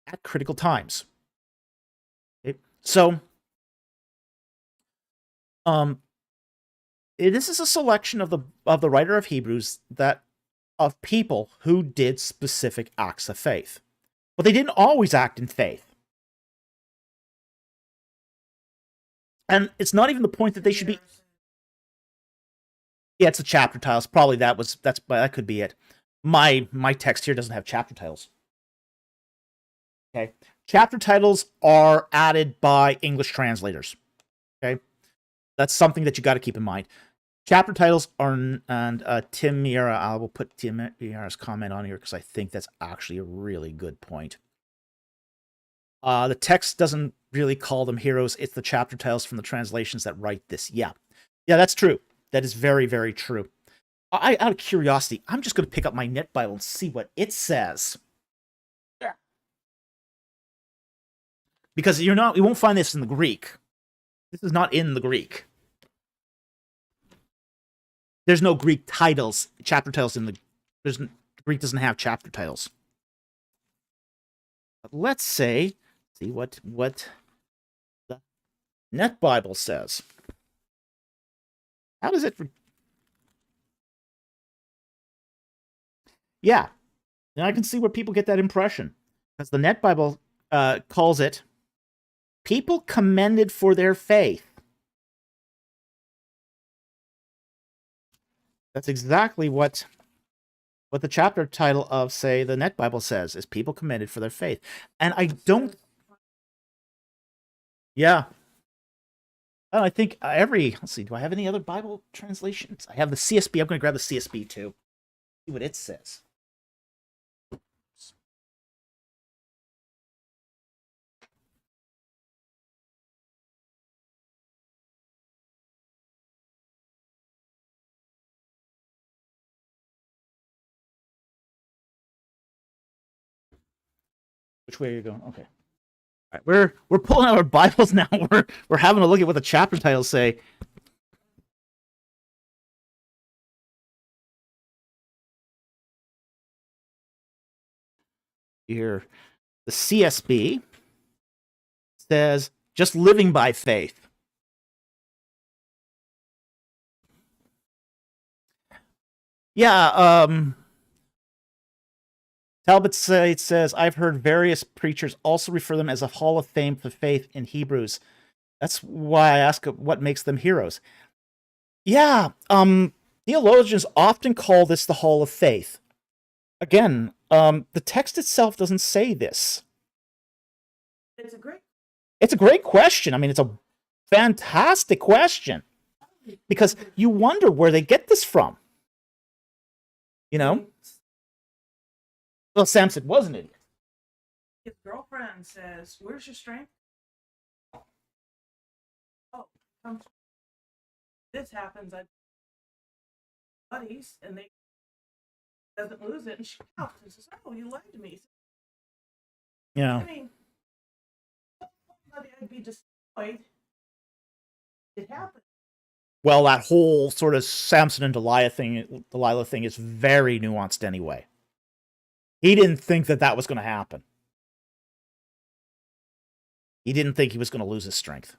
at critical times. Okay? So, this is a selection of the writer of Hebrews of people who did specific acts of faith, but they didn't always act in faith. And it's not even the point that they should be. Yeah, it's the chapter titles. Probably that could be it. My text here doesn't have chapter titles. Okay, chapter titles are added by English translators. Okay, that's something that you got to keep in mind. Chapter titles are, and Tim Miera, I will put Tim Miera's comment on here because I think that's actually a really good point. The text doesn't really call them heroes. It's the chapter titles from the translations that write this. Yeah, that's true. That is very, very true. Out of curiosity, I'm just going to pick up my Net Bible and see what it says. Yeah. Because you won't find this in the Greek. This is not in the Greek. There's no Greek titles, chapter titles in the Greek doesn't have chapter titles. But let's see what the Net Bible says. How does it? Yeah, and I can see where people get that impression, because the Net Bible calls it people commended for their faith. That's exactly what the chapter title of, say, the Net Bible says, is people commended for their faith. And I don't. Yeah. I think let's see, do I have any other Bible translations? I have the CSB. I'm going to grab the CSB too. See what it says. Which way are you going? Okay. All right, we're pulling out our Bibles now. We're having a look at what the chapter titles say. Here, the CSB says just living by faith. Yeah, Talbot says, I've heard various preachers also refer them as a hall of fame for faith in Hebrews. That's why I ask what makes them heroes. Yeah, theologians often call this the hall of faith. Again, the text itself doesn't say this. It's a great question. I mean, it's a fantastic question, because you wonder where they get this from. You know? Well, Samson was an idiot. His girlfriend says, "Where's your strength?" Oh, this happens at buddies, and they doesn't lose it, and she counts and says, "Oh, you lied to me." Yeah. I mean, I'd be destroyed. It happened. Well, that whole sort of Samson and Delilah thing is very nuanced anyway. He didn't think that was going to happen. He didn't think he was going to lose his strength,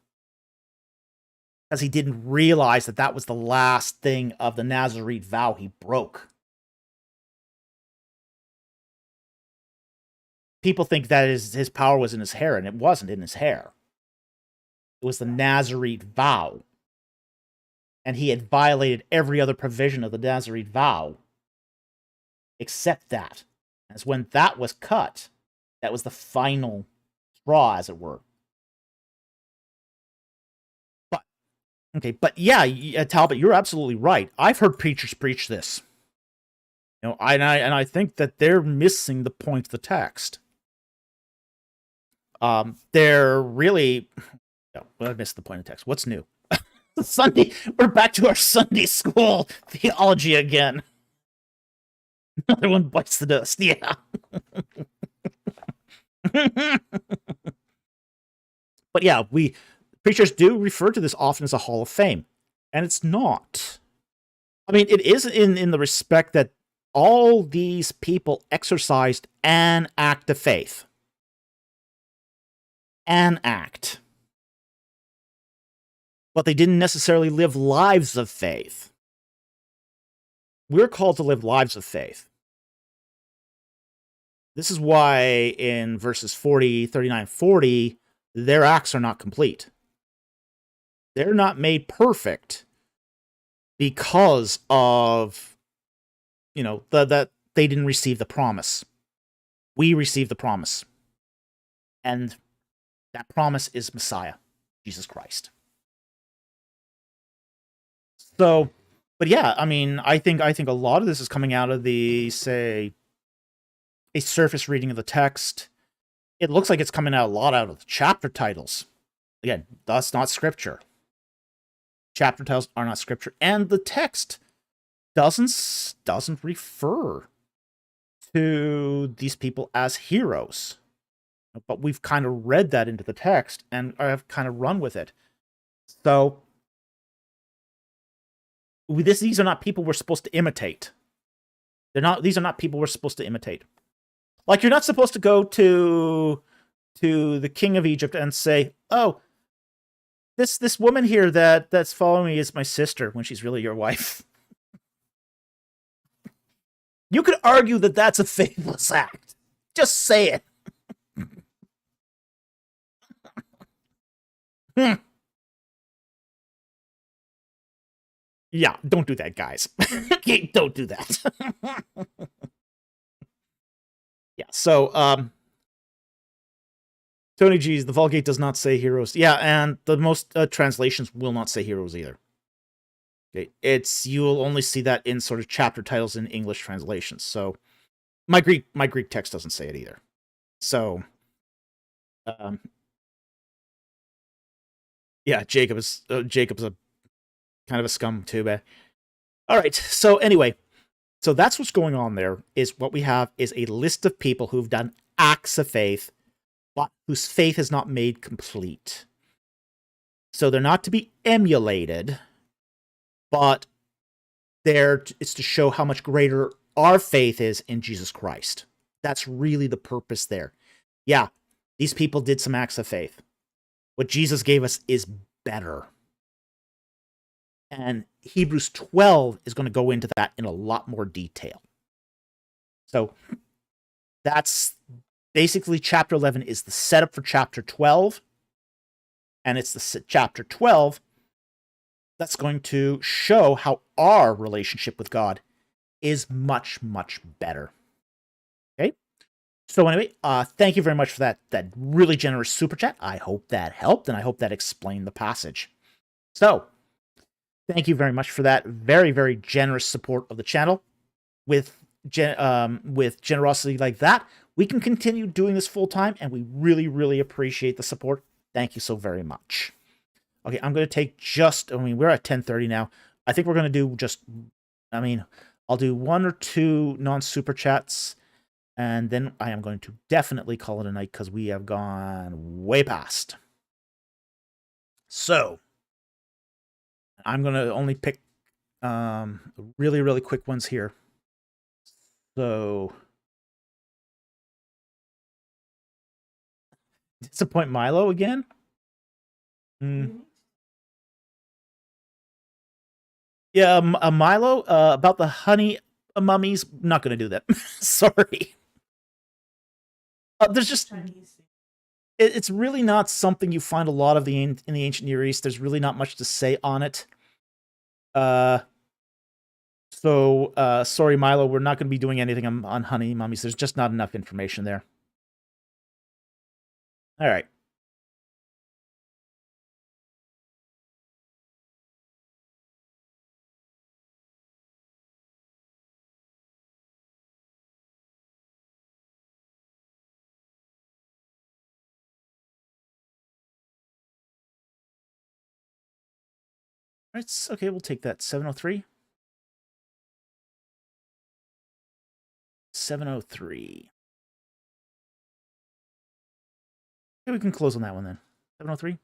because he didn't realize that was the last thing of the Nazarene vow he broke. People think that his power was in his hair, and it wasn't in his hair. It was the Nazarene vow. And he had violated every other provision of the Nazarene vow except that. As when that was cut, That was the final straw, as it were. But okay, but yeah, Talbot, you're absolutely right. I've heard preachers preach this. I think that they're missing the point of the text. They're really. No, I missed the point of the text. What's new? Sunday. We're back to our Sunday school theology again. Another one bites the dust. Yeah. But yeah, preachers do refer to this often as a hall of fame, and it's not. I mean, it is in the respect that all these people exercised an act of faith. An act. But they didn't necessarily live lives of faith. We're called to live lives of faith. This is why in verses 40, 39, 40, their acts are not complete. They're not made perfect because of, that they didn't receive the promise. We received the promise. And that promise is Messiah, Jesus Christ. So, but yeah, I mean, I think a lot of this is coming out of a surface reading of the text. It looks like it's coming out a lot out of the chapter titles. Again, that's not scripture. Chapter titles are not scripture, and the text doesn't refer to these people as heroes. But we've kind of read that into the text and have kind of run with it. So these are not people we're supposed to imitate. These are not people we're supposed to imitate. Like, you're not supposed to go to the king of Egypt and say, "Oh, this woman here that's following me is my sister," when she's really your wife. You could argue that that's a faithless act. Just say it. Yeah, don't do that, guys. Okay, don't do that. Yeah, so, Tony G's, the Vulgate does not say heroes. Yeah, and the most translations will not say heroes either. Okay, you'll only see that in sort of chapter titles in English translations. So, my Greek text doesn't say it either. So, yeah, Jacob's a kind of a scum too, but all right. So anyway, so that's what's going on there. Is what we have is a list of people who've done acts of faith, but whose faith is not made complete. So they're not to be emulated, but it's to show how much greater our faith is in Jesus Christ. That's really the purpose there. Yeah, these people did some acts of faith. What Jesus gave us is better. And Hebrews 12 is going to go into that in a lot more detail. So that's basically chapter 11 is the setup for chapter 12. And it's the chapter 12 that's going to show how our relationship with God is much, much better. Okay? So anyway, thank you very much for that really generous super chat. I hope that helped, and I hope that explained the passage. So, thank you very much for that very, very generous support of the channel. With generosity like that, we can continue doing this full time, and we really, really appreciate the support. Thank you so very much. Okay, I'm going to take we're at 10:30 now. I think we're going to do I'll do one or two non-super chats, and then I am going to definitely call it a night because we have gone way past. So, I'm going to only pick really, really quick ones here. So, disappoint Milo again? Yeah, Milo, about the honey mummies, not going to do that. Sorry. There's just... It's really not something you find a lot of in the ancient Near East. There's really not much to say on it. Sorry, Milo, we're not going to be doing anything on honey mummies. There's just not enough information there. All right. Okay, we'll take that. 703. 703. Okay, we can close on that one then. 703?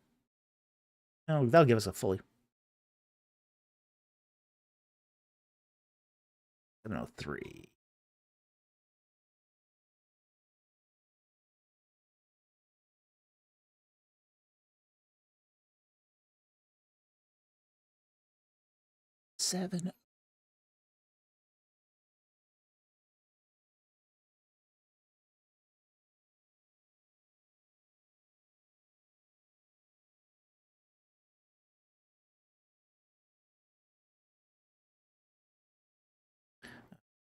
No, that'll give us a fully. 703. Seven.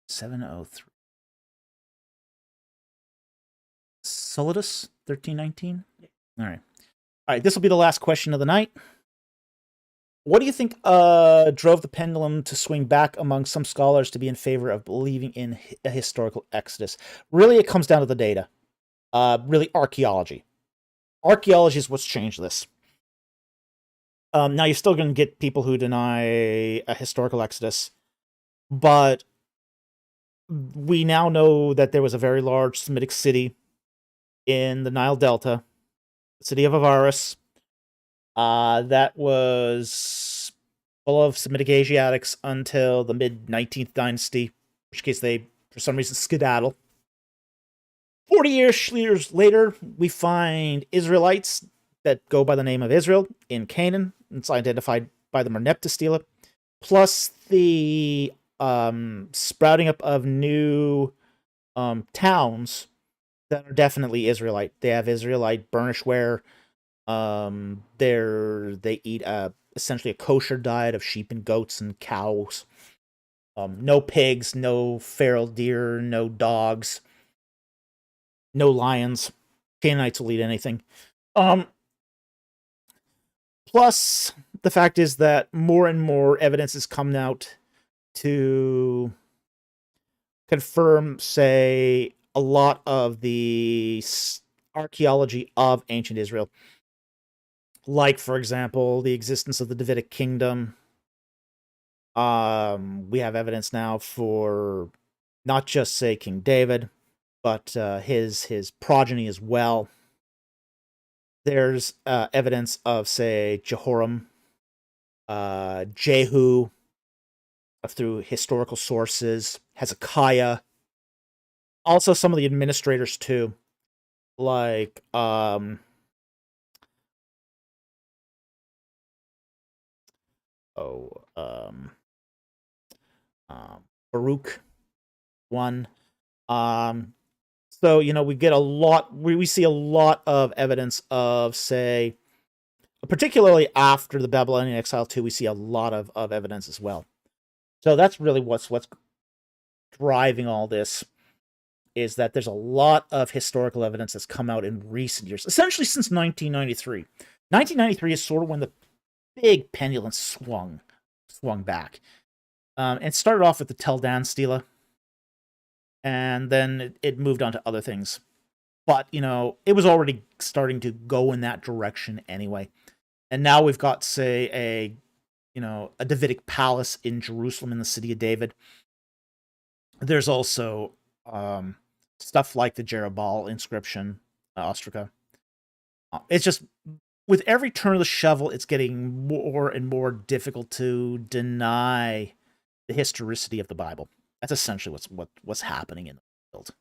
$703. Solidus 1319. All right. All right. This will be the last question of the night. What do you think drove the pendulum to swing back among some scholars to be in favor of believing in a historical exodus? Really, it comes down to the data. Really, archaeology. Archaeology is what's changed this. Now, you're still going to get people who deny a historical exodus, but we now know that there was a very large Semitic city in the Nile Delta, the city of Avaris, that was full of Semitic Asiatics until the mid-19th dynasty, in which case they, for some reason, skedaddle. 40 years later, we find Israelites that go by the name of Israel in Canaan. It's identified by the Merneptah stela, plus the sprouting up of new towns that are definitely Israelite. They have Israelite burnishware. They eat essentially a kosher diet of sheep and goats and cows. No pigs, no feral deer, no dogs, no lions. Canaanites will eat anything. Plus, the fact is that more and more evidence is coming out to confirm, say, a lot of the archaeology of ancient Israel. Like, for example, the existence of the Davidic kingdom. We have evidence now for not just, say, King David, but his progeny as well. There's evidence of, say, Jehoram, Jehu, through historical sources, Hezekiah, also some of the administrators too, like Baruch one. So, we get a lot, we see a lot of evidence of, say, particularly after the Babylonian exile too, we see a lot of evidence as well. So that's really what's driving all this, is that there's a lot of historical evidence that's come out in recent years, essentially since 1993. 1993 is sort of when the big pendulum swung back. It started off with the Tel Dan stela, and then it moved on to other things. But, it was already starting to go in that direction anyway. And now we've got, say, a Davidic palace in Jerusalem in the city of David. There's also stuff like the Jerubbaal inscription, Ostraca. It's just, with every turn of the shovel, it's getting more and more difficult to deny the historicity of the Bible. That's essentially what's happening in the field.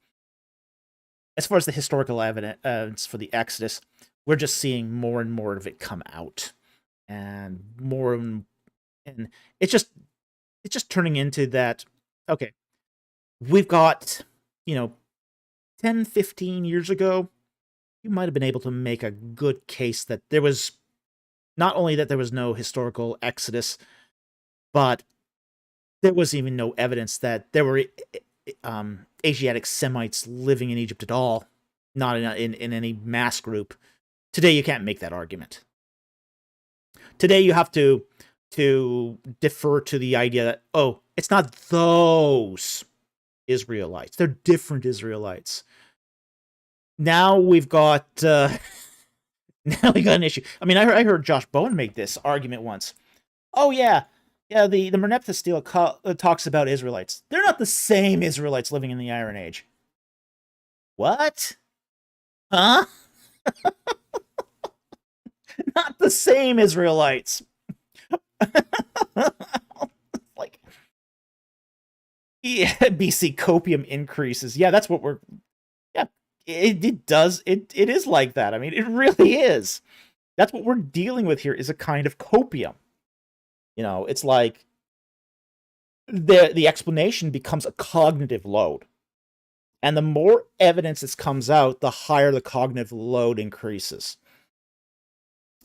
As far as the historical evidence for the Exodus, we're just seeing more and more of it come out, and it's just turning into that. Okay, we've got 10, 15 years ago, you might have been able to make a good case that there was not only that there was no historical Exodus, but there was even no evidence that there were Asiatic Semites living in Egypt at all, not in any mass group. Today, you can't make that argument. Today, you have to defer to the idea that, oh, it's not those Israelites. They're different Israelites. Now we've got now we got an issue. I mean, I heard Josh Bowen make this argument once. Oh yeah, the Merneptah Stele talks about Israelites. They're not the same Israelites living in the Iron Age. What? Huh? Not the same Israelites. Like, yeah, BC copium increases. Yeah, that's what we're. Yeah, it does. It is like that. I mean, it really is. That's what we're dealing with here. Is a kind of copium. You know, it's like the explanation becomes a cognitive load. And the more evidence that comes out, the higher the cognitive load increases.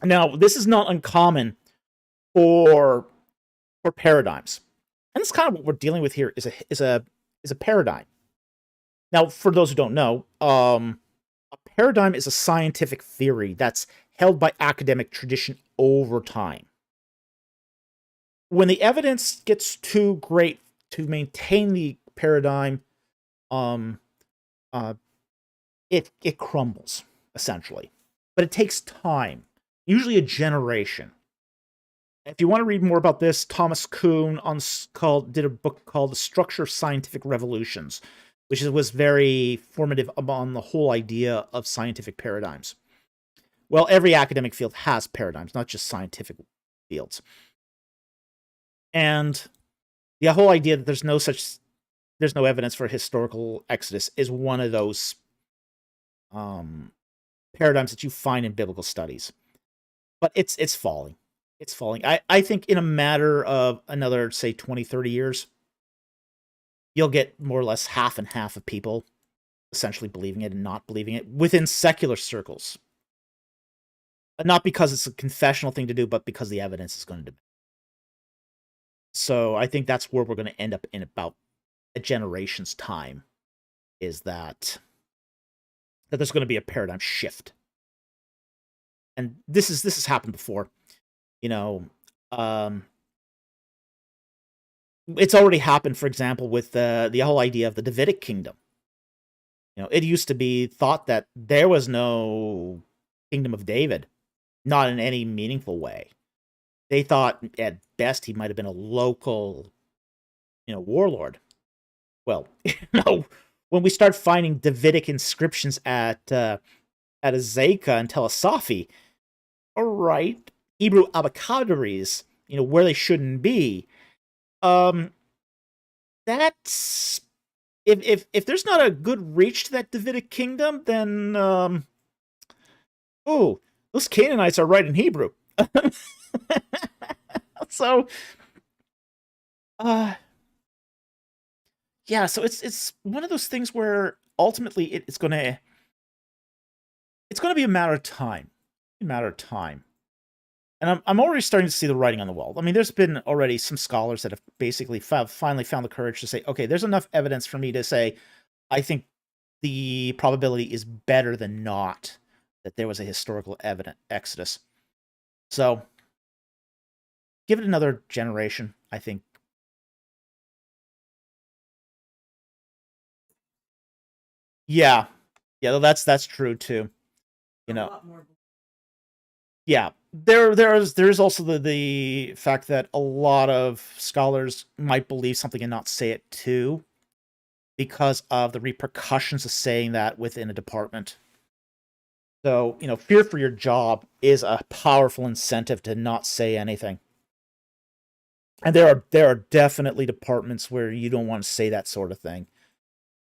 Now, this is not uncommon for paradigms. And that's kind of what we're dealing with here is a paradigm. Now, for those who don't know, a paradigm is a scientific theory that's held by academic tradition over time. When the evidence gets too great to maintain the paradigm, it crumbles, essentially. But it takes time, usually a generation. If you want to read more about this, Thomas Kuhn did a book called The Structure of Scientific Revolutions, which was very formative on the whole idea of scientific paradigms. Well, every academic field has paradigms, not just scientific fields. And the whole idea that there's no evidence for a historical exodus is one of those paradigms that you find in biblical studies. But it's falling. It's falling. I think in a matter of another, say, 20, 30 years, you'll get more or less half and half of people essentially believing it and not believing it within secular circles. Not because it's a confessional thing to do, but because the evidence is going to demand. So I think that's where we're going to end up in about a generation's time, is that there's going to be a paradigm shift. And this has happened before. You know, it's already happened, for example, with the whole idea of the Davidic kingdom. You know, it used to be thought that there was no kingdom of David, not in any meaningful way. They thought at best he might have been a local, warlord. Well, when we start finding Davidic inscriptions at Azekah and Tel Asafi, all right, Hebrew abacadaries, where they shouldn't be. That's if there's not a good reach to that Davidic kingdom, then those Canaanites are right in Hebrew. So, yeah, so it's one of those things where ultimately it's gonna be a matter of time, And I'm already starting to see the writing on the wall. I mean, there's been already some scholars that have basically finally found the courage to say, okay, there's enough evidence for me to say, I think the probability is better than not that there was a historical exodus. So, give it another generation, I think. Yeah, that's true too. Yeah, there's also the fact that a lot of scholars might believe something and not say it too, because of the repercussions of saying that within a department. So, fear for your job is a powerful incentive to not say anything. And there are definitely departments where you don't want to say that sort of thing,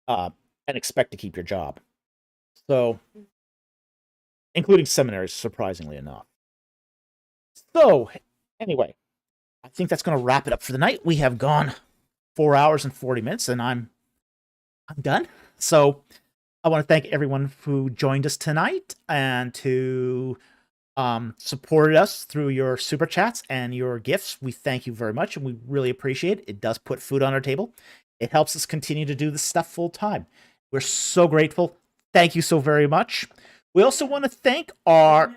and expect to keep your job. So, including seminaries, surprisingly enough. So, anyway, I think that's going to wrap it up for the night. We have gone 4 hours and 40 minutes, and I'm done. So, I want to thank everyone who joined us tonight and who supported us through your super chats and your gifts. We thank you very much, and we really appreciate it. It does put food on our table. It helps us continue to do this stuff full time. We're so grateful. Thank you so very much. We also want to thank our...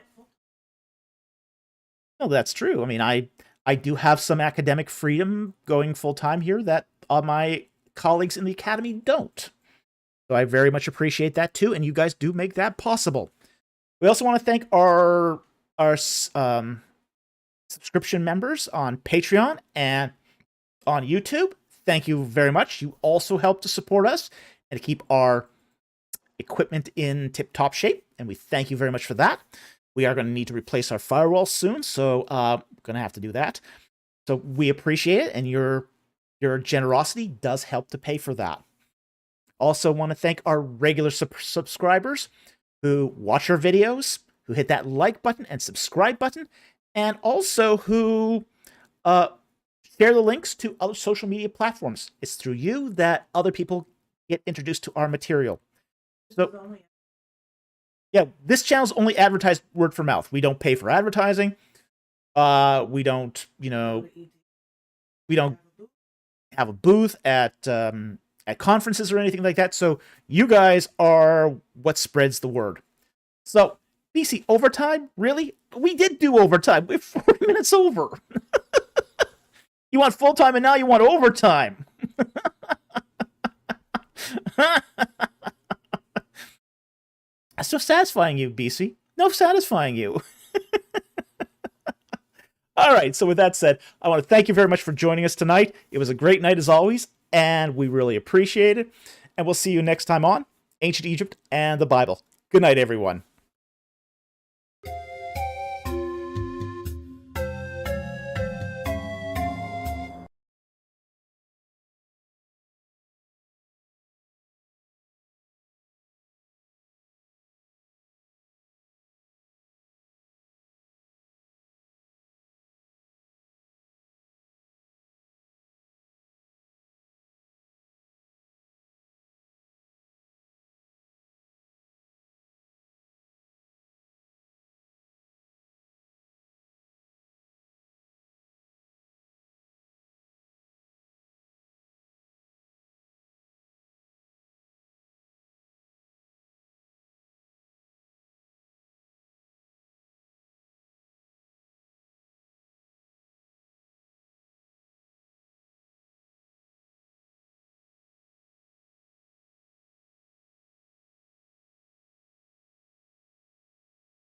No, that's true. I mean, I do have some academic freedom going full-time here that my colleagues in the academy don't. So I very much appreciate that too, and you guys do make that possible. We also want to thank our subscription members on Patreon and on YouTube. Thank you very much. You also help to support us and to keep our equipment in tip-top shape, and we thank you very much for that. We are going to need to replace our firewall soon, so I'm going to have to do that. So we appreciate it, and your generosity does help to pay for that. Also want to thank our regular subscribers who watch our videos, who hit that like button and subscribe button, and also who share the links to other social media platforms. It's through you that other people get introduced to our material. So, yeah, this channel's only advertised word for mouth. We don't pay for advertising. We don't, we don't have a booth at conferences or anything like that. So you guys are what spreads the word. So, BC, overtime? Really? We did do overtime. We're 40 minutes over. You want full-time and now you want overtime. That's no satisfying you, BC. No satisfying you. All right, so with that said, I want to thank you very much for joining us tonight. It was a great night as always, and we really appreciate it. And we'll see you next time on Ancient Egypt and the Bible. Good night, everyone.